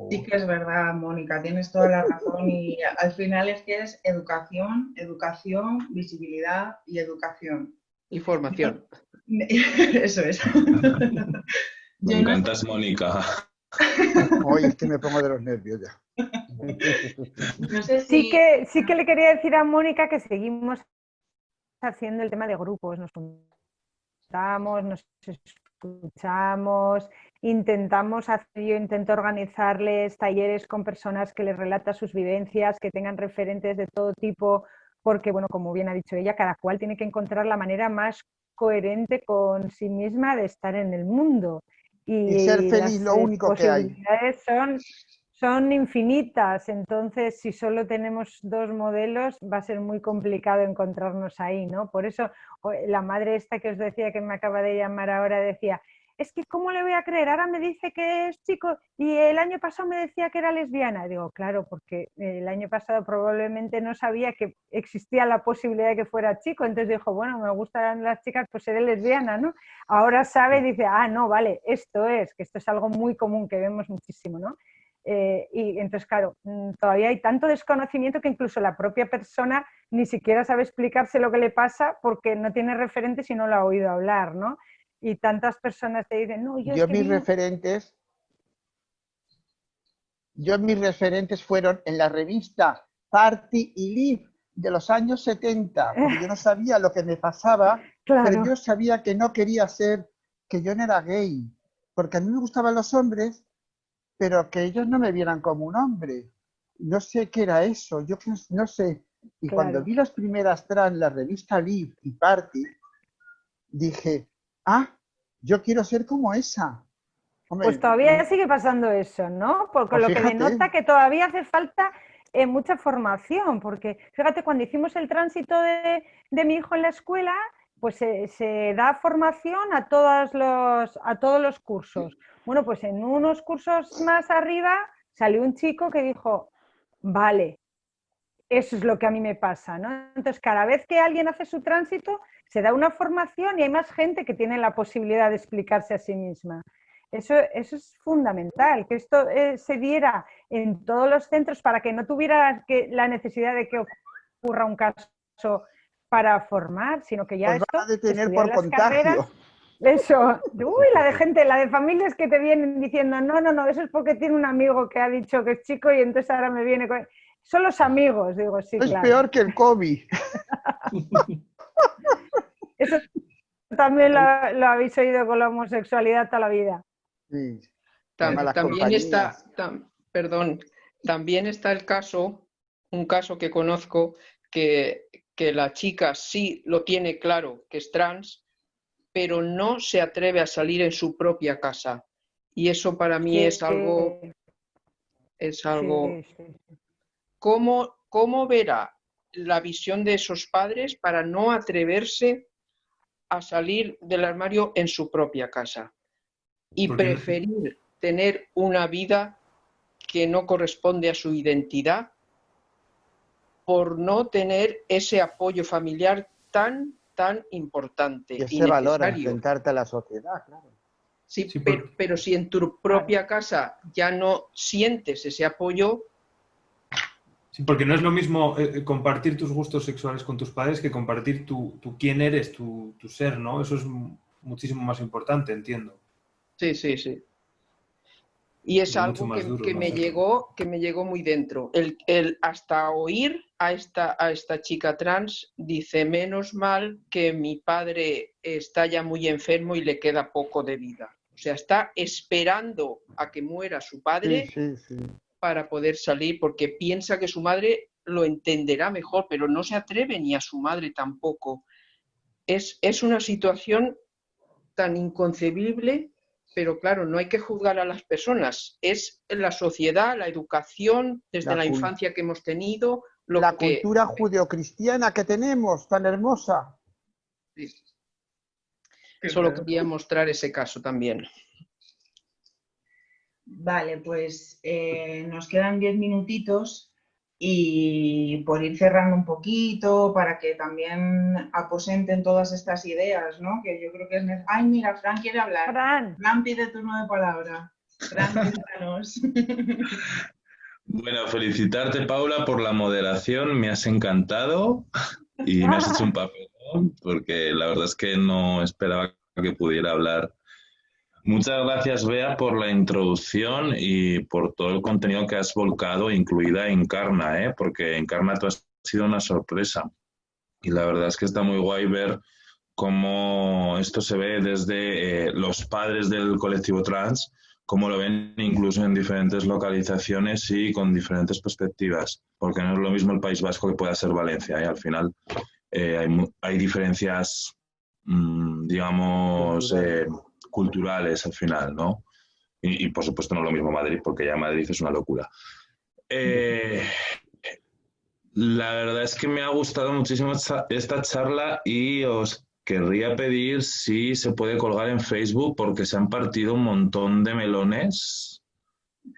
Sí que es verdad, Mónica, tienes toda la razón y al final es que es educación, visibilidad y educación. Y formación. Eso es. Me encantas, Mónica. Hoy es que me pongo de los nervios ya. No sé si... sí que le quería decir a Mónica que seguimos haciendo el tema de grupos, nos juntamos, nos escuchamos, yo intento organizarles talleres con personas que les relatan sus vivencias, que tengan referentes de todo tipo, porque, bueno, como bien ha dicho ella, cada cual tiene que encontrar la manera más coherente con sí misma de estar en el mundo. Y ser feliz, lo único que hay. Son infinitas, entonces si solo tenemos dos modelos va a ser muy complicado encontrarnos ahí, ¿no? Por eso la madre esta que os decía, que me acaba de llamar ahora, decía, es que ¿cómo le voy a creer? Ahora me dice que es chico y el año pasado me decía que era lesbiana. Digo, claro, porque el año pasado probablemente no sabía que existía la posibilidad de que fuera chico, entonces dijo, bueno, me gustan las chicas, pues seré lesbiana, ¿no? Ahora sabe y dice, no, vale, que esto es algo muy común que vemos muchísimo, ¿no? Y entonces, claro, todavía hay tanto desconocimiento que incluso la propia persona ni siquiera sabe explicarse lo que le pasa porque no tiene referentes y no lo ha oído hablar, ¿no? Y tantas personas te dicen, no, mis referentes fueron en la revista Party y Live de los años 70, porque yo no sabía lo que me pasaba, claro. Pero yo sabía que no quería que yo no era gay, porque a mí me gustaban los hombres, pero que ellos no me vieran como un hombre. No sé qué era eso, yo no sé. Y claro. Cuando vi las primeras trans, la revista Live y Party, dije, yo quiero ser como esa. Hombre, pues todavía sigue pasando eso, ¿no? Porque lo que denota que todavía hace falta mucha formación, porque fíjate, cuando hicimos el tránsito de mi hijo en la escuela, pues se da formación a todos los cursos. Bueno, pues en unos cursos más arriba salió un chico que dijo, vale, eso es lo que a mí me pasa, ¿no? Entonces, cada vez que alguien hace su tránsito, se da una formación y hay más gente que tiene la posibilidad de explicarse a sí misma. Eso es fundamental, que esto se diera en todos los centros para que no tuviera la necesidad de que ocurra un caso para formar, sino que ya Pues esto... van a detener por las contagio. Carreras, eso, uy, la de familias que te vienen diciendo, no, eso es porque tiene un amigo que ha dicho que es chico y entonces ahora me viene con... Son los amigos, digo, sí, Es claro. peor que el COVID. Eso también lo habéis oído con la homosexualidad toda la vida. Sí. También está el caso, un caso que conozco, que la chica sí lo tiene claro que es trans, pero no se atreve a salir en su propia casa. Y eso para mí es algo... Sí. ¿Cómo verá la visión de esos padres para no atreverse a salir del armario en su propia casa y preferir tener una vida que no corresponde a su identidad por no tener ese apoyo familiar tan importante Y y ese valor a necesario? enfrentarte a la sociedad, claro. Sí, pero si en tu propia casa ya no sientes ese apoyo... Sí, porque no es lo mismo compartir tus gustos sexuales con tus padres que compartir tu quién eres, tu ser, ¿no? Eso es muchísimo más importante, entiendo. Sí. Y es algo que me llegó muy dentro. El hasta oír a esta chica trans, dice, menos mal que mi padre está ya muy enfermo y le queda poco de vida. O sea, está esperando a que muera su padre para poder salir, porque piensa que su madre lo entenderá mejor, pero no se atreve ni a su madre tampoco. Es una situación tan inconcebible, pero claro, no hay que juzgar a las personas. Es la sociedad, la educación, desde la infancia que hemos tenido. La cultura judeocristiana que tenemos, tan hermosa. Sí. Solo quería mostrar ese caso también. Vale, pues nos quedan 10 minutitos y por ir cerrando un poquito para que también aposenten todas estas ideas, ¿no? Que yo creo que es... ¡Ay, mira, Fran quiere hablar! Fran pide turno de palabra. Fran, cuéntanos. Bueno, felicitarte, Paula, por la moderación. Me has encantado y me has hecho un papelón porque la verdad es que no esperaba que pudiera hablar. Muchas gracias, Bea, por la introducción y por todo el contenido que has volcado, incluida Encarna, porque Encarna tú has sido una sorpresa. Y la verdad es que está muy guay ver cómo esto se ve desde los padres del colectivo trans, cómo lo ven incluso en diferentes localizaciones y con diferentes perspectivas, porque no es lo mismo el País Vasco que pueda ser Valencia, y al final hay diferencias, digamos... culturales al final, ¿no? Y por supuesto no es lo mismo Madrid, porque ya Madrid es una locura. La verdad es que me ha gustado muchísimo esta charla y os querría pedir si se puede colgar en Facebook porque se han partido un montón de melones.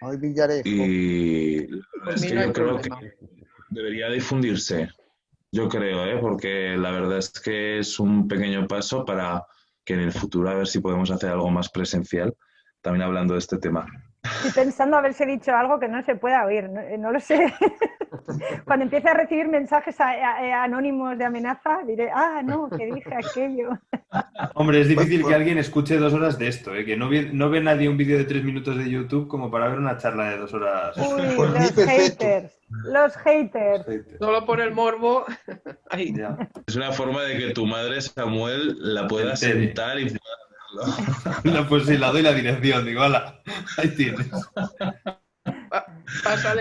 Ay, Villarejo. Y la verdad es que yo creo que debería difundirse. Yo creo, porque la verdad es que es un pequeño paso para que en el futuro a ver si podemos hacer algo más presencial, también hablando de este tema. Estoy pensando haberse dicho algo que no se pueda oír, no lo sé. Cuando empiece a recibir mensajes anónimos de amenaza, diré, no, que dije aquello. Hombre, es difícil que alguien escuche 2 horas de esto, que no ve nadie un vídeo de 3 minutos de YouTube como para ver una charla de 2 horas. Uy, los haters. Solo por el morbo. Ay. Es una forma de que tu madre, Samuel, la pueda sentar y pueda verlo. No, pues sí, la doy la dirección, digo, hala, ahí tienes.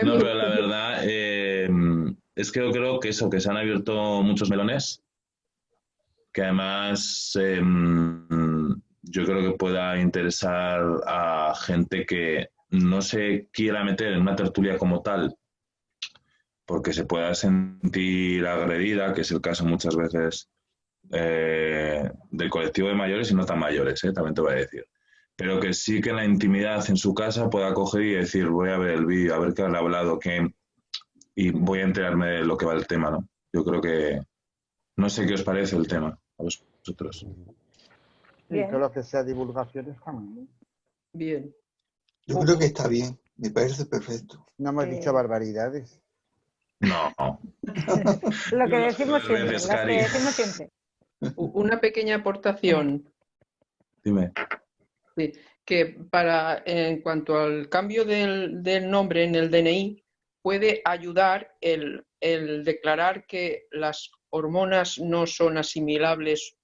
No, pero la verdad es que yo creo que eso, que se han abierto muchos melones, que además yo creo que pueda interesar a gente que no se quiera meter en una tertulia como tal, porque se pueda sentir agredida, que es el caso muchas veces del colectivo de mayores y no tan mayores, también te voy a decir. Pero que sí que en la intimidad en su casa pueda coger y decir, voy a ver el vídeo, a ver qué han hablado, y voy a enterarme de lo que va el tema, ¿no? Yo creo que, no sé qué os parece el tema a vosotros. Y todo lo que sea divulgación está muy bien. Bien. Yo creo que está bien, me parece perfecto. No hemos dicho barbaridades. No. Lo que decimos siempre, Gracias, las que Cari. decimos siempre. Una pequeña aportación. Dime. Sí, que en cuanto al cambio del nombre en el DNI, puede ayudar el declarar que las hormonas no son asimilables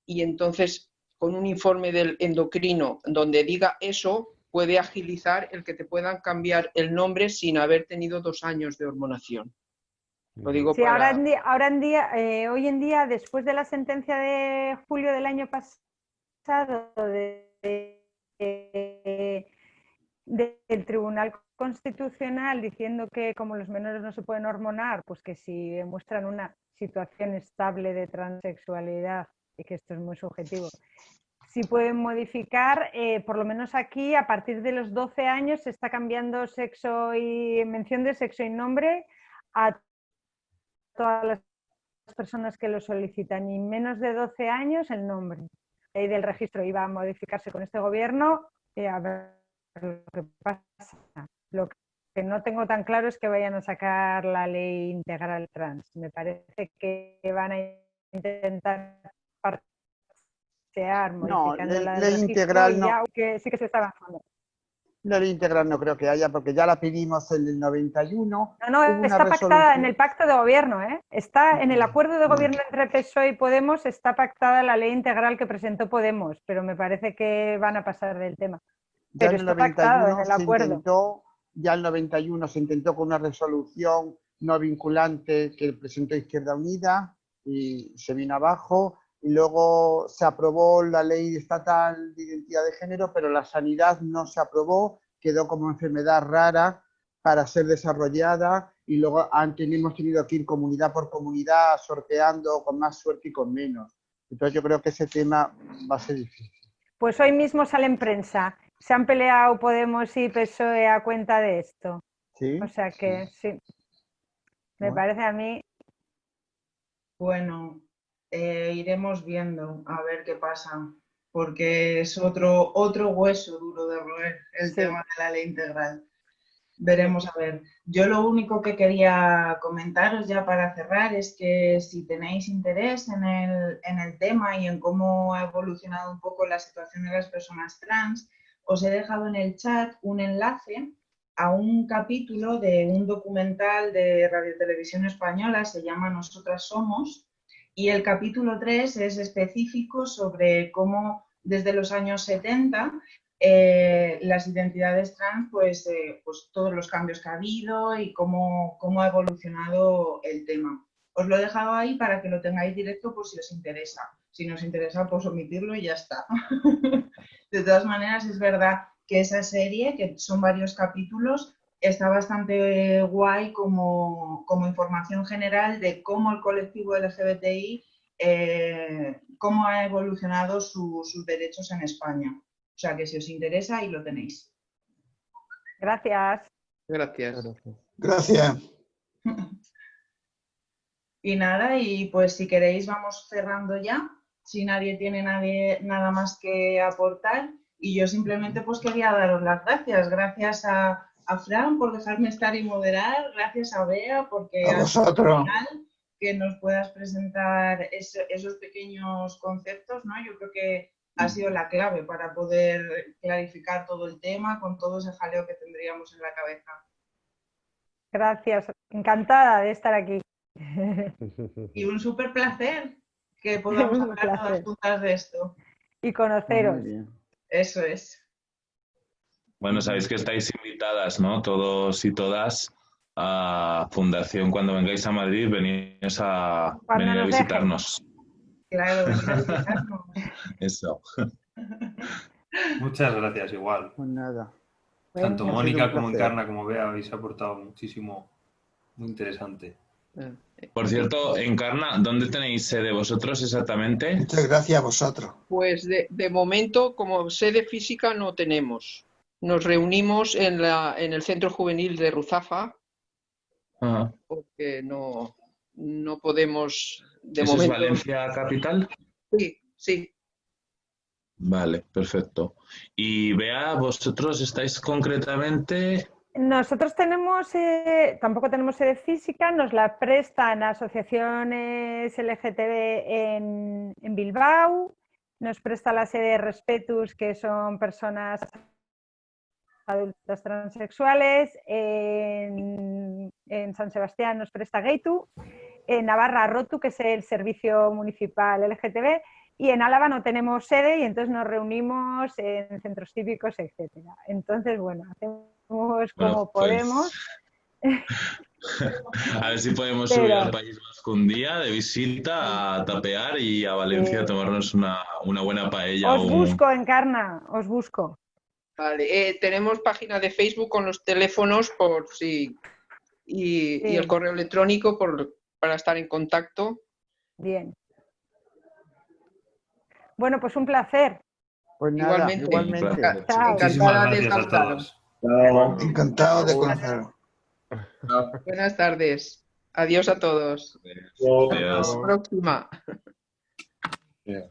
y entonces con un informe del endocrino donde diga eso, puede agilizar el que te puedan cambiar el nombre sin haber tenido 2 años de hormonación. Lo digo Sí, para... hoy en día, después de la sentencia de julio del año pasado del Tribunal Constitucional diciendo que como los menores no se pueden hormonar, pues que si demuestran una situación estable de transexualidad, y que esto es muy subjetivo, si pueden modificar, por lo menos aquí, a partir de los 12 años se está cambiando sexo y mención de sexo y nombre a todas las personas que lo solicitan, y menos de 12 años el nombre. La ley del registro iba a modificarse con este gobierno, a ver lo que pasa. Lo que no tengo tan claro es que vayan a sacar la ley integral trans. Me parece que van a intentar parchear modificando la ley registro integral no. ya, que sí que se está avanzando. La ley integral no creo que haya, porque ya la pedimos en el 91. No, está pactada en el pacto de gobierno, ¿eh? Está en el acuerdo de gobierno entre PSOE y Podemos, está pactada la ley integral que presentó Podemos, pero me parece que van a pasar del tema. Ya Pero en el está pactado en el acuerdo. Ya en el 91 se intentó con una resolución no vinculante que presentó Izquierda Unida y se vino abajo. Y luego se aprobó la ley estatal de identidad de género, pero la sanidad no se aprobó, quedó como enfermedad rara para ser desarrollada, y luego hemos tenido que ir comunidad por comunidad sorteando con más suerte y con menos. Entonces yo creo que ese tema va a ser difícil. Pues hoy mismo sale en prensa. Se han peleado Podemos y PSOE a cuenta de esto. ¿Sí? O sea que sí. Me parece a mí. Bueno, iremos viendo a ver qué pasa, porque es otro hueso duro de roer el tema de la ley integral. Veremos a ver. Yo lo único que quería comentaros ya para cerrar es que si tenéis interés en el tema y en cómo ha evolucionado un poco la situación de las personas trans, os he dejado en el chat un enlace a un capítulo de un documental de Radio Televisión Española, se llama Nosotras Somos, y el capítulo 3 es específico sobre cómo desde los años 70 las identidades trans, pues todos los cambios que ha habido y cómo ha evolucionado el tema. Os lo he dejado ahí para que lo tengáis directo por si os interesa. Si no os interesa, pues omitirlo y ya está. De todas maneras, es verdad que esa serie, que son varios capítulos, está bastante guay como información general de cómo el colectivo LGBTI, cómo ha evolucionado sus derechos en España. O sea que si os interesa, ahí lo tenéis. Gracias. Gracias. Gracias. Y nada, y pues si queréis vamos cerrando ya, si nadie tiene nada más que aportar. Y yo simplemente pues quería daros las gracias. Gracias a Fran por dejarme estar y moderar. Gracias a Bea porque a vosotros. Que nos puedas presentar esos pequeños conceptos, ¿no? Yo creo que ha sido la clave para poder clarificar todo el tema con todo ese jaleo que tendríamos en la cabeza. Gracias. Encantada de estar aquí. Y un súper placer que podamos hablar todas juntas de esto. Y conoceros. Eso es. Bueno, sabéis que estáis invitadas, ¿no? Todos y todas a Fundación. Cuando vengáis a Madrid, venid a visitarnos. Claro, venid a visitarnos. Eso. Muchas gracias, igual. Pues nada. Tanto Mónica como Encarna como Bea habéis aportado muchísimo muy interesante. Por cierto, Encarna, ¿dónde tenéis sede vosotros exactamente? Muchas gracias a vosotros. Pues de momento, como sede física no tenemos. Nos reunimos en el Centro Juvenil de Ruzafa, porque no podemos de ¿Eso momento. es Valencia capital? Sí, sí. Vale, perfecto. Y Bea, vosotros estáis concretamente... Nosotros tampoco tenemos sede física, nos la prestan asociaciones LGTB en Bilbao, nos presta la sede Respetus, que son personas adultas transexuales, en San Sebastián nos presta Geitu, en Navarra Rotu, que es el servicio municipal LGTB, y en Álava no tenemos sede y entonces nos reunimos en centros cívicos, etcétera. Entonces, bueno, hacemos como podemos. A ver si podemos subir al País Vasco un día de visita a tapear y a Valencia a tomarnos una buena paella. Os busco, Encarna, os busco. Vale, tenemos página de Facebook con los teléfonos por si y el correo electrónico para estar en contacto. Bien. Bueno, pues un placer. Pues nada, igualmente. Encantada de escucharos. Encantado de conoceros. Buenas tardes. Adiós a todos. Adiós. Hasta la próxima. Yeah.